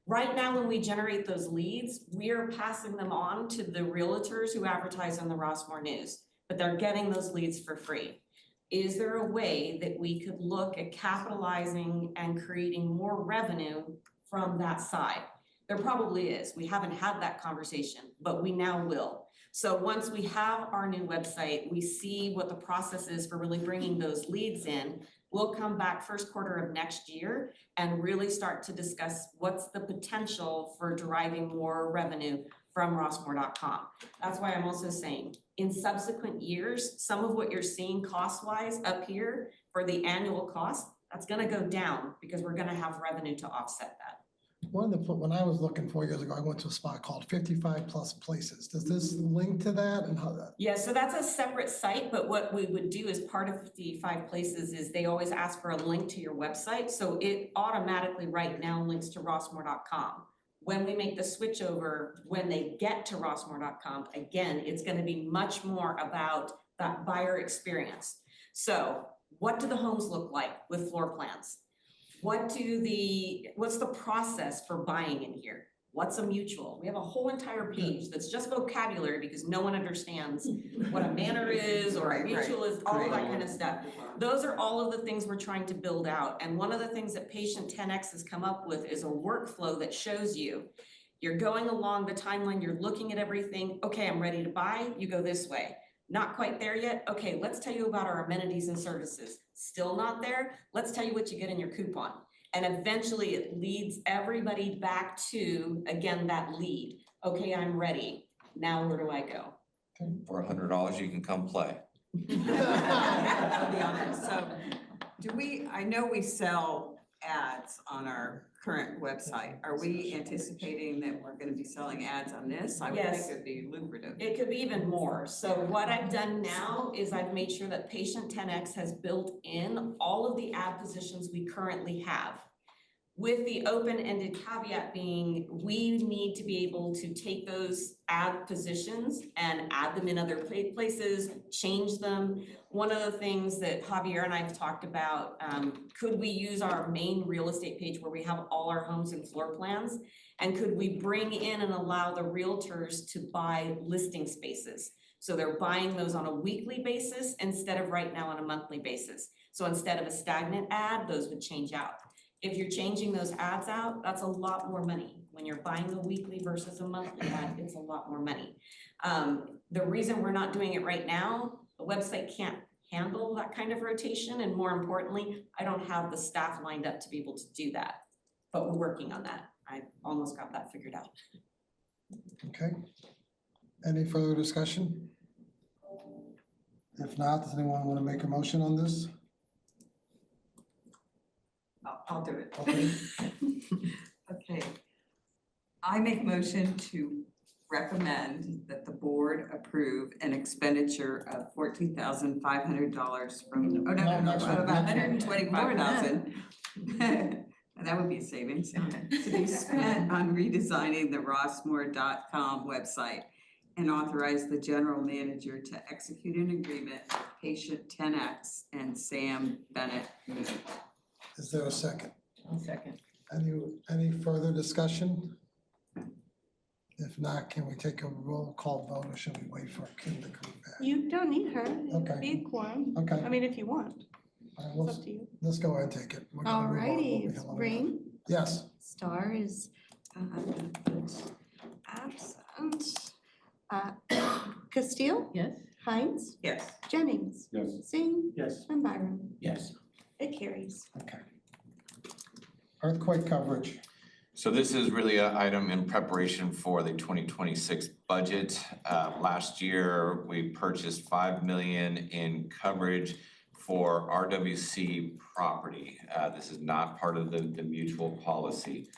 Right now, when we generate those leads, we are passing them on to the realtors who advertise on the Rossmore News, but they're getting those leads for free. Is there a way that we could look at capitalizing and creating more revenue from that side? There probably is. We haven't had that conversation, but we now will. So once we have our new website, we see what the process is for really bringing those leads in. We'll come back first quarter of next year and really start to discuss what's the potential for deriving more revenue from Rossmore.com. That's why I'm also saying in subsequent years, some of what you're seeing cost-wise up here for the annual cost, that's gonna go down because we're gonna have revenue to offset that. When I was looking 4 years ago, I went to a spot called 55 Plus Places. Does this link to that and how that? Yeah, so that's a separate site, but what we would do as part of 55 Places is they always ask for a link to your website. So it automatically right now links to Rossmore.com. When we make the switch over, when they get to Rossmore.com, again, it's gonna be much more about that buyer experience. So what do the homes look like with floor plans? What's the process for buying in here? What's a mutual? We have a whole entire page that's just vocabulary because no one understands what a manor is or a mutual is, all of that kind of stuff. Those are all of the things we're trying to build out. And one of the things that Patient 10X has come up with is a workflow that shows you, you're going along the timeline, you're looking at everything. Okay, I'm ready to buy. You go this way. Not quite there yet? Okay, let's tell you about our amenities and services. Still not there? Let's tell you what you get in your coupon. And eventually it leads everybody back to, again, that lead. Okay, I'm ready. Now where do I go? For $100, you can come play. I'll be honest. So I know we sell ads on our current website. Are we anticipating that we're gonna be selling ads on this? I would think Yes. it'd be lucrative. It could be even more. So what I've done now is I've made sure that Patient 10X has built in all of the ad positions we currently have. With the open-ended caveat being, we need to be able to take those ad positions and add them in other places, change them. One of the things that Javier and I have talked about, could we use our main real estate page where we have all our homes and floor plans? And could we bring in and allow the realtors to buy listing spaces? So they're buying those on a weekly basis instead of right now on a monthly basis. So instead of a stagnant ad, those would change out. If you're changing those ads out, that's a lot more money. When you're buying a weekly versus a monthly ad, it's a lot more money. The reason we're not doing it right now, the website can't handle that kind of rotation. And more importantly, I don't have the staff lined up to be able to do that. But we're working on that. I almost got that figured out. Okay. Any further discussion? If not, does anyone want to make a motion on this? I'll do it. Okay. Okay. I make a motion to recommend that the board approve an expenditure of $14,500 from, oh, no, next one, of next one. $125,000. That would be a savings, to be spent on redesigning the rossmore.com website and authorize the general manager to execute an agreement with Patient 10X and Sam Bennett. Is there a second? I'll second. Any further discussion? If not, can we take a roll call vote or should we wait for Kim to come back? You don't need her. It Okay. could be a quorum. Okay. I mean, if you want. All right, It's up to you. let's go ahead and take it. We're gonna move on. Alrighty, We'll it's be held Rain, Yes. Star is absent. Castile, Yes? Hines, Yes. Jennings, Yes. Singh, Yes. and Byron. Yes. It carries. Okay. Earthquake coverage. So this is really an item in preparation for the 2026 budget. Last year, we purchased $5 million in coverage for RWC property. This is not part of the mutual policy.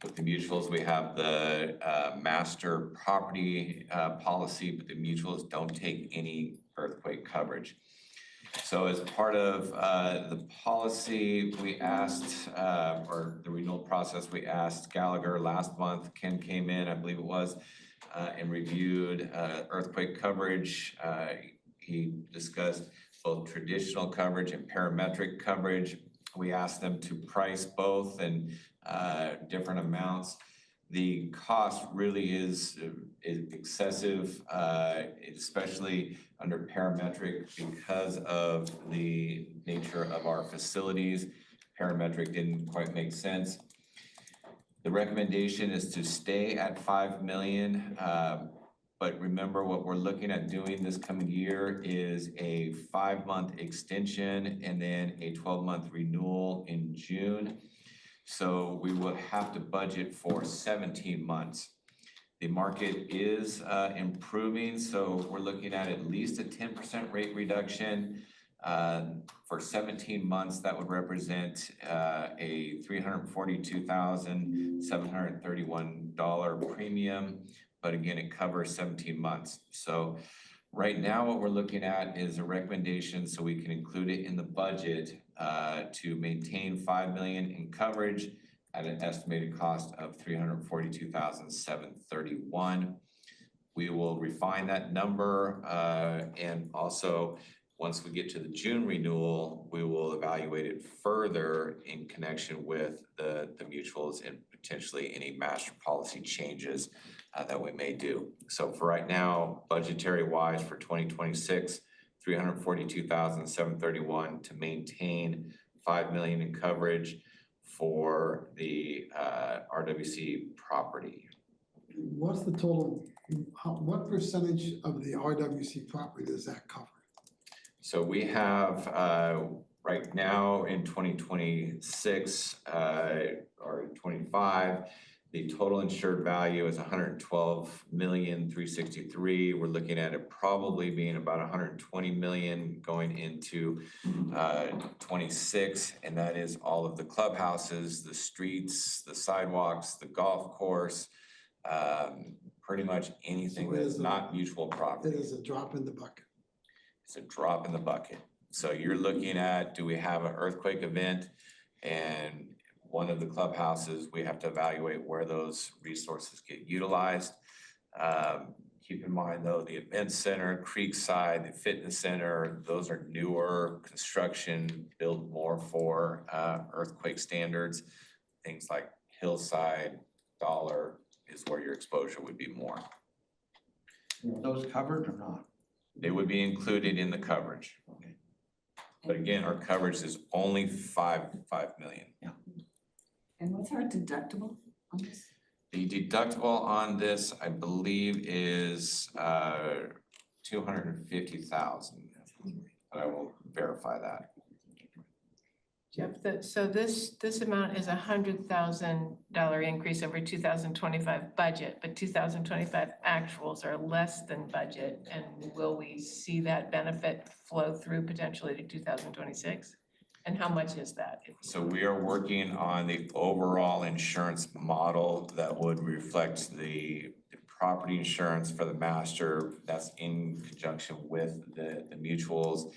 With the mutuals, we have the master property policy, but the mutuals don't take any earthquake coverage. So as part of the policy, we asked, or the renewal process, we asked Gallagher last month. Ken came in, I believe it was, and reviewed earthquake coverage. He discussed both traditional coverage and parametric coverage. We asked them to price both and different amounts. The cost really is excessive, especially under parametric because of the nature of our facilities. Parametric didn't quite make sense. The recommendation is to stay at 5 million. But remember, what we're looking at doing this coming year is a 5-month extension and then a 12-month renewal in June. So we will have to budget for 17 months. The market is improving, so we're looking at least a 10% rate reduction. For 17 months, that would represent a $342,731 premium. But again, it covers 17 months. So right now, what we're looking at is a recommendation so we can include it in the budget to maintain 5 million in coverage at an estimated cost of $342,731. We will refine that number and also once we get to the June renewal, we will evaluate it further in connection with the mutuals and potentially any master policy changes that we may do. So for right now, budgetary wise for 2026, $342,731 to maintain 5 million in coverage for the RWC property. What's the total, what percentage of the RWC property does that cover? So we have right now in 2026 or 25, the total insured value is 112,363,000. We're looking at it probably being about 120 million going into 26, and that is all of the clubhouses, the streets, the sidewalks, the golf course, pretty much anything that is not mutual property. It is a drop in the bucket. It's a drop in the bucket. So you're looking at, do we have an earthquake event? And one of the clubhouses, we have to evaluate where those resources get utilized. Keep in mind though, the event center, Creekside, the fitness center, those are newer construction, built more for earthquake standards. Things like Hillside, Dollar is where your exposure would be more. Are those covered or not? They would be included in the coverage. Okay. But again, our coverage is only 5 million. Yeah. And what's our deductible on this? The deductible on this, I believe, is 250,000. But I will verify that. Jeff, so this amount is $100,000 increase over 2025 budget, but 2025 actuals are less than budget. And will we see that benefit flow through potentially to 2026? And how much is that? So we are working on the overall insurance model that would reflect the property insurance for the master. That's in conjunction with the mutuals.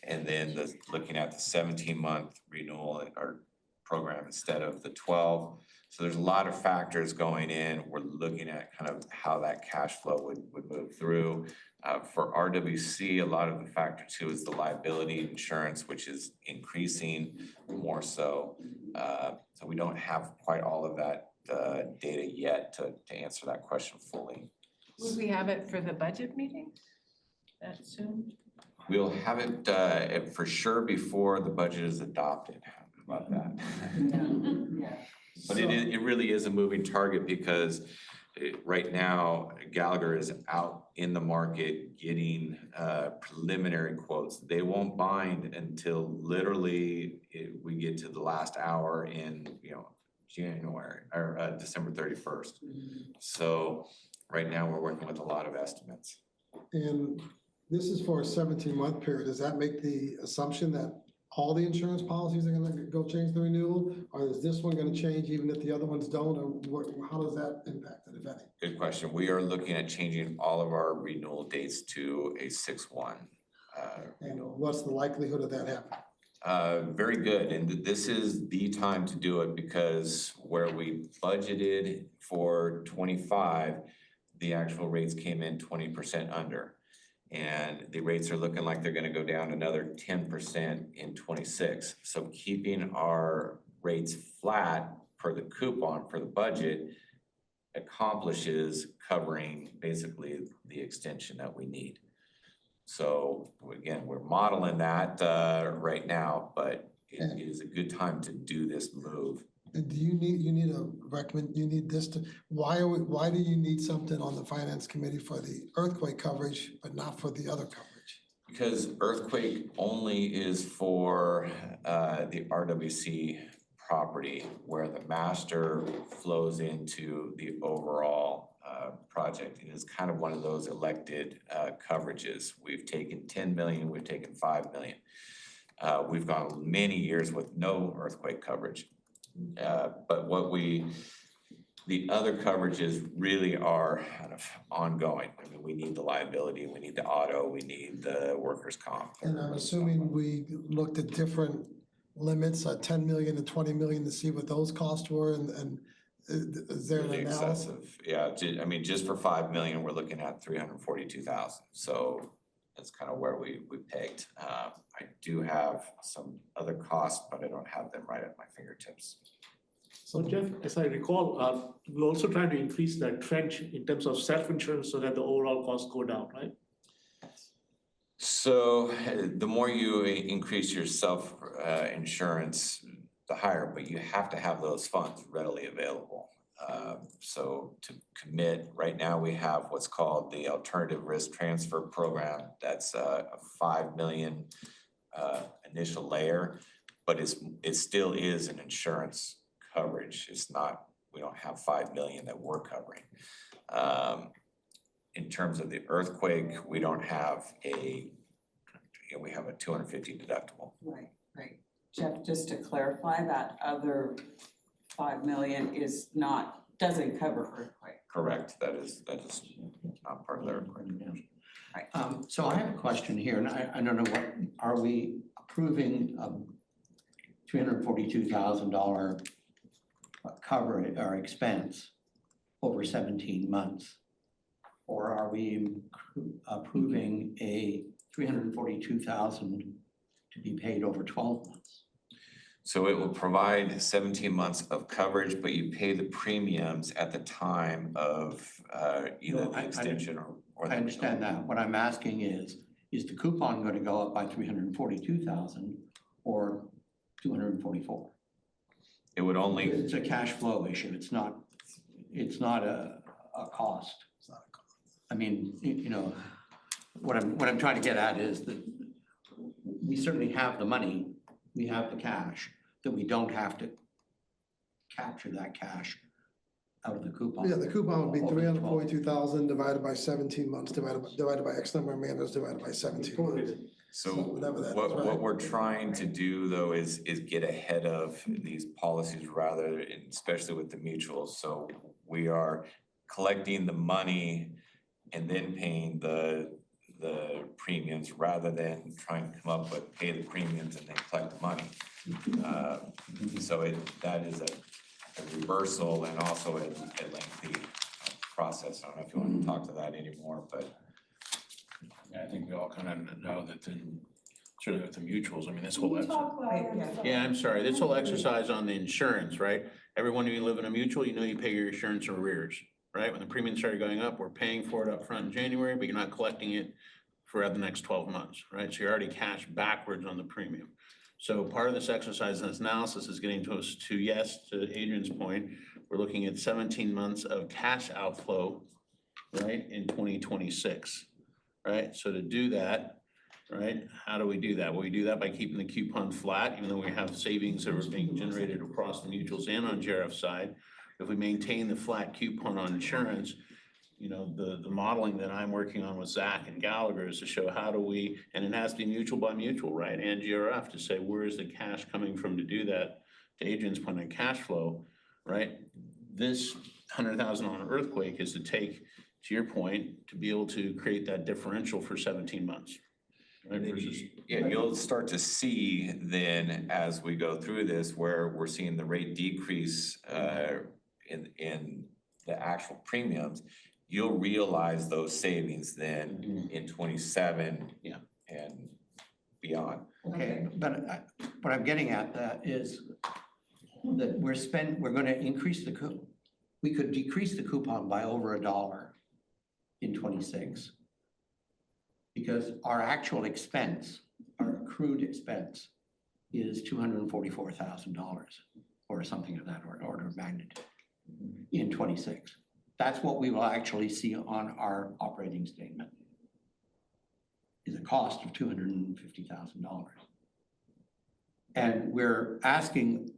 And then looking at the 17-month renewal or program instead of the 12. So there's a lot of factors going in. We're looking at kind of how that cash flow would move through. For RWC, a lot of the factor too is the liability insurance, which is increasing more so. So we don't have quite all of that data yet to answer that question fully. Would we have it for the budget meeting that soon? We'll have it for sure before the budget is adopted. How about that? But it really is a moving target because right now Gallagher is out in the market getting preliminary quotes. They won't bind until literally we get to the last hour in January or December 31st. So right now we're working with a lot of estimates. And this is for a 17-month period. Does that make the assumption that all the insurance policies are gonna go change the renewal? Or is this one gonna change even if the other ones don't? Or how does that impact it, if any? Good question. We are looking at changing all of our renewal dates to a 6/1. And what's the likelihood of that happening? Very good. And this is the time to do it because where we budgeted for 25, the actual rates came in 20% under. And the rates are looking like they're gonna go down another 10% in 26. So keeping our rates flat per the coupon for the budget accomplishes covering basically the extension that we need. So again, we're modeling that right now, but it is a good time to do this move. And do you need this to, why do you need something on the finance committee for the earthquake coverage, but not for the other coverage? Because earthquake only is for the RWC property where the master flows into the overall project. It is kind of one of those elected coverages. We've taken 10 million, we've taken 5 million. We've gone many years with no earthquake coverage. But the other coverages really are kind of ongoing. I mean, we need the liability, we need the auto, we need the workers' comp. And I'm assuming we looked at different limits, 10 million to 20 million to see what those costs were and is there an Really analysis? excessive. Yeah, I mean, just for 5 million, we're looking at 342,000. So that's kind of where we pegged. I do have some other costs, but I don't have them right at my fingertips. So Jeff, as I recall, we're also trying to increase the trench in terms of self-insurance so that the overall costs go down, right? So the more you increase your insurance, the higher, but you have to have those funds readily available. So to commit, right now we have what's called the Alternative Risk Transfer Program. That's a 5 million initial layer, but it still is an insurance coverage. It's not, we don't have 5 million that we're covering. In terms of the earthquake, we don't have we have a 250 deductible. Right. Jeff, just to clarify, that other 5 million doesn't cover earthquake. Correct. That is not part of the earthquake. Right. So I have a question here, and I don't know what, are we approving $342,000 coverage or expense over 17 months? Or are we approving a $342,000 to be paid over 12 months? So it will provide 17 months of coverage, but you pay the premiums at the time of either the extension or the I understand that. What I'm asking is the coupon going to go up by 342,000 or 244? It would only. It's a cash flow issue. It's not a cost. It's not a cost. I mean, what I'm trying to get at is that we certainly have the money, we have the cash, that we don't have to capture that cash out of the coupon. Yeah, the coupon would be 342,000 divided by 17 months, divided by X number of mandates, divided by 17 months. So whatever that is, what right? we're trying to do though is get ahead of these policies rather, and especially with the mutuals. So we are collecting the money and then paying the premiums rather than trying to come up with pay the premiums and then collect the money. So that is a reversal and also a lengthy process. I don't know if you want to talk to that anymore, but. Yeah, I think we all kind of know that then, certainly with the mutuals, I mean, this whole. Can you talk louder? Yeah. Yeah, I'm sorry, this whole exercise on the insurance, right? Everyone who live in a mutual, you know you pay your insurance in arrears, right? When the premiums started going up, we're paying for it up front in January, but you're not collecting it for the next 12 months, right? So you're already cash backwards on the premium. So part of this exercise and this analysis is getting to us to, yes, to Adrian's point, we're looking at 17 months of cash outflow, right, in 2026, right? So to do that, right, how do we do that? Well, we do that by keeping the coupon flat, even though we have savings that are being generated across the mutuals and on JRF side. If we maintain the flat coupon on insurance, you know, the modeling that I'm working on with Zach and Gallagher is to show how do we, and it has to be mutual by mutual, right? And GRF to say, where is the cash coming from to do that? To Adrian's point on cash flow, right? This $100,000 earthquake is to take, to your point, to be able to create that differential for 17 months. Right? Versus, Yeah, you'll start to see then as we go through this, where we're seeing the rate decrease in the actual premiums. You'll realize those savings then in 27 and beyond. Okay, but what I'm getting at is that we're gonna increase we could decrease the coupon by over $1 in 26. Because our actual expense, our accrued expense is $244,000 or something of that order of magnitude in 26. That's what we will actually see on our operating statement, is a cost of $250,000. And we're asking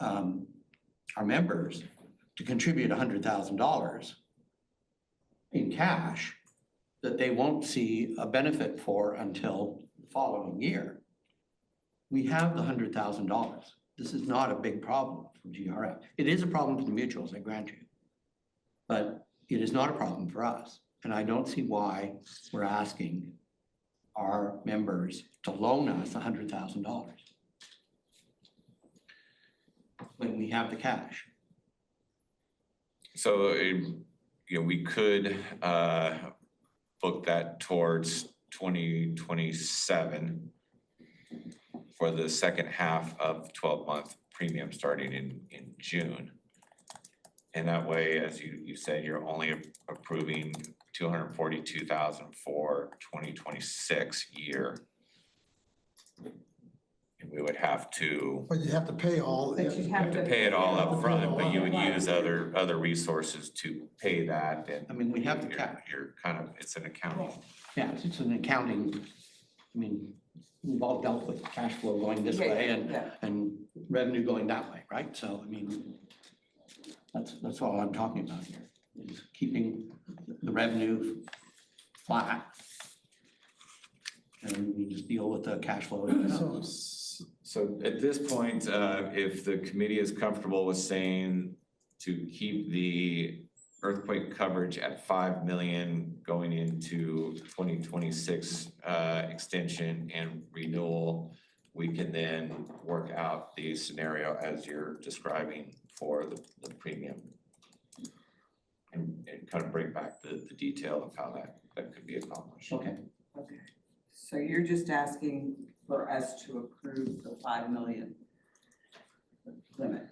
our members to contribute $100,000 in cash that they won't see a benefit for until the following year. We have the $100,000. This is not a big problem for GRF. It is a problem for the mutuals, I grant you. But it is not a problem for us. And I don't see why we're asking our members to loan us $100,000 when we have the cash. So, we could book that towards 2027 for the second half of 12-month premium starting in June. And that way, as you said, you're only approving $242,000 for 2026 year. And we would have to. But you have to pay all. But you'd have to pay it all have to up pay it front, all but you would up. use other resources to pay that, and. I mean, we have the cash. You're kind of, it's an accounting. Yeah, it's an accounting, I mean, we've all dealt with cash flow going this way and revenue going that way, right? So, I mean, that's all I'm talking about here, is keeping the revenue flat. And we just deal with the cash flow. So at this point, if the committee is comfortable with saying to keep the earthquake coverage at 5 million going into 2026 extension and renewal, we can then work out the scenario as you're describing for the premium. And kind of bring back the detail of how that could be accomplished. Okay. Okay, so you're just asking for us to approve the 5 million limit?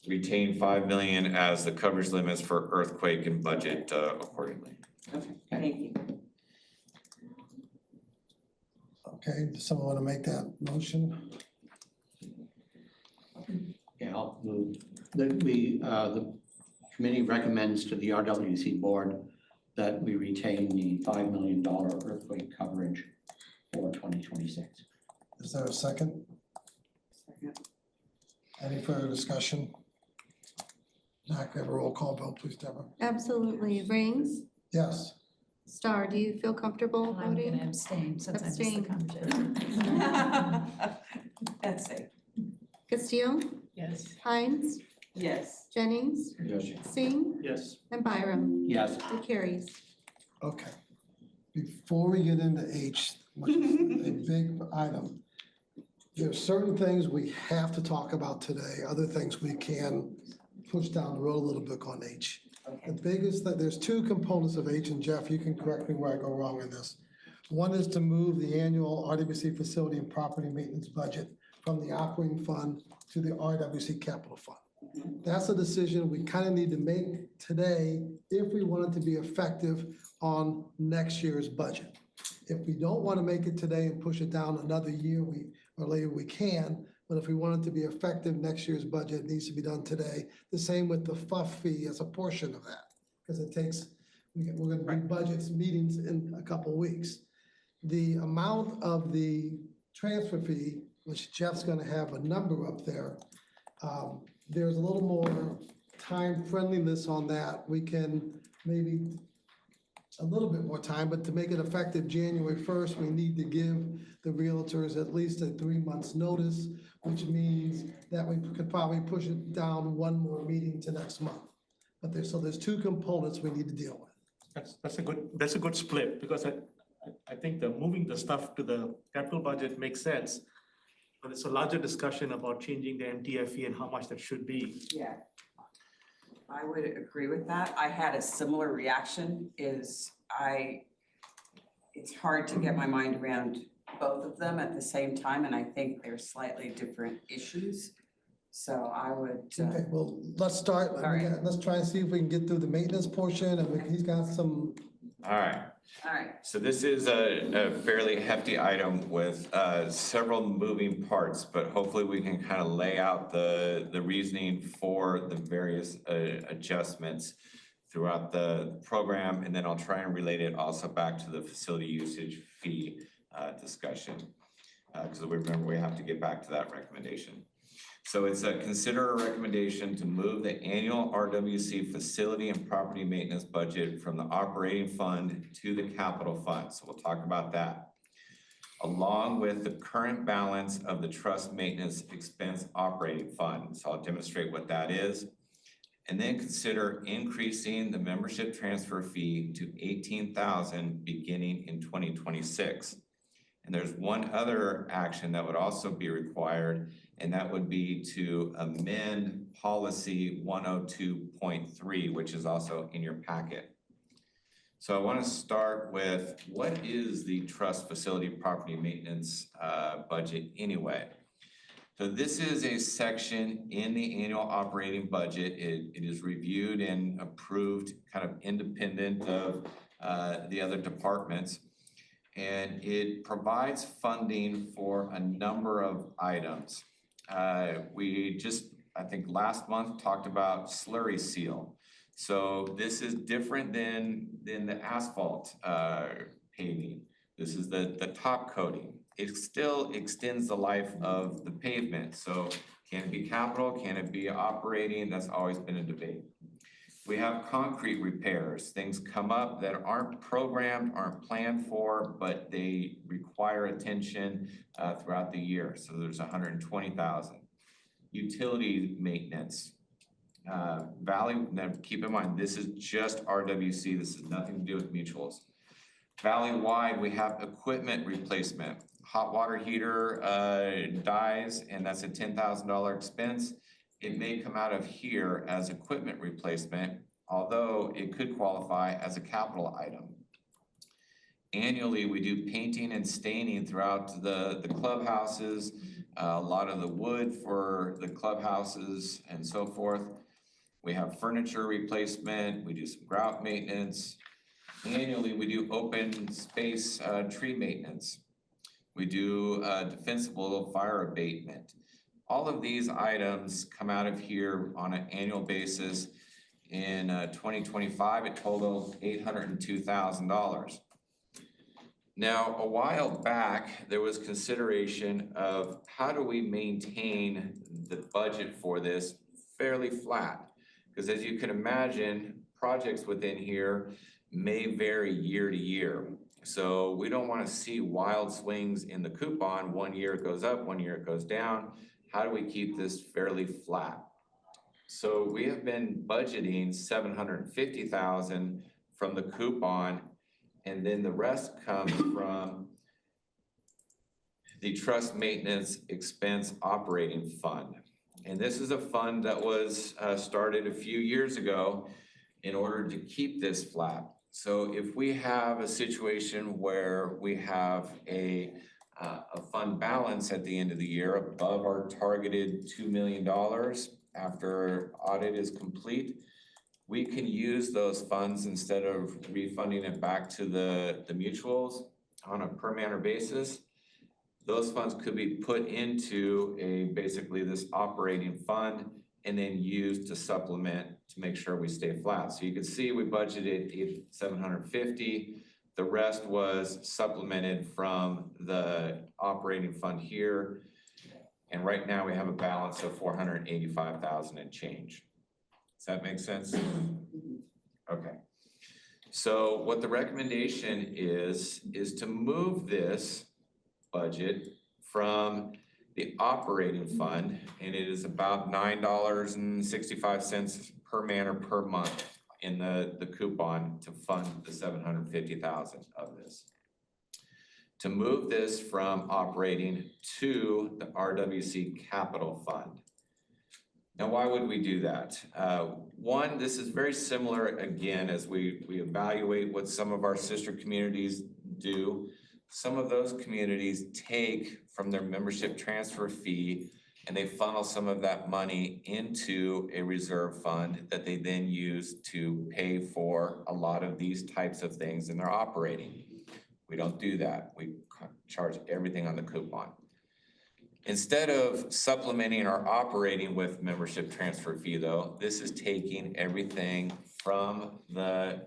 Retain 5 million as the coverage limits for earthquake and budget accordingly. Okay, thank you. Okay, does someone want to make that motion? Yeah, I'll move. The committee recommends to the RWC board that we retain the $5 million earthquake coverage for 2026. Is there a second? Second. Any further discussion? Zach, have a roll call vote, please, Deborah. Absolutely. Rings, Yes. Star, do you feel comfortable I'm voting? gonna abstain since I missed the Abstain. conversation. That's safe. Castillo, Yes. Hines, Yes. Jennings, Yes. Singh, Yes. and Byram. Yes. It carries. Okay. Before we get into H, which is a big item, there are certain things we have to talk about today, other things we can push down the road a little bit on H. The biggest, there's two components of H, and Jeff, you can correct me where I go wrong in this. One is to move the annual RWC facility and property maintenance budget from the operating fund to the RWC capital fund. That's a decision we kind of need to make today if we want it to be effective on next year's budget. If we don't want to make it today and push it down another year, or later, we can, but if we want it to be effective next year's budget, it needs to be done today. The same with the FUF fee as a portion of that, because it takes, we're gonna do budgets meetings in a couple weeks. The amount of the transfer fee, which Jeff's gonna have a number up there, there's a little more time friendliness on that. We can maybe a little bit more time, but to make it effective January 1st, we need to give the realtors at least a 3 months notice, which means that we could probably push it down one more meeting to next month. But there's two components we need to deal with. That's a good split, because I think that moving the stuff to the capital budget makes sense. But it's a larger discussion about changing the MTFE and how much that should be. Yeah. I would agree with that. I had a similar reaction it's hard to get my mind around both of them at the same time, and I think they're slightly different issues. So I would. Okay, well, let's start. Let's try and see if we can get through the maintenance portion, and he's got some. All right. All right. So this is a fairly hefty item with several moving parts, but hopefully we can kind of lay out the reasoning for the various adjustments throughout the program, and then I'll try and relate it also back to the facility usage fee discussion, because remember we have to get back to that recommendation. So it's consider a recommendation to move the annual RWC facility and property maintenance budget from the operating fund to the capital fund. So we'll talk about that. Along with the current balance of the trust maintenance expense operating fund. So I'll demonstrate what that is. And then consider increasing the membership transfer fee to $18,000 beginning in 2026. And there's one other action that would also be required, and that would be to amend policy 102.3, which is also in your packet. So I want to start with, what is the trust facility property maintenance budget anyway? So this is a section in the annual operating budget. It is reviewed and approved kind of independent of the other departments. And it provides funding for a number of items. We just, I think last month, talked about slurry seal. So this is different than the asphalt paving. This is the top coating. It still extends the life of the pavement. So can it be capital? Can it be operating? That's always been a debate. We have concrete repairs. Things come up that aren't programmed, aren't planned for, but they require attention throughout the year. So there's 120,000. Utility maintenance. Now keep in mind, this is just RWC. This has nothing to do with mutuals. Valley-wide, we have equipment replacement. Hot water heater dies, and that's a $10,000 expense. It may come out of here as equipment replacement, although it could qualify as a capital item. Annually, we do painting and staining throughout the clubhouses, a lot of the wood for the clubhouses and so forth. We have furniture replacement, we do some grout maintenance. Annually, we do open space tree maintenance. We do defensible fire abatement. All of these items come out of here on an annual basis. In 2025, it totaled $802,000. Now, a while back, there was consideration of how do we maintain the budget for this fairly flat? Because as you can imagine, projects within here, may vary year to year. So we don't want to see wild swings in the coupon. One year it goes up, 1 year it goes down. How do we keep this fairly flat? So we have been budgeting 750,000 from the coupon, and then the rest comes from the trust maintenance expense operating fund. And this is a fund that was started a few years ago in order to keep this flat. So if we have a situation where we have a fund balance at the end of the year above our targeted $2 million after audit is complete, we can use those funds instead of refunding it back to the mutuals on a per manner basis. Those funds could be put into basically this operating fund and then used to supplement to make sure we stay flat. So you can see we budgeted 750. The rest was supplemented from the operating fund here. And right now we have a balance of 485,000 and change. Does that make sense? Okay. So what the recommendation is to move this budget from the operating fund, and it is about $9.65 per manner per month in the coupon to fund the 750,000 of this. To move this from operating to the RWC capital fund. Now, why would we do that? One, this is very similar again as we evaluate what some of our sister communities do. Some of those communities take from their membership transfer fee and they funnel some of that money into a reserve fund that they then use to pay for a lot of these types of things in their operating. We don't do that. We charge everything on the coupon. Instead of supplementing our operating with membership transfer fee though, this is taking everything from the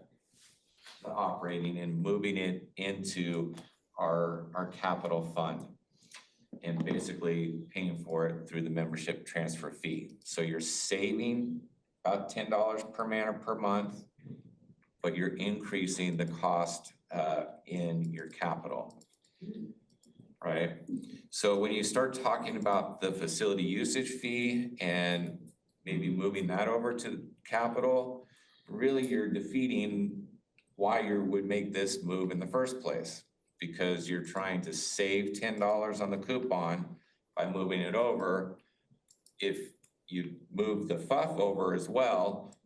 operating and moving it into our capital fund and basically paying for it through the membership transfer fee. So you're saving about $10 per manner per month, but you're increasing the cost in your capital, right? So when you start talking about the facility usage fee and maybe moving that over to capital, really you're defeating why you would make this move in the first place, because you're trying to save $10 on the coupon by moving it over. If you move the FUF over as well,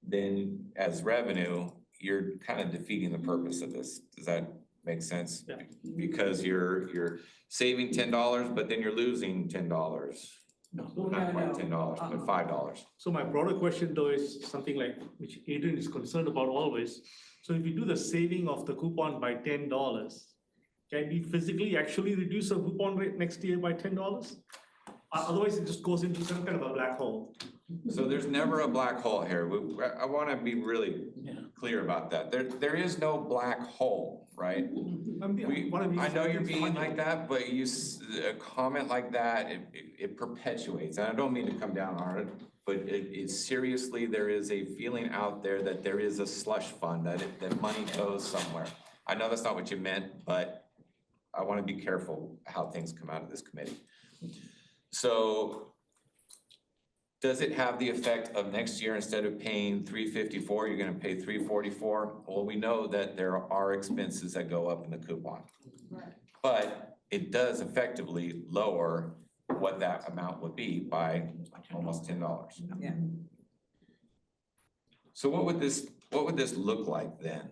then as revenue, you're kind of defeating the purpose of this. Does that make sense? Yeah. Because you're saving $10, but then you're losing $10. Not quite $10, but $5. So my broader question though is something like, which Adrian is concerned about always. So if you do the saving of the coupon by $10, can we physically actually reduce the coupon rate next year by $10? Otherwise it just goes into some kind of a black hole. So there's never a black hole here. I want to be really clear about that. There is no black hole, right? I know you're being like that, but a comment like that, it perpetuates. And I don't mean to come down on it, but it seriously, there is a feeling out there that there is a slush fund, that money goes somewhere. I know that's not what you meant, but I want to be careful how things come out of this committee. So does it have the effect of next year, instead of paying $354, you're going to pay $344? Well, we know that there are expenses that go up in the coupon. Right. But it does effectively lower what that amount would be by almost $10. Yeah. So what would this look like then?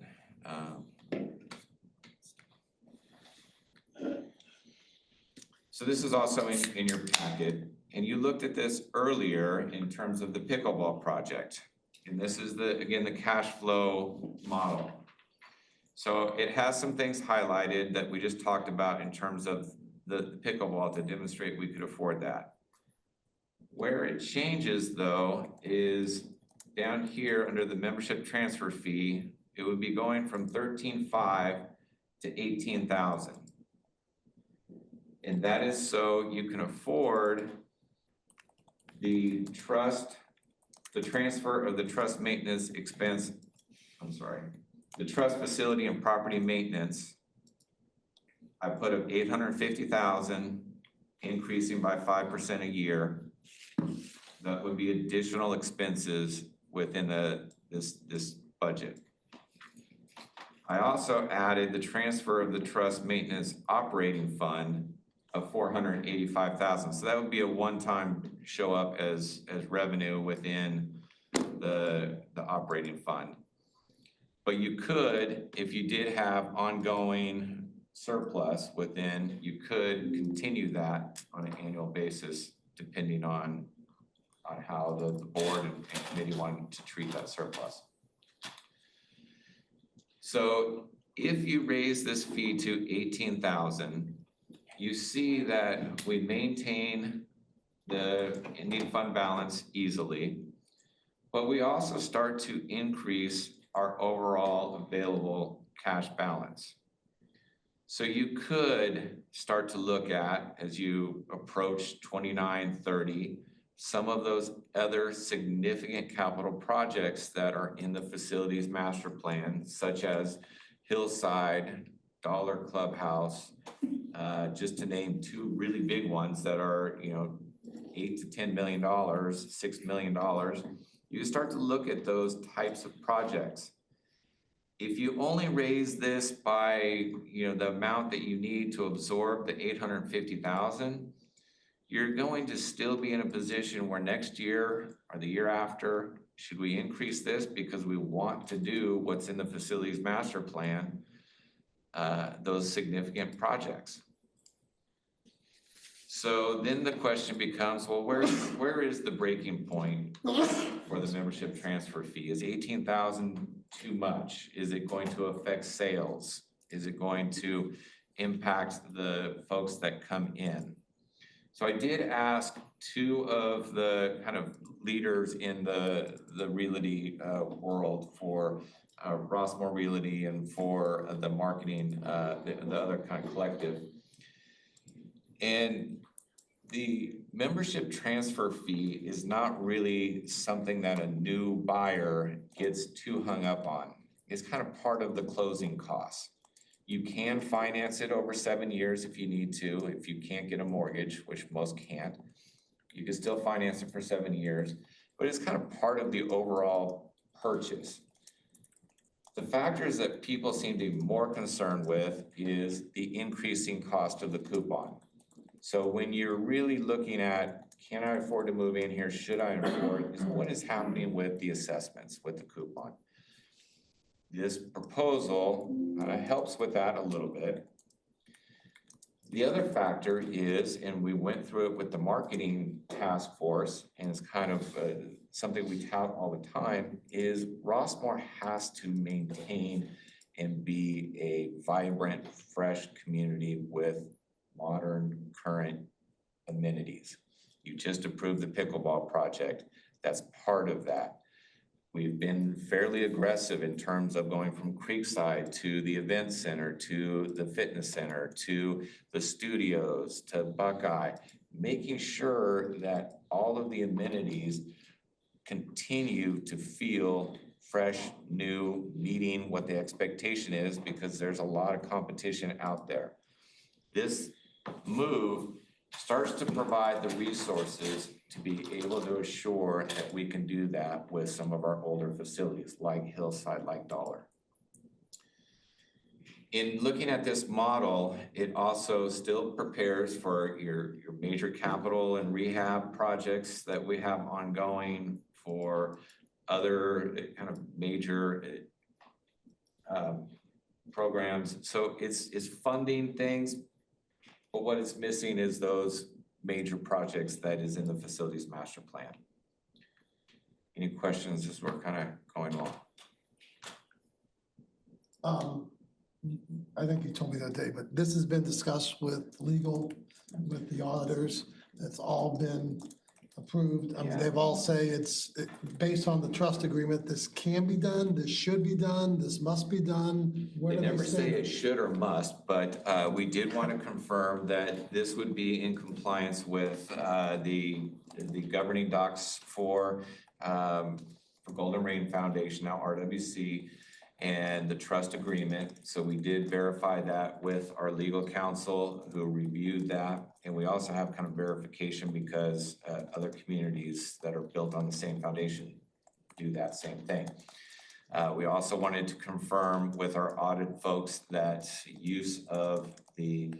So this is also in your packet. And you looked at this earlier in terms of the pickleball project. And this is again, the cash flow model. So it has some things highlighted that we just talked about in terms of the pickleball to demonstrate we could afford that. Where it changes though is down here under the membership transfer fee, it would be going from $13,500 to $18,000. And that is so you can afford the transfer of the trust maintenance expense, The trust facility and property maintenance, I put up 850,000, increasing by 5% a year. That would be additional expenses within this budget. I also added the transfer of the trust maintenance operating fund of 485,000. So that would be a one-time show up as revenue within the operating fund. But you could, if you did have ongoing surplus within, you could continue that on an annual basis, depending on how the board and committee wanted to treat that surplus. So if you raise this fee to 18,000, you see that we maintain the ending fund balance easily, but we also start to increase our overall available cash balance. So you could start to look at, as you approach 29, 30, some of those other significant capital projects that are in the facilities master plan, such as Hillside, Dollar Clubhouse, just to name two really big ones that are, $8 to $10 million, $6 million. You start to look at those types of projects. If you only raise this by, the amount that you need to absorb the 850,000, you're going to still be in a position where next year or the year after, should we increase this because we want to do what's in the facilities master plan, those significant projects. So then the question becomes, well, where is the breaking point for the membership transfer fee? Is 18,000 too much? Is it going to affect sales? Is it going to impact the folks that come in? So I did ask two of the kind of leaders in the realty world, for Rossmore Realty and for the marketing, the other kind of collective. And the membership transfer fee is not really something that a new buyer gets too hung up on. It's kind of part of the closing costs. You can finance it over 7 years if you need to, if you can't get a mortgage, which most can't. You can still finance it for 7 years, but it's kind of part of the overall purchase. The factors that people seem to be more concerned with is the increasing cost of the coupon. So when you're really looking at, can I afford to move in here? Should I afford? Is what is happening with the assessments, with the coupon? This proposal helps with that a little bit. The other factor is, and we went through it with the marketing task force, and it's kind of something we tout all the time, is Rossmore has to maintain and be a vibrant, fresh community with modern, current amenities. You just approved the pickleball project. That's part of that. We've been fairly aggressive in terms of going from Creekside to the event center, to the fitness center, to the studios, to Buckeye, making sure that all of the amenities continue to feel fresh, new, meeting what the expectation is, because there's a lot of competition out there. This move starts to provide the resources to be able to assure that we can do that with some of our older facilities like Hillside, like Dollar. In looking at this model, it also still prepares for your major capital and rehab projects that we have ongoing, for other kind of major programs. So it's funding things, but what it's missing is those major projects that is in the facilities master plan. Any questions as we're kind of going along? I think you told me that day, but this has been discussed with legal, with the auditors. It's all been approved. I mean, they've all say it's based on the trust agreement. This can be done, this should be done, this must be done. They never say it should or must, but we did want to confirm that this would be in compliance with the governing docs for Golden Rain Foundation, now RWC, and the trust agreement. So we did verify that with our legal counsel who reviewed that. And we also have kind of verification because other communities that are built on the same foundation do that same thing. We also wanted to confirm with our audit folks that use of the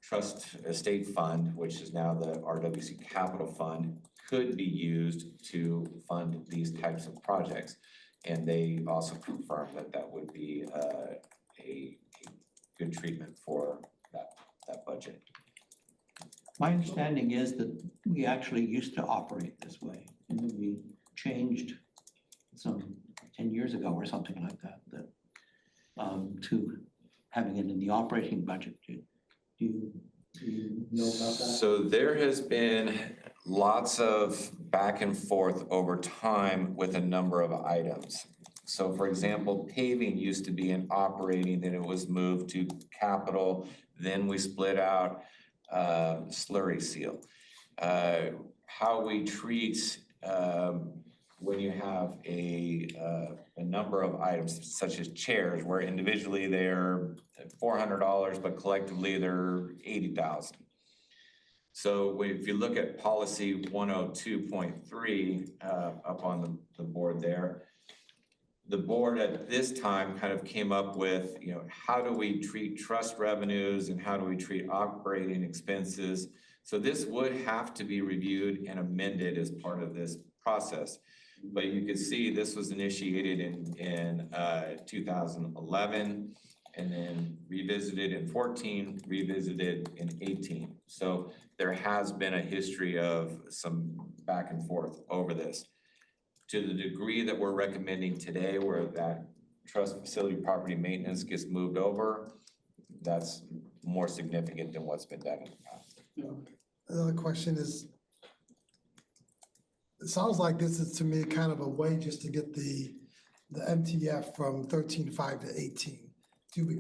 trust estate fund, which is now the RWC Capital Fund, could be used to fund these types of projects. And they also confirmed that that would be a good treatment for that budget. My understanding is that we actually used to operate this way, and then we changed some 10 years ago or something like that, to having it in the operating budget. Do you know about that? So there has been lots of back and forth over time with a number of items. So for example, paving used to be in operating, then it was moved to capital, then we split out slurry seal. How we treat when you have a number of items such as chairs, where individually they're $400, but collectively they're $80,000. So if you look at policy 102.3 up on the board there, the board at this time kind of came up with, how do we treat trust revenues and how do we treat operating expenses? So this would have to be reviewed and amended as part of this process. But you can see this was initiated in 2011 and then revisited in 14, revisited in 18. So there has been a history of some back and forth over this. To the degree that we're recommending today where that trust facility property maintenance gets moved over, that's more significant than what's been done in the past. Another question is, it sounds like this is to me kind of a way just to get the MTF from 13.5 to 18.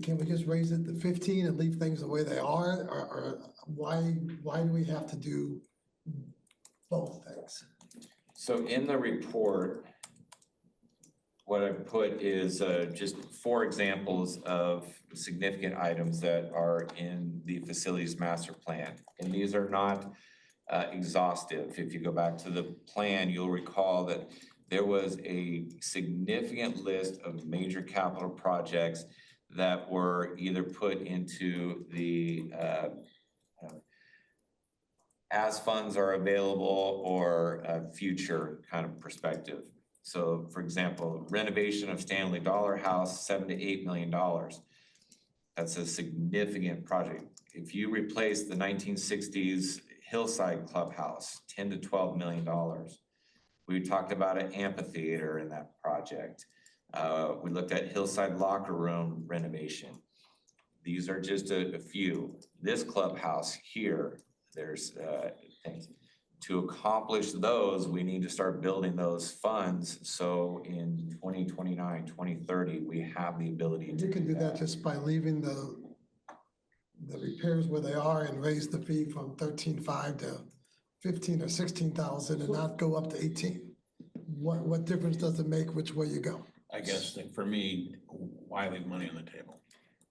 Can we just raise it to 15 and leave things the way they are? Or why do we have to do both things? So in the report, what I put is just 4 examples of significant items that are in the facilities master plan. And these are not exhaustive. If you go back to the plan, you'll recall that there was a significant list of major capital projects that were either put into the as funds are available or a future kind of perspective. So for example, renovation of Stanley Dollar House, $7 to $8 million. That's a significant project. If you replace the 1960s Hillside Clubhouse, $10 to $12 million. We talked about an amphitheater in that project. We looked at Hillside Locker Room renovation. These are just a few. This clubhouse here, there's things. To accomplish those, we need to start building those funds. So in 2029, 2030, we have the ability to You can do that just by leaving the repairs where they are and raise the fee from 13.5 to 15 or 16,000 and not go up to 18. What difference does it make which way you go? I guess that for me, why leave money on the table?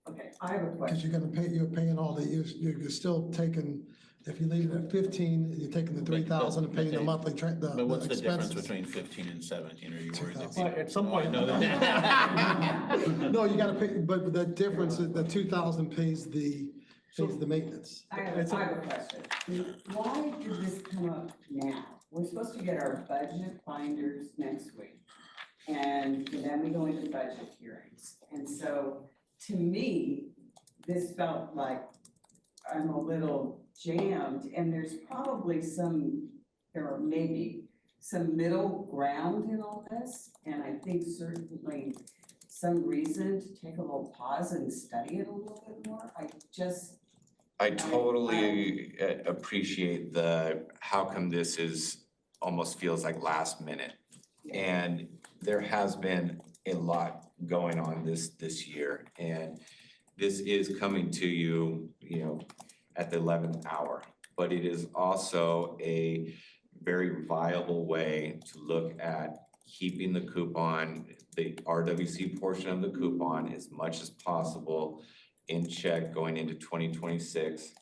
Okay, I have a Because question. you're paying all you're still taking, if you leave it at 15, you're taking the 3,000 and paying the monthly But what's the difference expenses. between 15 and 17? Are you worried that 2,000. people? At some Oh, I point. know that. No, you gotta pay, but the difference is the 2,000 pays the maintenance. I have a question. Why did this come up now? We're supposed to get our budget binders next week. And then we go into budget hearings. And so to me, this felt like I'm a little jammed and there are maybe some middle ground in all this. And I think certainly some reason to take a little pause and study it a little bit more. I totally appreciate how come this is almost feels like last minute. And there has been a lot going on this year. And this is coming to you, at the 11th hour. But it is also a very viable way to look at keeping the coupon, the RWC portion of the coupon as much as possible in check going into 2026.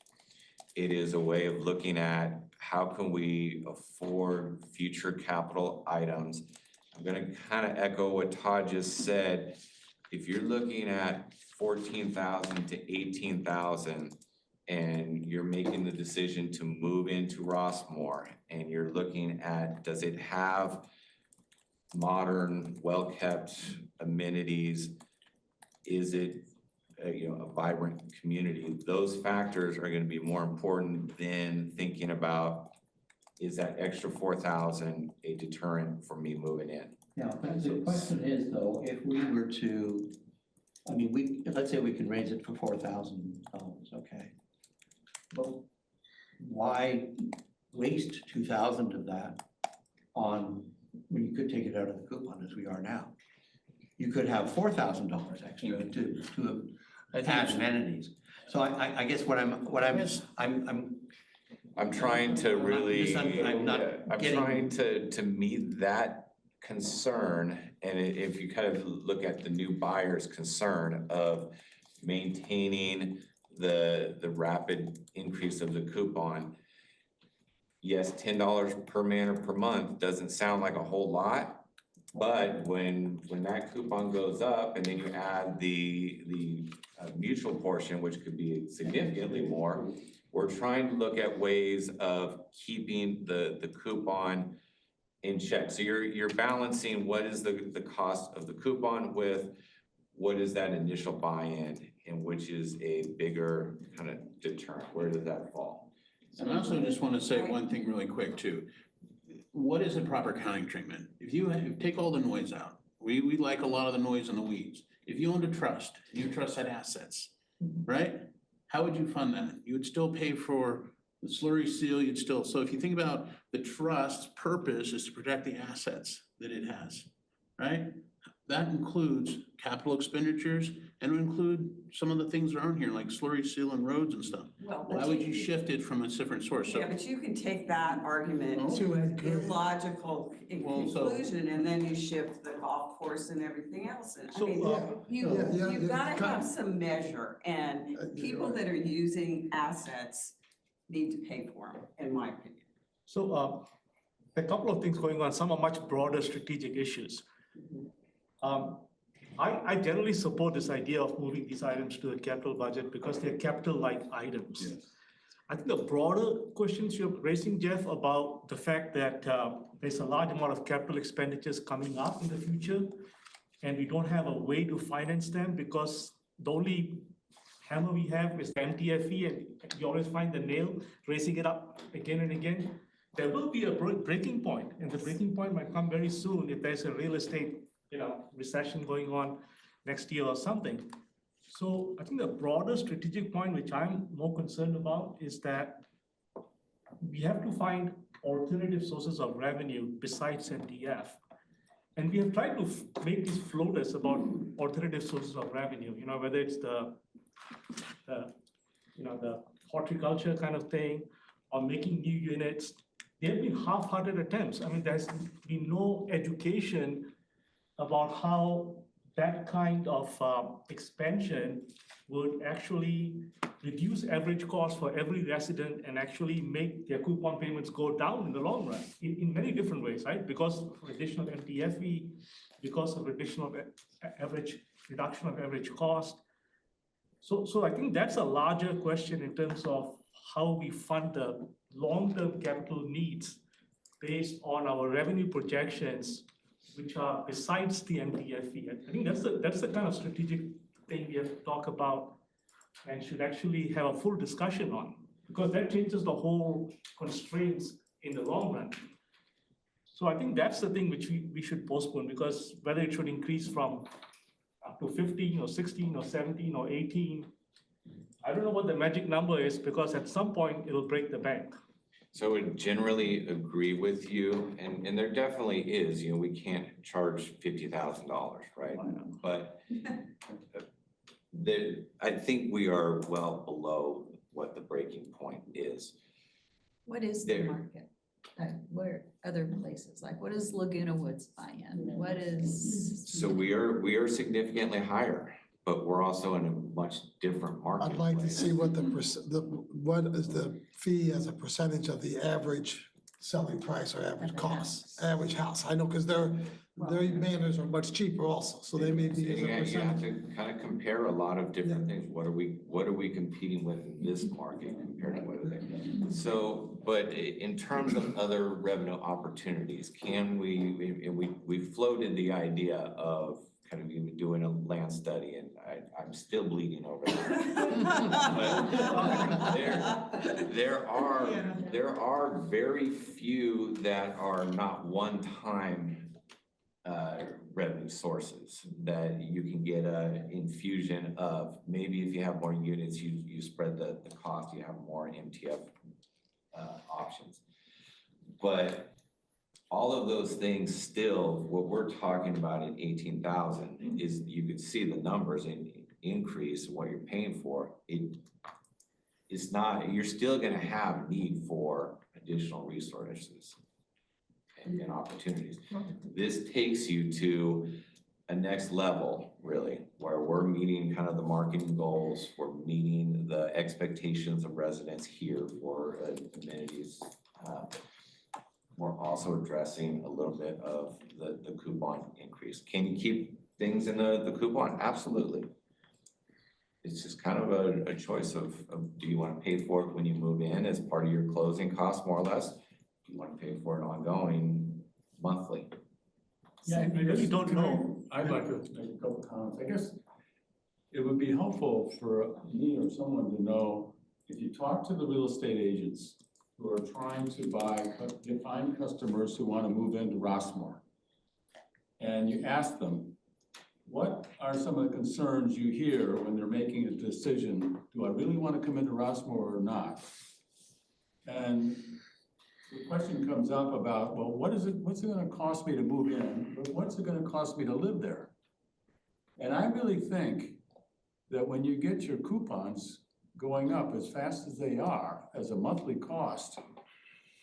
It is a way of looking at how can we afford future capital items. I'm gonna kind of echo what Todd just said. If you're looking at 14,000 to 18,000 and you're making the decision to move into Rossmore and you're looking at, does it have modern, well-kept amenities? Is it a vibrant community? Those factors are gonna be more important than thinking about, is that extra 4,000 a deterrent for me moving in? Yeah, but the question is though, if we were to, I mean, let's say we can raise it for $4,000, okay? But why waste 2,000 of that on, when you could take it out of the coupon as we are now? You could have $4,000 extra to add amenities. So I guess I'm trying to really, I'm trying to meet that concern. And if you kind of look at the new buyer's concern of maintaining the rapid increase of the coupon, yes, $10 per man or per month doesn't sound like a whole lot. But when that coupon goes up and then you add the mutual portion, which could be significantly more, we're trying to look at ways of keeping the coupon in check. So you're balancing what is the cost of the coupon with what is that initial buy-in, and which is a bigger kind of deterrent. Where does that fall? And I also just want to say one thing really quick too. What is a proper accounting treatment? If you take all the noise out, we like a lot of the noise in the weeds. If you owned a trust, and your trust had assets, right? How would you fund that? You would still pay for the slurry seal, so if you think about the trust's purpose is to protect the assets that it has, right? That includes capital expenditures and would include some of the things that are on here, like slurry seal and roads and stuff. Well, Why would you shift it from a different source? So Yeah, but you can take that argument to an illogical conclusion, and then you shift the golf course and everything else. And I mean, you've gotta have some measure, and people that are using assets need to pay for them, in my opinion. So a couple of things going on, some are much broader strategic issues. I generally support this idea of moving these items to the capital budget because they're capital-like items. Yes. I think the broader questions you're raising, Jeff, about the fact that there's a large amount of capital expenditures coming up in the future, and we don't have a way to finance them because the only hammer we have is the MTFE, and you always find the nail, raising it up again and again. There will be a breaking point, and the breaking point might come very soon if there's a real estate recession going on next year or something. So I think the broader strategic point, which I'm more concerned about, is that we have to find alternative sources of revenue besides MTF. And we have tried to make these floaters about alternative sources of revenue, whether it's the horticulture kind of thing or making new units. There have been half-hearted attempts. I mean, there's been no education about how that kind of expansion would actually reduce average cost for every resident and actually make their coupon payments go down in the long run in many different ways, right? Because of additional MTFE, because of additional reduction of average cost. So I think that's a larger question in terms of how we fund the long-term capital needs based on our revenue projections, which are besides the MTFE. I think that's the kind of strategic thing we have to talk about and should actually have a full discussion on, because that changes the whole constraints in the long run. So I think that's the thing which we should postpone, because whether it should increase from up to 15 or 16 or 17 or 18, I don't know what the magic number is, because at some point it'll break the bank. So I would generally agree with you, and there definitely is, we can't charge $50,000, right? But I think we are well below what the breaking point is. What is the market? other places? Like what is Laguna Woods buy-in? What is? So we are significantly higher, but we're also in a much different marketplace. I'd like to see what what is the fee as a percentage of the average selling price or average Of the cost, house. average house. I know, because their manners are much cheaper also, so they may be as a You have percentage. to kind of compare a lot of different things. What are we competing with in this market compared to what are they? So, but in terms of other revenue opportunities, can we floated the idea of kind of even doing a land study, and I'm still bleeding over that. But there are very few that are not one-time revenue sources that you can get a infusion of. Maybe if you have more units, you spread the cost, you have more MTF options. But all of those things still, what we're talking about in 18,000 is, you could see the numbers increase what you're paying for. It's not, you're still gonna have need for additional resources and opportunities. This takes you to a next level, really, where we're meeting kind of the marketing goals, we're meeting the expectations of residents here for amenities. We're also addressing a little bit of the coupon increase. Can you keep things in the coupon? Absolutely. It's just kind of a choice of do you want to pay for it when you move in as part of your closing costs, more or less? Do you want to pay for it ongoing monthly? Yeah, I really don't know. I'd like to make a couple comments. I guess it would be helpful for me or someone to know, if you talk to the real estate agents who are trying to find customers who want to move into Rossmore, and you ask them, what are some of the concerns you hear when they're making a decision? Do I really want to come into Rossmore or not? And the question comes up about, well, what's it going to cost me to move in? But what's it going to cost me to live there? And I really think that when you get your coupons going up as fast as they are as a monthly cost,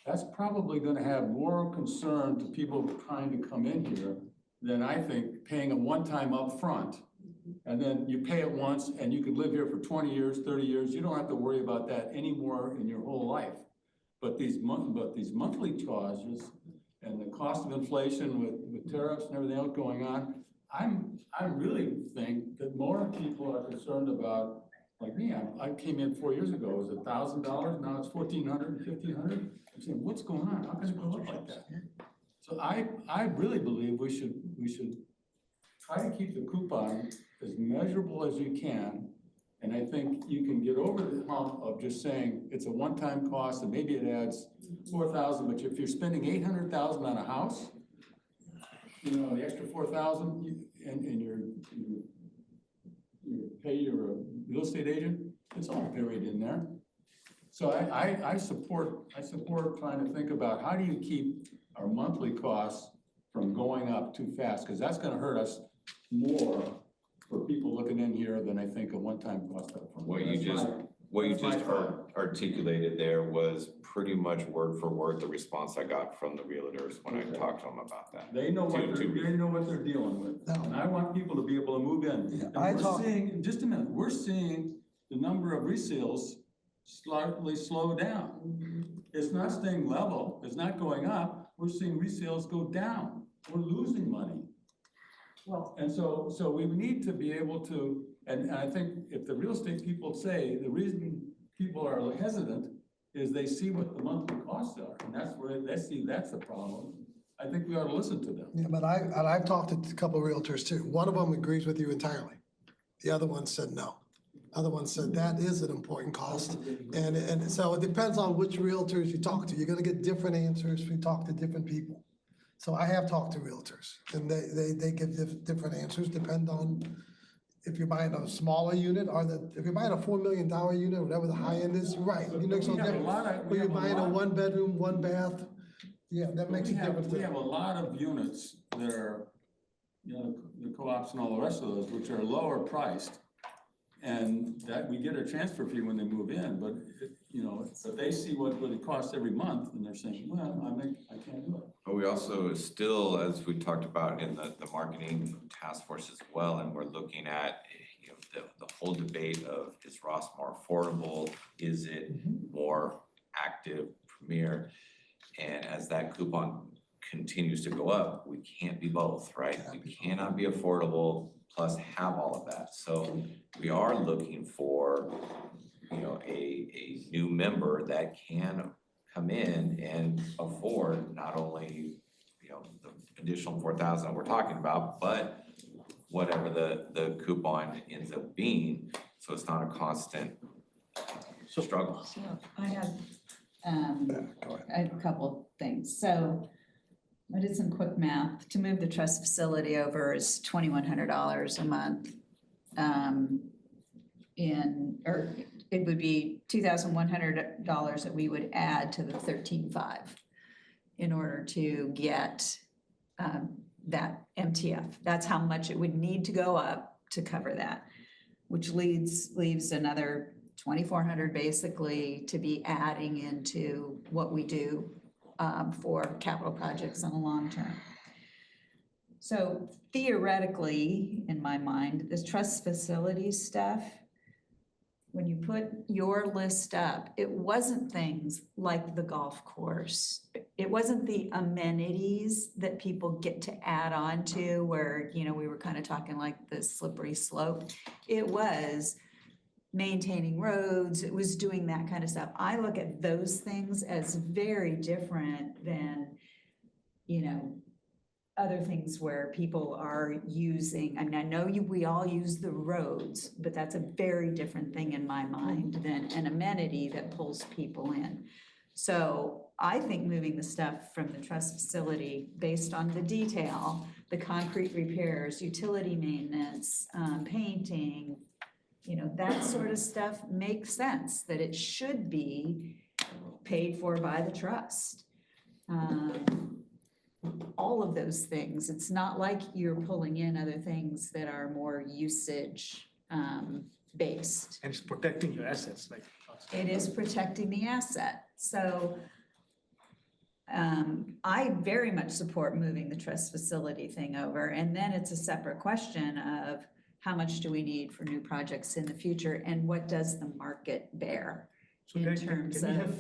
that's probably going to have more concern to people trying to come in here than I think paying a one-time upfront. And then you pay it once and you could live here for 20 years, 30 years. You don't have to worry about that anymore in your whole life. But these monthly charges and the cost of inflation with tariffs and everything else going on, I really think that more people are concerned about, like me, I came in 4 years ago, it was $1,000, now it's $1,400, $1,500. I'm saying, what's going on? How can it go up like that? So I really believe we should try to keep the coupon as measurable as you can. And I think you can get over the hump of just saying it's a one-time cost and maybe it adds 4,000, but if you're spending 800,000 on a house, you know, the extra 4,000 and you pay your real estate agent, it's all buried in there. So I support trying to think about how do you keep our monthly costs from going up too fast, because that's gonna hurt us more for people looking in here than I think a one-time cost up front. What you just articulated there was pretty much word for word the response I got from the realtors when I talked to them about that. They know what they're dealing with, and I want people to be able to move in. Yeah, And we're seeing, just a minute, we're seeing the number of resales slightly slow down. It's not staying level, it's not going up, we're seeing resales go down, we're losing money. Well, And so we need to be able to, and I think if the real estate people say, the reason people are hesitant is they see what the monthly costs are, and that's where they see that's the problem. I think we ought to listen to them. Yeah, but I've talked to a couple of realtors too. One of them agrees with you entirely. The other one said no. Other one said that is an important cost. And so it depends on which realtors you talk to. You're gonna get different answers if you talk to different people. So I have talked to realtors and they give different answers, depend on if you're buying a smaller unit or if you're buying a $4 million unit, whatever the high end is, right. You know, so different. When you're buying a 1 bedroom, 1 bath, yeah, that makes a difference. We have a lot of units that are, you know, the co-ops and all the rest of those, which are lower priced. And that we get a transfer fee when they move in, but but they see what it costs every month and they're saying, well, I can't do it. But we also still, as we talked about in the marketing task force as well, and we're looking at, the whole debate of, is Ross more affordable? Is it more active, premier? And as that coupon continues to go up, we can't be both, right? We cannot be affordable plus have all of that. So we are looking for, a new member that can come in and afford not only, the additional 4,000 that we're talking about, but whatever the coupon ends up being, so it's not a constant struggle. So I have a couple things. So I did some quick math. To move the trust facility over is $2,100 a month. Or it would be $2,100 that we would add to the 13,500 in order to get that MTF. That's how much it would need to go up to cover that, which leaves another 2,400 basically to be adding into what we do for capital projects on the long term. So theoretically, in my mind, this trust facilities stuff, when you put your list up, it wasn't things like the golf course. It wasn't the amenities that people get to add on to where, we were kind of talking like the slippery slope. It was maintaining roads. It was doing that kind of stuff. I look at those things as very different than, other things where people are using, I know we all use the roads, but that's a very different thing in my mind than an amenity that pulls people in. So I think moving the stuff from the trust facility based on the detail, the concrete repairs, utility maintenance, painting, that sort of stuff makes sense, that it should be paid for by the trust. All of those things. It's not like you're pulling in other things that are more usage based. And it's protecting your assets, like. It is protecting the asset. So I very much support moving the trust facility thing over. And then it's a separate question of how much do we need for new projects in the future and what does the market bear So in can terms we of have,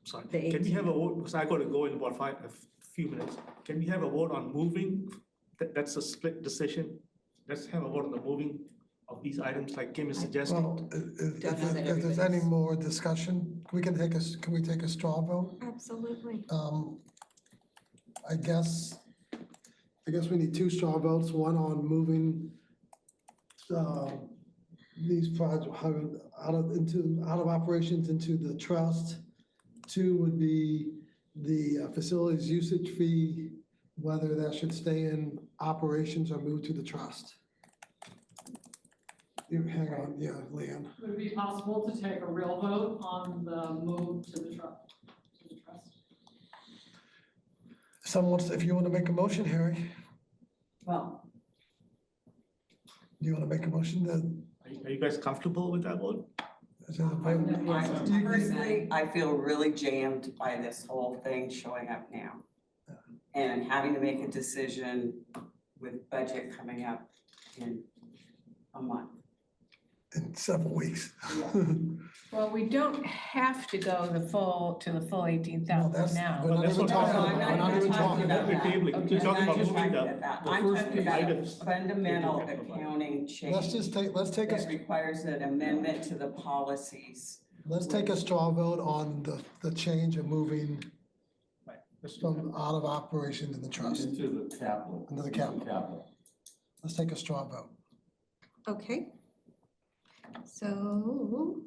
sorry, can we have a vote, because I gotta go in about a few minutes. Can we have a vote on moving? That's a split decision. Let's have a vote on the moving of these items like Kim is suggesting. Well, if there's any more discussion, can we take a straw vote? Absolutely. I guess we need two straw votes, one on moving these projects out of operations into the trust. Two would be the facilities usage fee, whether that should stay in operations or move to the trust. Hang on, yeah, Leanne. Would it be possible to take a real vote on the move to the trust? If you want to make a motion, Harry, Well, do you want to make a motion then? Are you guys comfortable with that vote? Personally, I feel really jammed by this whole thing showing up now. And having to make a decision with budget coming up in a month. In several weeks. Well, we don't have to go to the full 18,000 now. We're not even talking No, I'm about, we're not even talking about. We're tabling. Okay. We're talking about I'm moving not the that. the I'm first talking three about items. fundamental accounting change. Let's take that requires an amendment to the policies. Let's take a straw vote on the change of moving from out of operation to the trust. Into the capital. Into the capital. Let's take a straw vote. Okay. So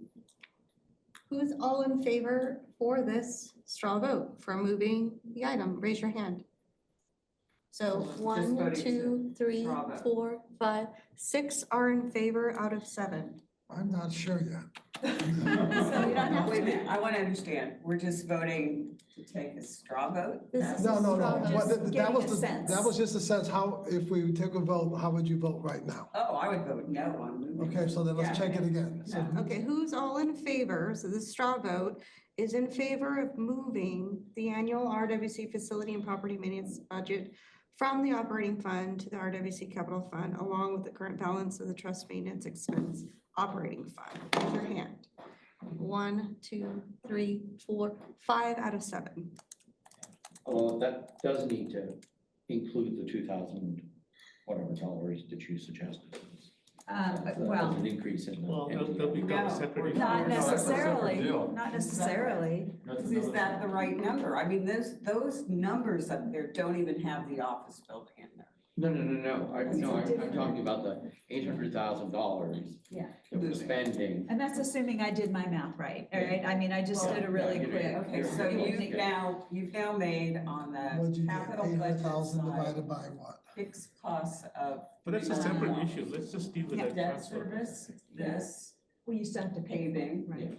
who's all in favor for this straw vote for moving the item? Raise your hand. So Just 1, voting 2, 3, straw vote. 4, 5, 6 are in favor out of 7. I'm not sure yet. So you don't have Wait a to. minute, I wanna understand, we're just voting to take a straw vote? This is No, no, no. straw What vote. the- That getting was a the, sense. that was just a sense, how, if we take a vote, how would you vote right now? Oh, I would vote no on moving. Okay, so then let's Yeah. check it again. So who- Okay, who's all in favor? So this straw vote is in favor of moving the annual RWC facility and property maintenance budget from the operating fund to the RWC capital fund, along with the current balance of the trust maintenance expense operating fund. Raise your hand. 1, 2, 3, 4, 5 out of 7. Well, that does need to include the 2,000, whatever dollars that you suggested. Well, An increase in the. Well, they'll become a separate issue. not No, that's a separate necessarily, deal. not necessarily. Is that the right number? I mean, those numbers up there don't even have the office building in there. No, I'm talking about the $800,000 Yeah. that we're spending. And that's assuming I did my math right, all right? I mean, I just did a really quick. Okay, so you've now made on What'd the you capital get? budget 800,000 side, divided by what? fixed costs of. But that's a separate issue, let's just deal with that Debt transfer. service, this, Well, you still have to pay, paving, right?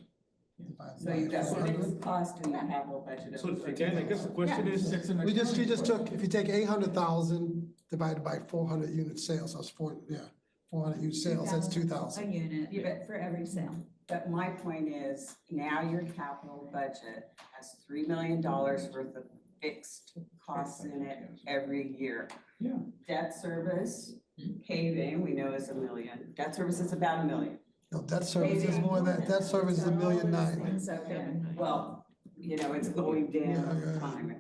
Divided so by you've got 400? fixed cost in the capital budget of. So again, I guess the question is, We just took, if you take 800,000 divided by 400 unit sales, that's 400 unit sales, that's 2,000. A unit for every sale. But my point is, now your capital budget has $3 million worth of fixed costs in it every year. Yeah. Debt service, paving, we know is $1 million. Debt service is about $1 million. No, debt service is more than that, debt service is $1.9 million. It's okay. Well, it's going down over Yeah. time.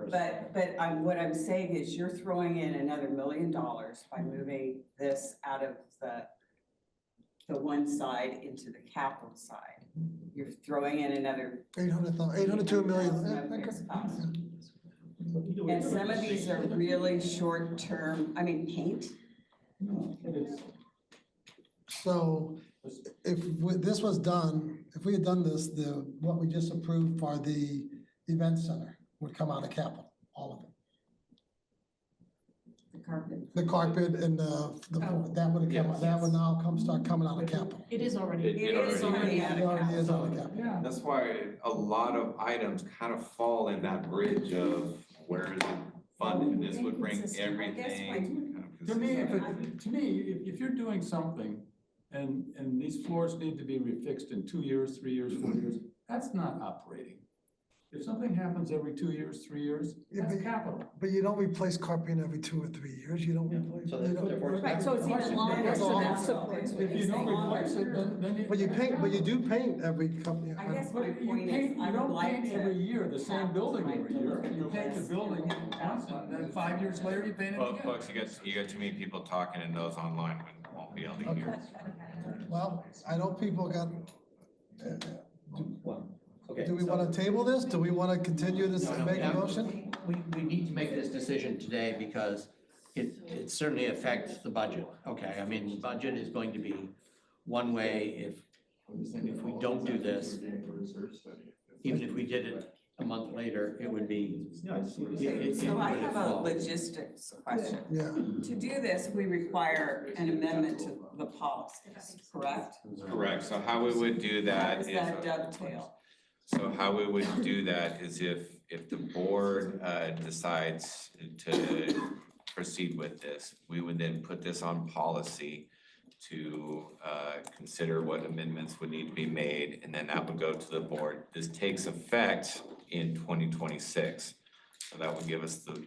But what I'm saying is you're throwing in another $1 million by moving this out of the one side into the capital side. You're throwing in another 800,000, 800 to $1 million. $800,000 of fixed cost. And some of these are really short-term, paint. So if this was done, if we had done this, what we just approved for the event center would come out of capital, all of it. The carpet. The carpet and that would have come, that would now start coming out of capital. It is already. It is already out It of already is out of capital. capital. That's why a lot of items kind of fall in that bridge of where is it funded, and this would bring everything. To me, if you're doing something and these floors need to be refixed in 2 years, 3 years, 4 years, that's not operating. If something happens every 2 years, 3 years, that's capital. But you don't replace carpeting every 2 or 3 years, you don't replace. So you don't- therefore- Right, so it's even longer, so that supports what If you're you don't saying. replace it, then you. But you do paint every couple. I guess But my you point is, paint, I you would don't like paint to. every year, the same have building time every to year. look at You the paint the list building and once, and then 5 years later, you paint it Well, again. folks, you get too many people talking and those online won't be able to hear. Well, I know people got, Okay, do we so- want to table this? Do we want to continue this and make a motion? We need to make this decision today because it certainly affects the budget. Okay, the budget is going to be one way if we don't do this. Even if we did it a month later, it would be. So I have a logistics question. Yeah. To do this, we require an amendment to the policies, correct? Correct, so how we would do that How does is. that dovetail? So how we would do that is if the board decides to proceed with this, we would then put this on policy to consider what amendments would need to be made, and then that would go to the board. This takes effect in 2026. So that would give us the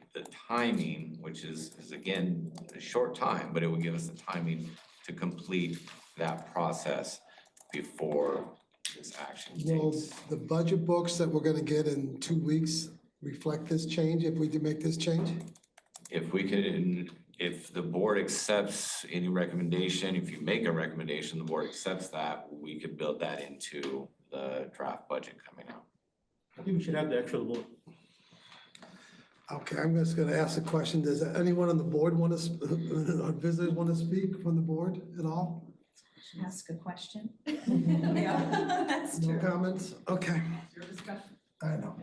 timing, which is again, a short time, but it would give us the timing to complete that process before this action Will takes. the budget books that we're going to get in 2 weeks reflect this change, if we do make this change? If the board accepts any recommendation, if you make a recommendation, the board accepts that, we could build that into the draft budget coming out. I think we should have the actual vote. Okay, I'm just going to ask a question. Does anyone on the board want to, or visitors want to speak from the board at all? Ask a question. Yeah, that's No true. comments? Okay, Your discussion. I know.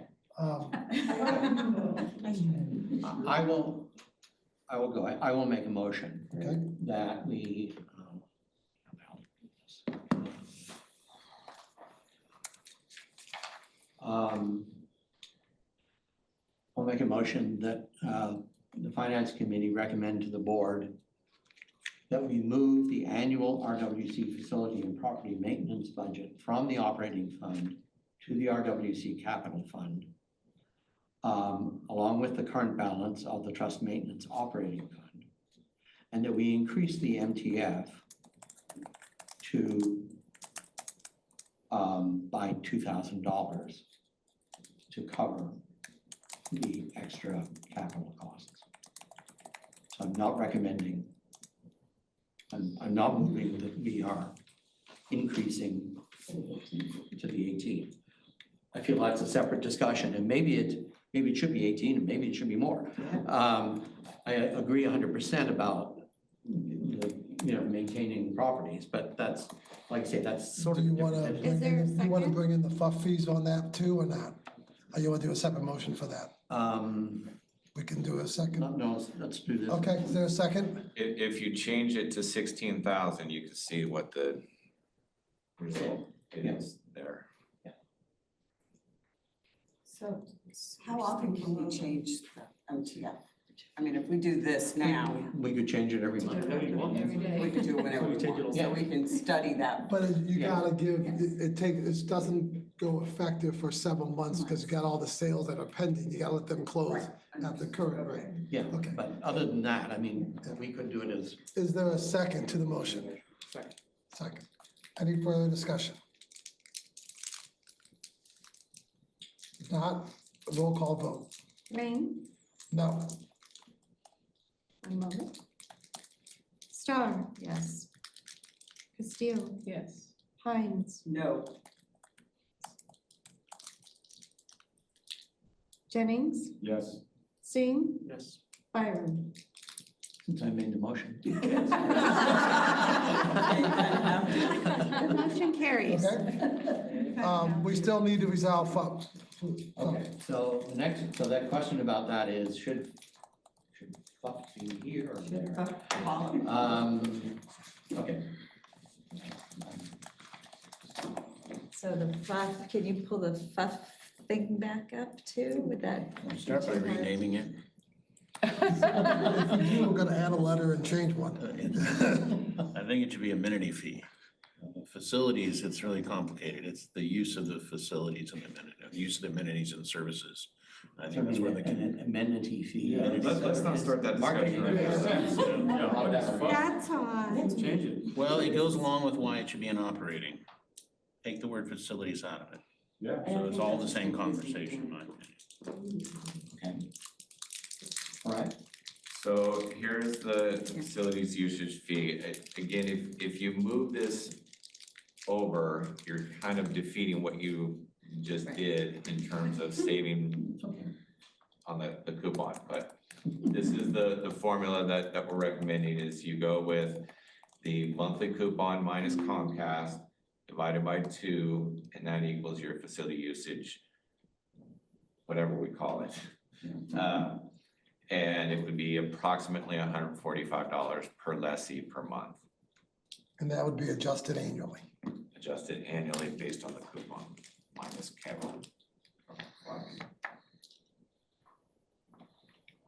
I will make a motion Okay. that we, I'll make a motion that the Finance Committee recommend to the board that we move the annual RWC facility and property maintenance budget from the operating fund to the RWC capital fund, along with the current balance of the trust maintenance operating fund, and that we increase the MTF to by $2,000 to cover the extra capital costs. So I'm not recommending, I'm not moving that we are increasing to the 18. I feel that's a separate discussion, and maybe it should be 18, and maybe it should be more. I agree 100% about maintaining properties, but that's, like I say, that's sort of. Do you want to Is there a second? bring in the FUF fees on that too, or not? Or you want to do a separate motion for that? We can do a second. No, let's do this. Okay, is there a second? If you change it to 16,000, you can see what the result is there. So how often can we change the MTF? I mean, if we do this now, We could change it every month. we can do it whenever we want, so we can study that. But you gotta give, it doesn't go effective for several months because you got all the sales that are pending. You gotta let them close at the current rate. Yeah, Okay. but other than that, I mean, we could do it as. Is there a second to the motion? Second. Any further discussion? If not, roll call vote. Rain, No. one moment. Star, Yes. Castillo, Yes. Hines, No. Jennings, Yes. Singh, Yes. Byron. Since I made the motion. The motion carries. Okay. We still need to resolve FUP. Okay, so the next, so that question about that is, should FUP be here or there? Okay. So the FUF, can you pull the FUF thing back up too? Would that? Start by renaming it. If you were gonna add a letter and change one. I think it should be amenity fee. Facilities, it's really complicated. It's the use of the facilities and the use of the amenities and services. I think that's where the. An amenity fee. Let's not start that discussion right now. That's on. Change it. Well, it goes along with why it should be an operating. Take the word facilities out of it. Yeah. So it's all the same conversation, in my opinion. Okay. All right. So here's the facilities usage fee. Again, if you move this over, you're kind of defeating what you just did in terms of saving on the coupon. But this is the formula that we're recommending is you go with the monthly coupon minus Comcast divided by 2, and that equals your facility usage, whatever we call it. And it would be approximately $145 per lessee per month, And that would be adjusted annually. adjusted annually based on the coupon minus capital.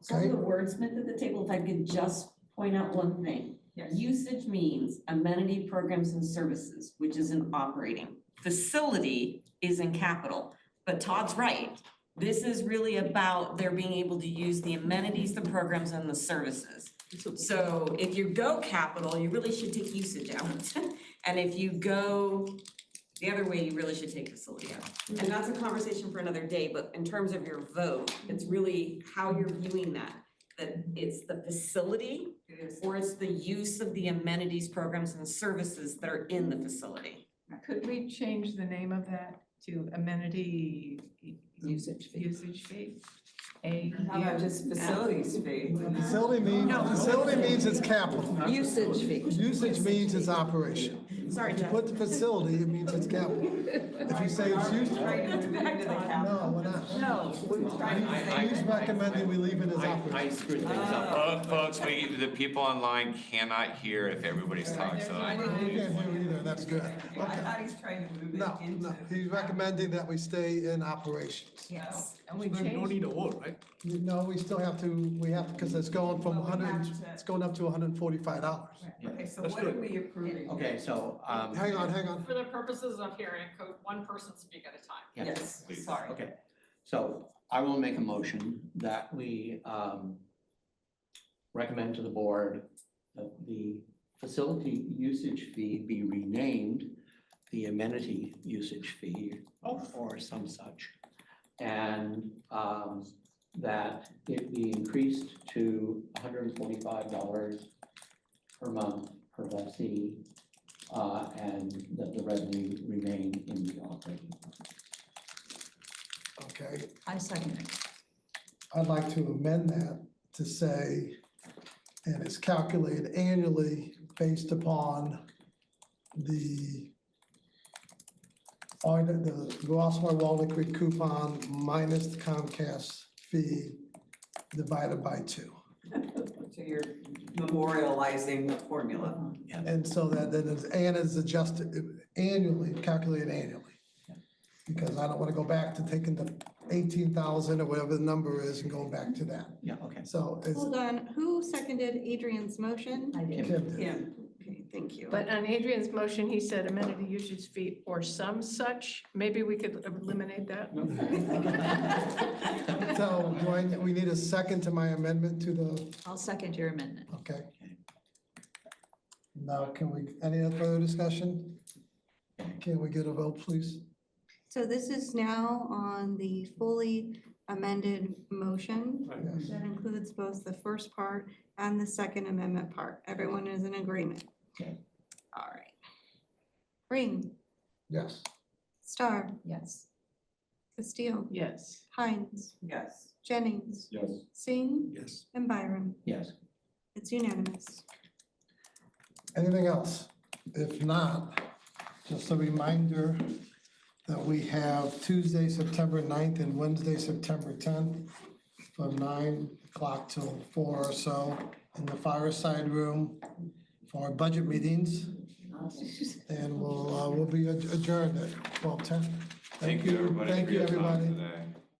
So the wordsmith at the table, if I could just point out one thing. Usage means amenity programs and services, which is in operating. Facility is in capital, but Todd's right. This is really about their being able to use the amenities, the programs, and the services. So if you go capital, you really should take usage out. And if you go the other way, you really should take facility out. And that's a conversation for another day, but in terms of your vote, it's really how you're viewing that. That it's the facility or it's the use of the amenities, programs, and services that are in the facility. Could we change the name of that to amenity usage fee? How about just facilities fee? Facility means it's capital. Usage fee. Usage means it's operation. Sorry, If you Jeff. put the facility, it means it's capital. If you say it's used, Right, move it into the capital. no, we're not. No, we're trying to say. He's recommending we leave it as I operating. screwed things up. Folks, the people online cannot hear if everybody's talking, so. We can't hear either, that's good. I Okay. thought he's trying to move it No, into. no, he's recommending that we stay in operations. Yes. And we So then we don't changed, need a vote, right? No, we still have to, because it's going from Well, we 100, have to- it's going up to $145. Okay, so That's what are good. we approving? Okay, so, Hang on. For the purposes of hearing, one person speak at a time. yeah. Yes, sorry. Okay, so I will make a motion that we recommend to the board that the facility usage fee be renamed the amenity usage fee or some such. And that it be increased to $145 per month per lessee, and that the revenue remain in the operating fund. Okay, I second it. I'd like to amend that to say, and it's calculated annually based upon the Rossmore Walnut Creek coupon minus the Comcast fee divided by 2. So you're memorializing the formula. And so that then is adjusted annually, calculated annually. Because I don't want to go back to taking the 18,000 or whatever the number is and going back to that. Yeah, okay. So it's. Hold on, who seconded Adrian's motion? I did. Kim did. Kim, Okay, thank you. but on Adrian's motion, he said amenity usage fee or some such. Maybe we could eliminate that. So we need a second to my amendment to the, I'll second your amendment. okay. Now, any other further discussion? Can we get a vote, please? So this is now on the fully amended motion. Yes. That includes both the first part and the second amendment part. Everyone is in agreement? Okay. All right. Ring, Yes. Star, Yes. Castillo, Yes. Hines, yes. Jennings, Yes. Singh, Yes. and Byram. Yes. It's unanimous. Anything else? If not, just a reminder that we have Tuesday, September 9th and Wednesday, September 10th from 9 o'clock till 4 or so in the fireside room for our budget meetings. And we'll be adjourned at 12:10. Thank you, everybody. Thank for you, your time everybody. today.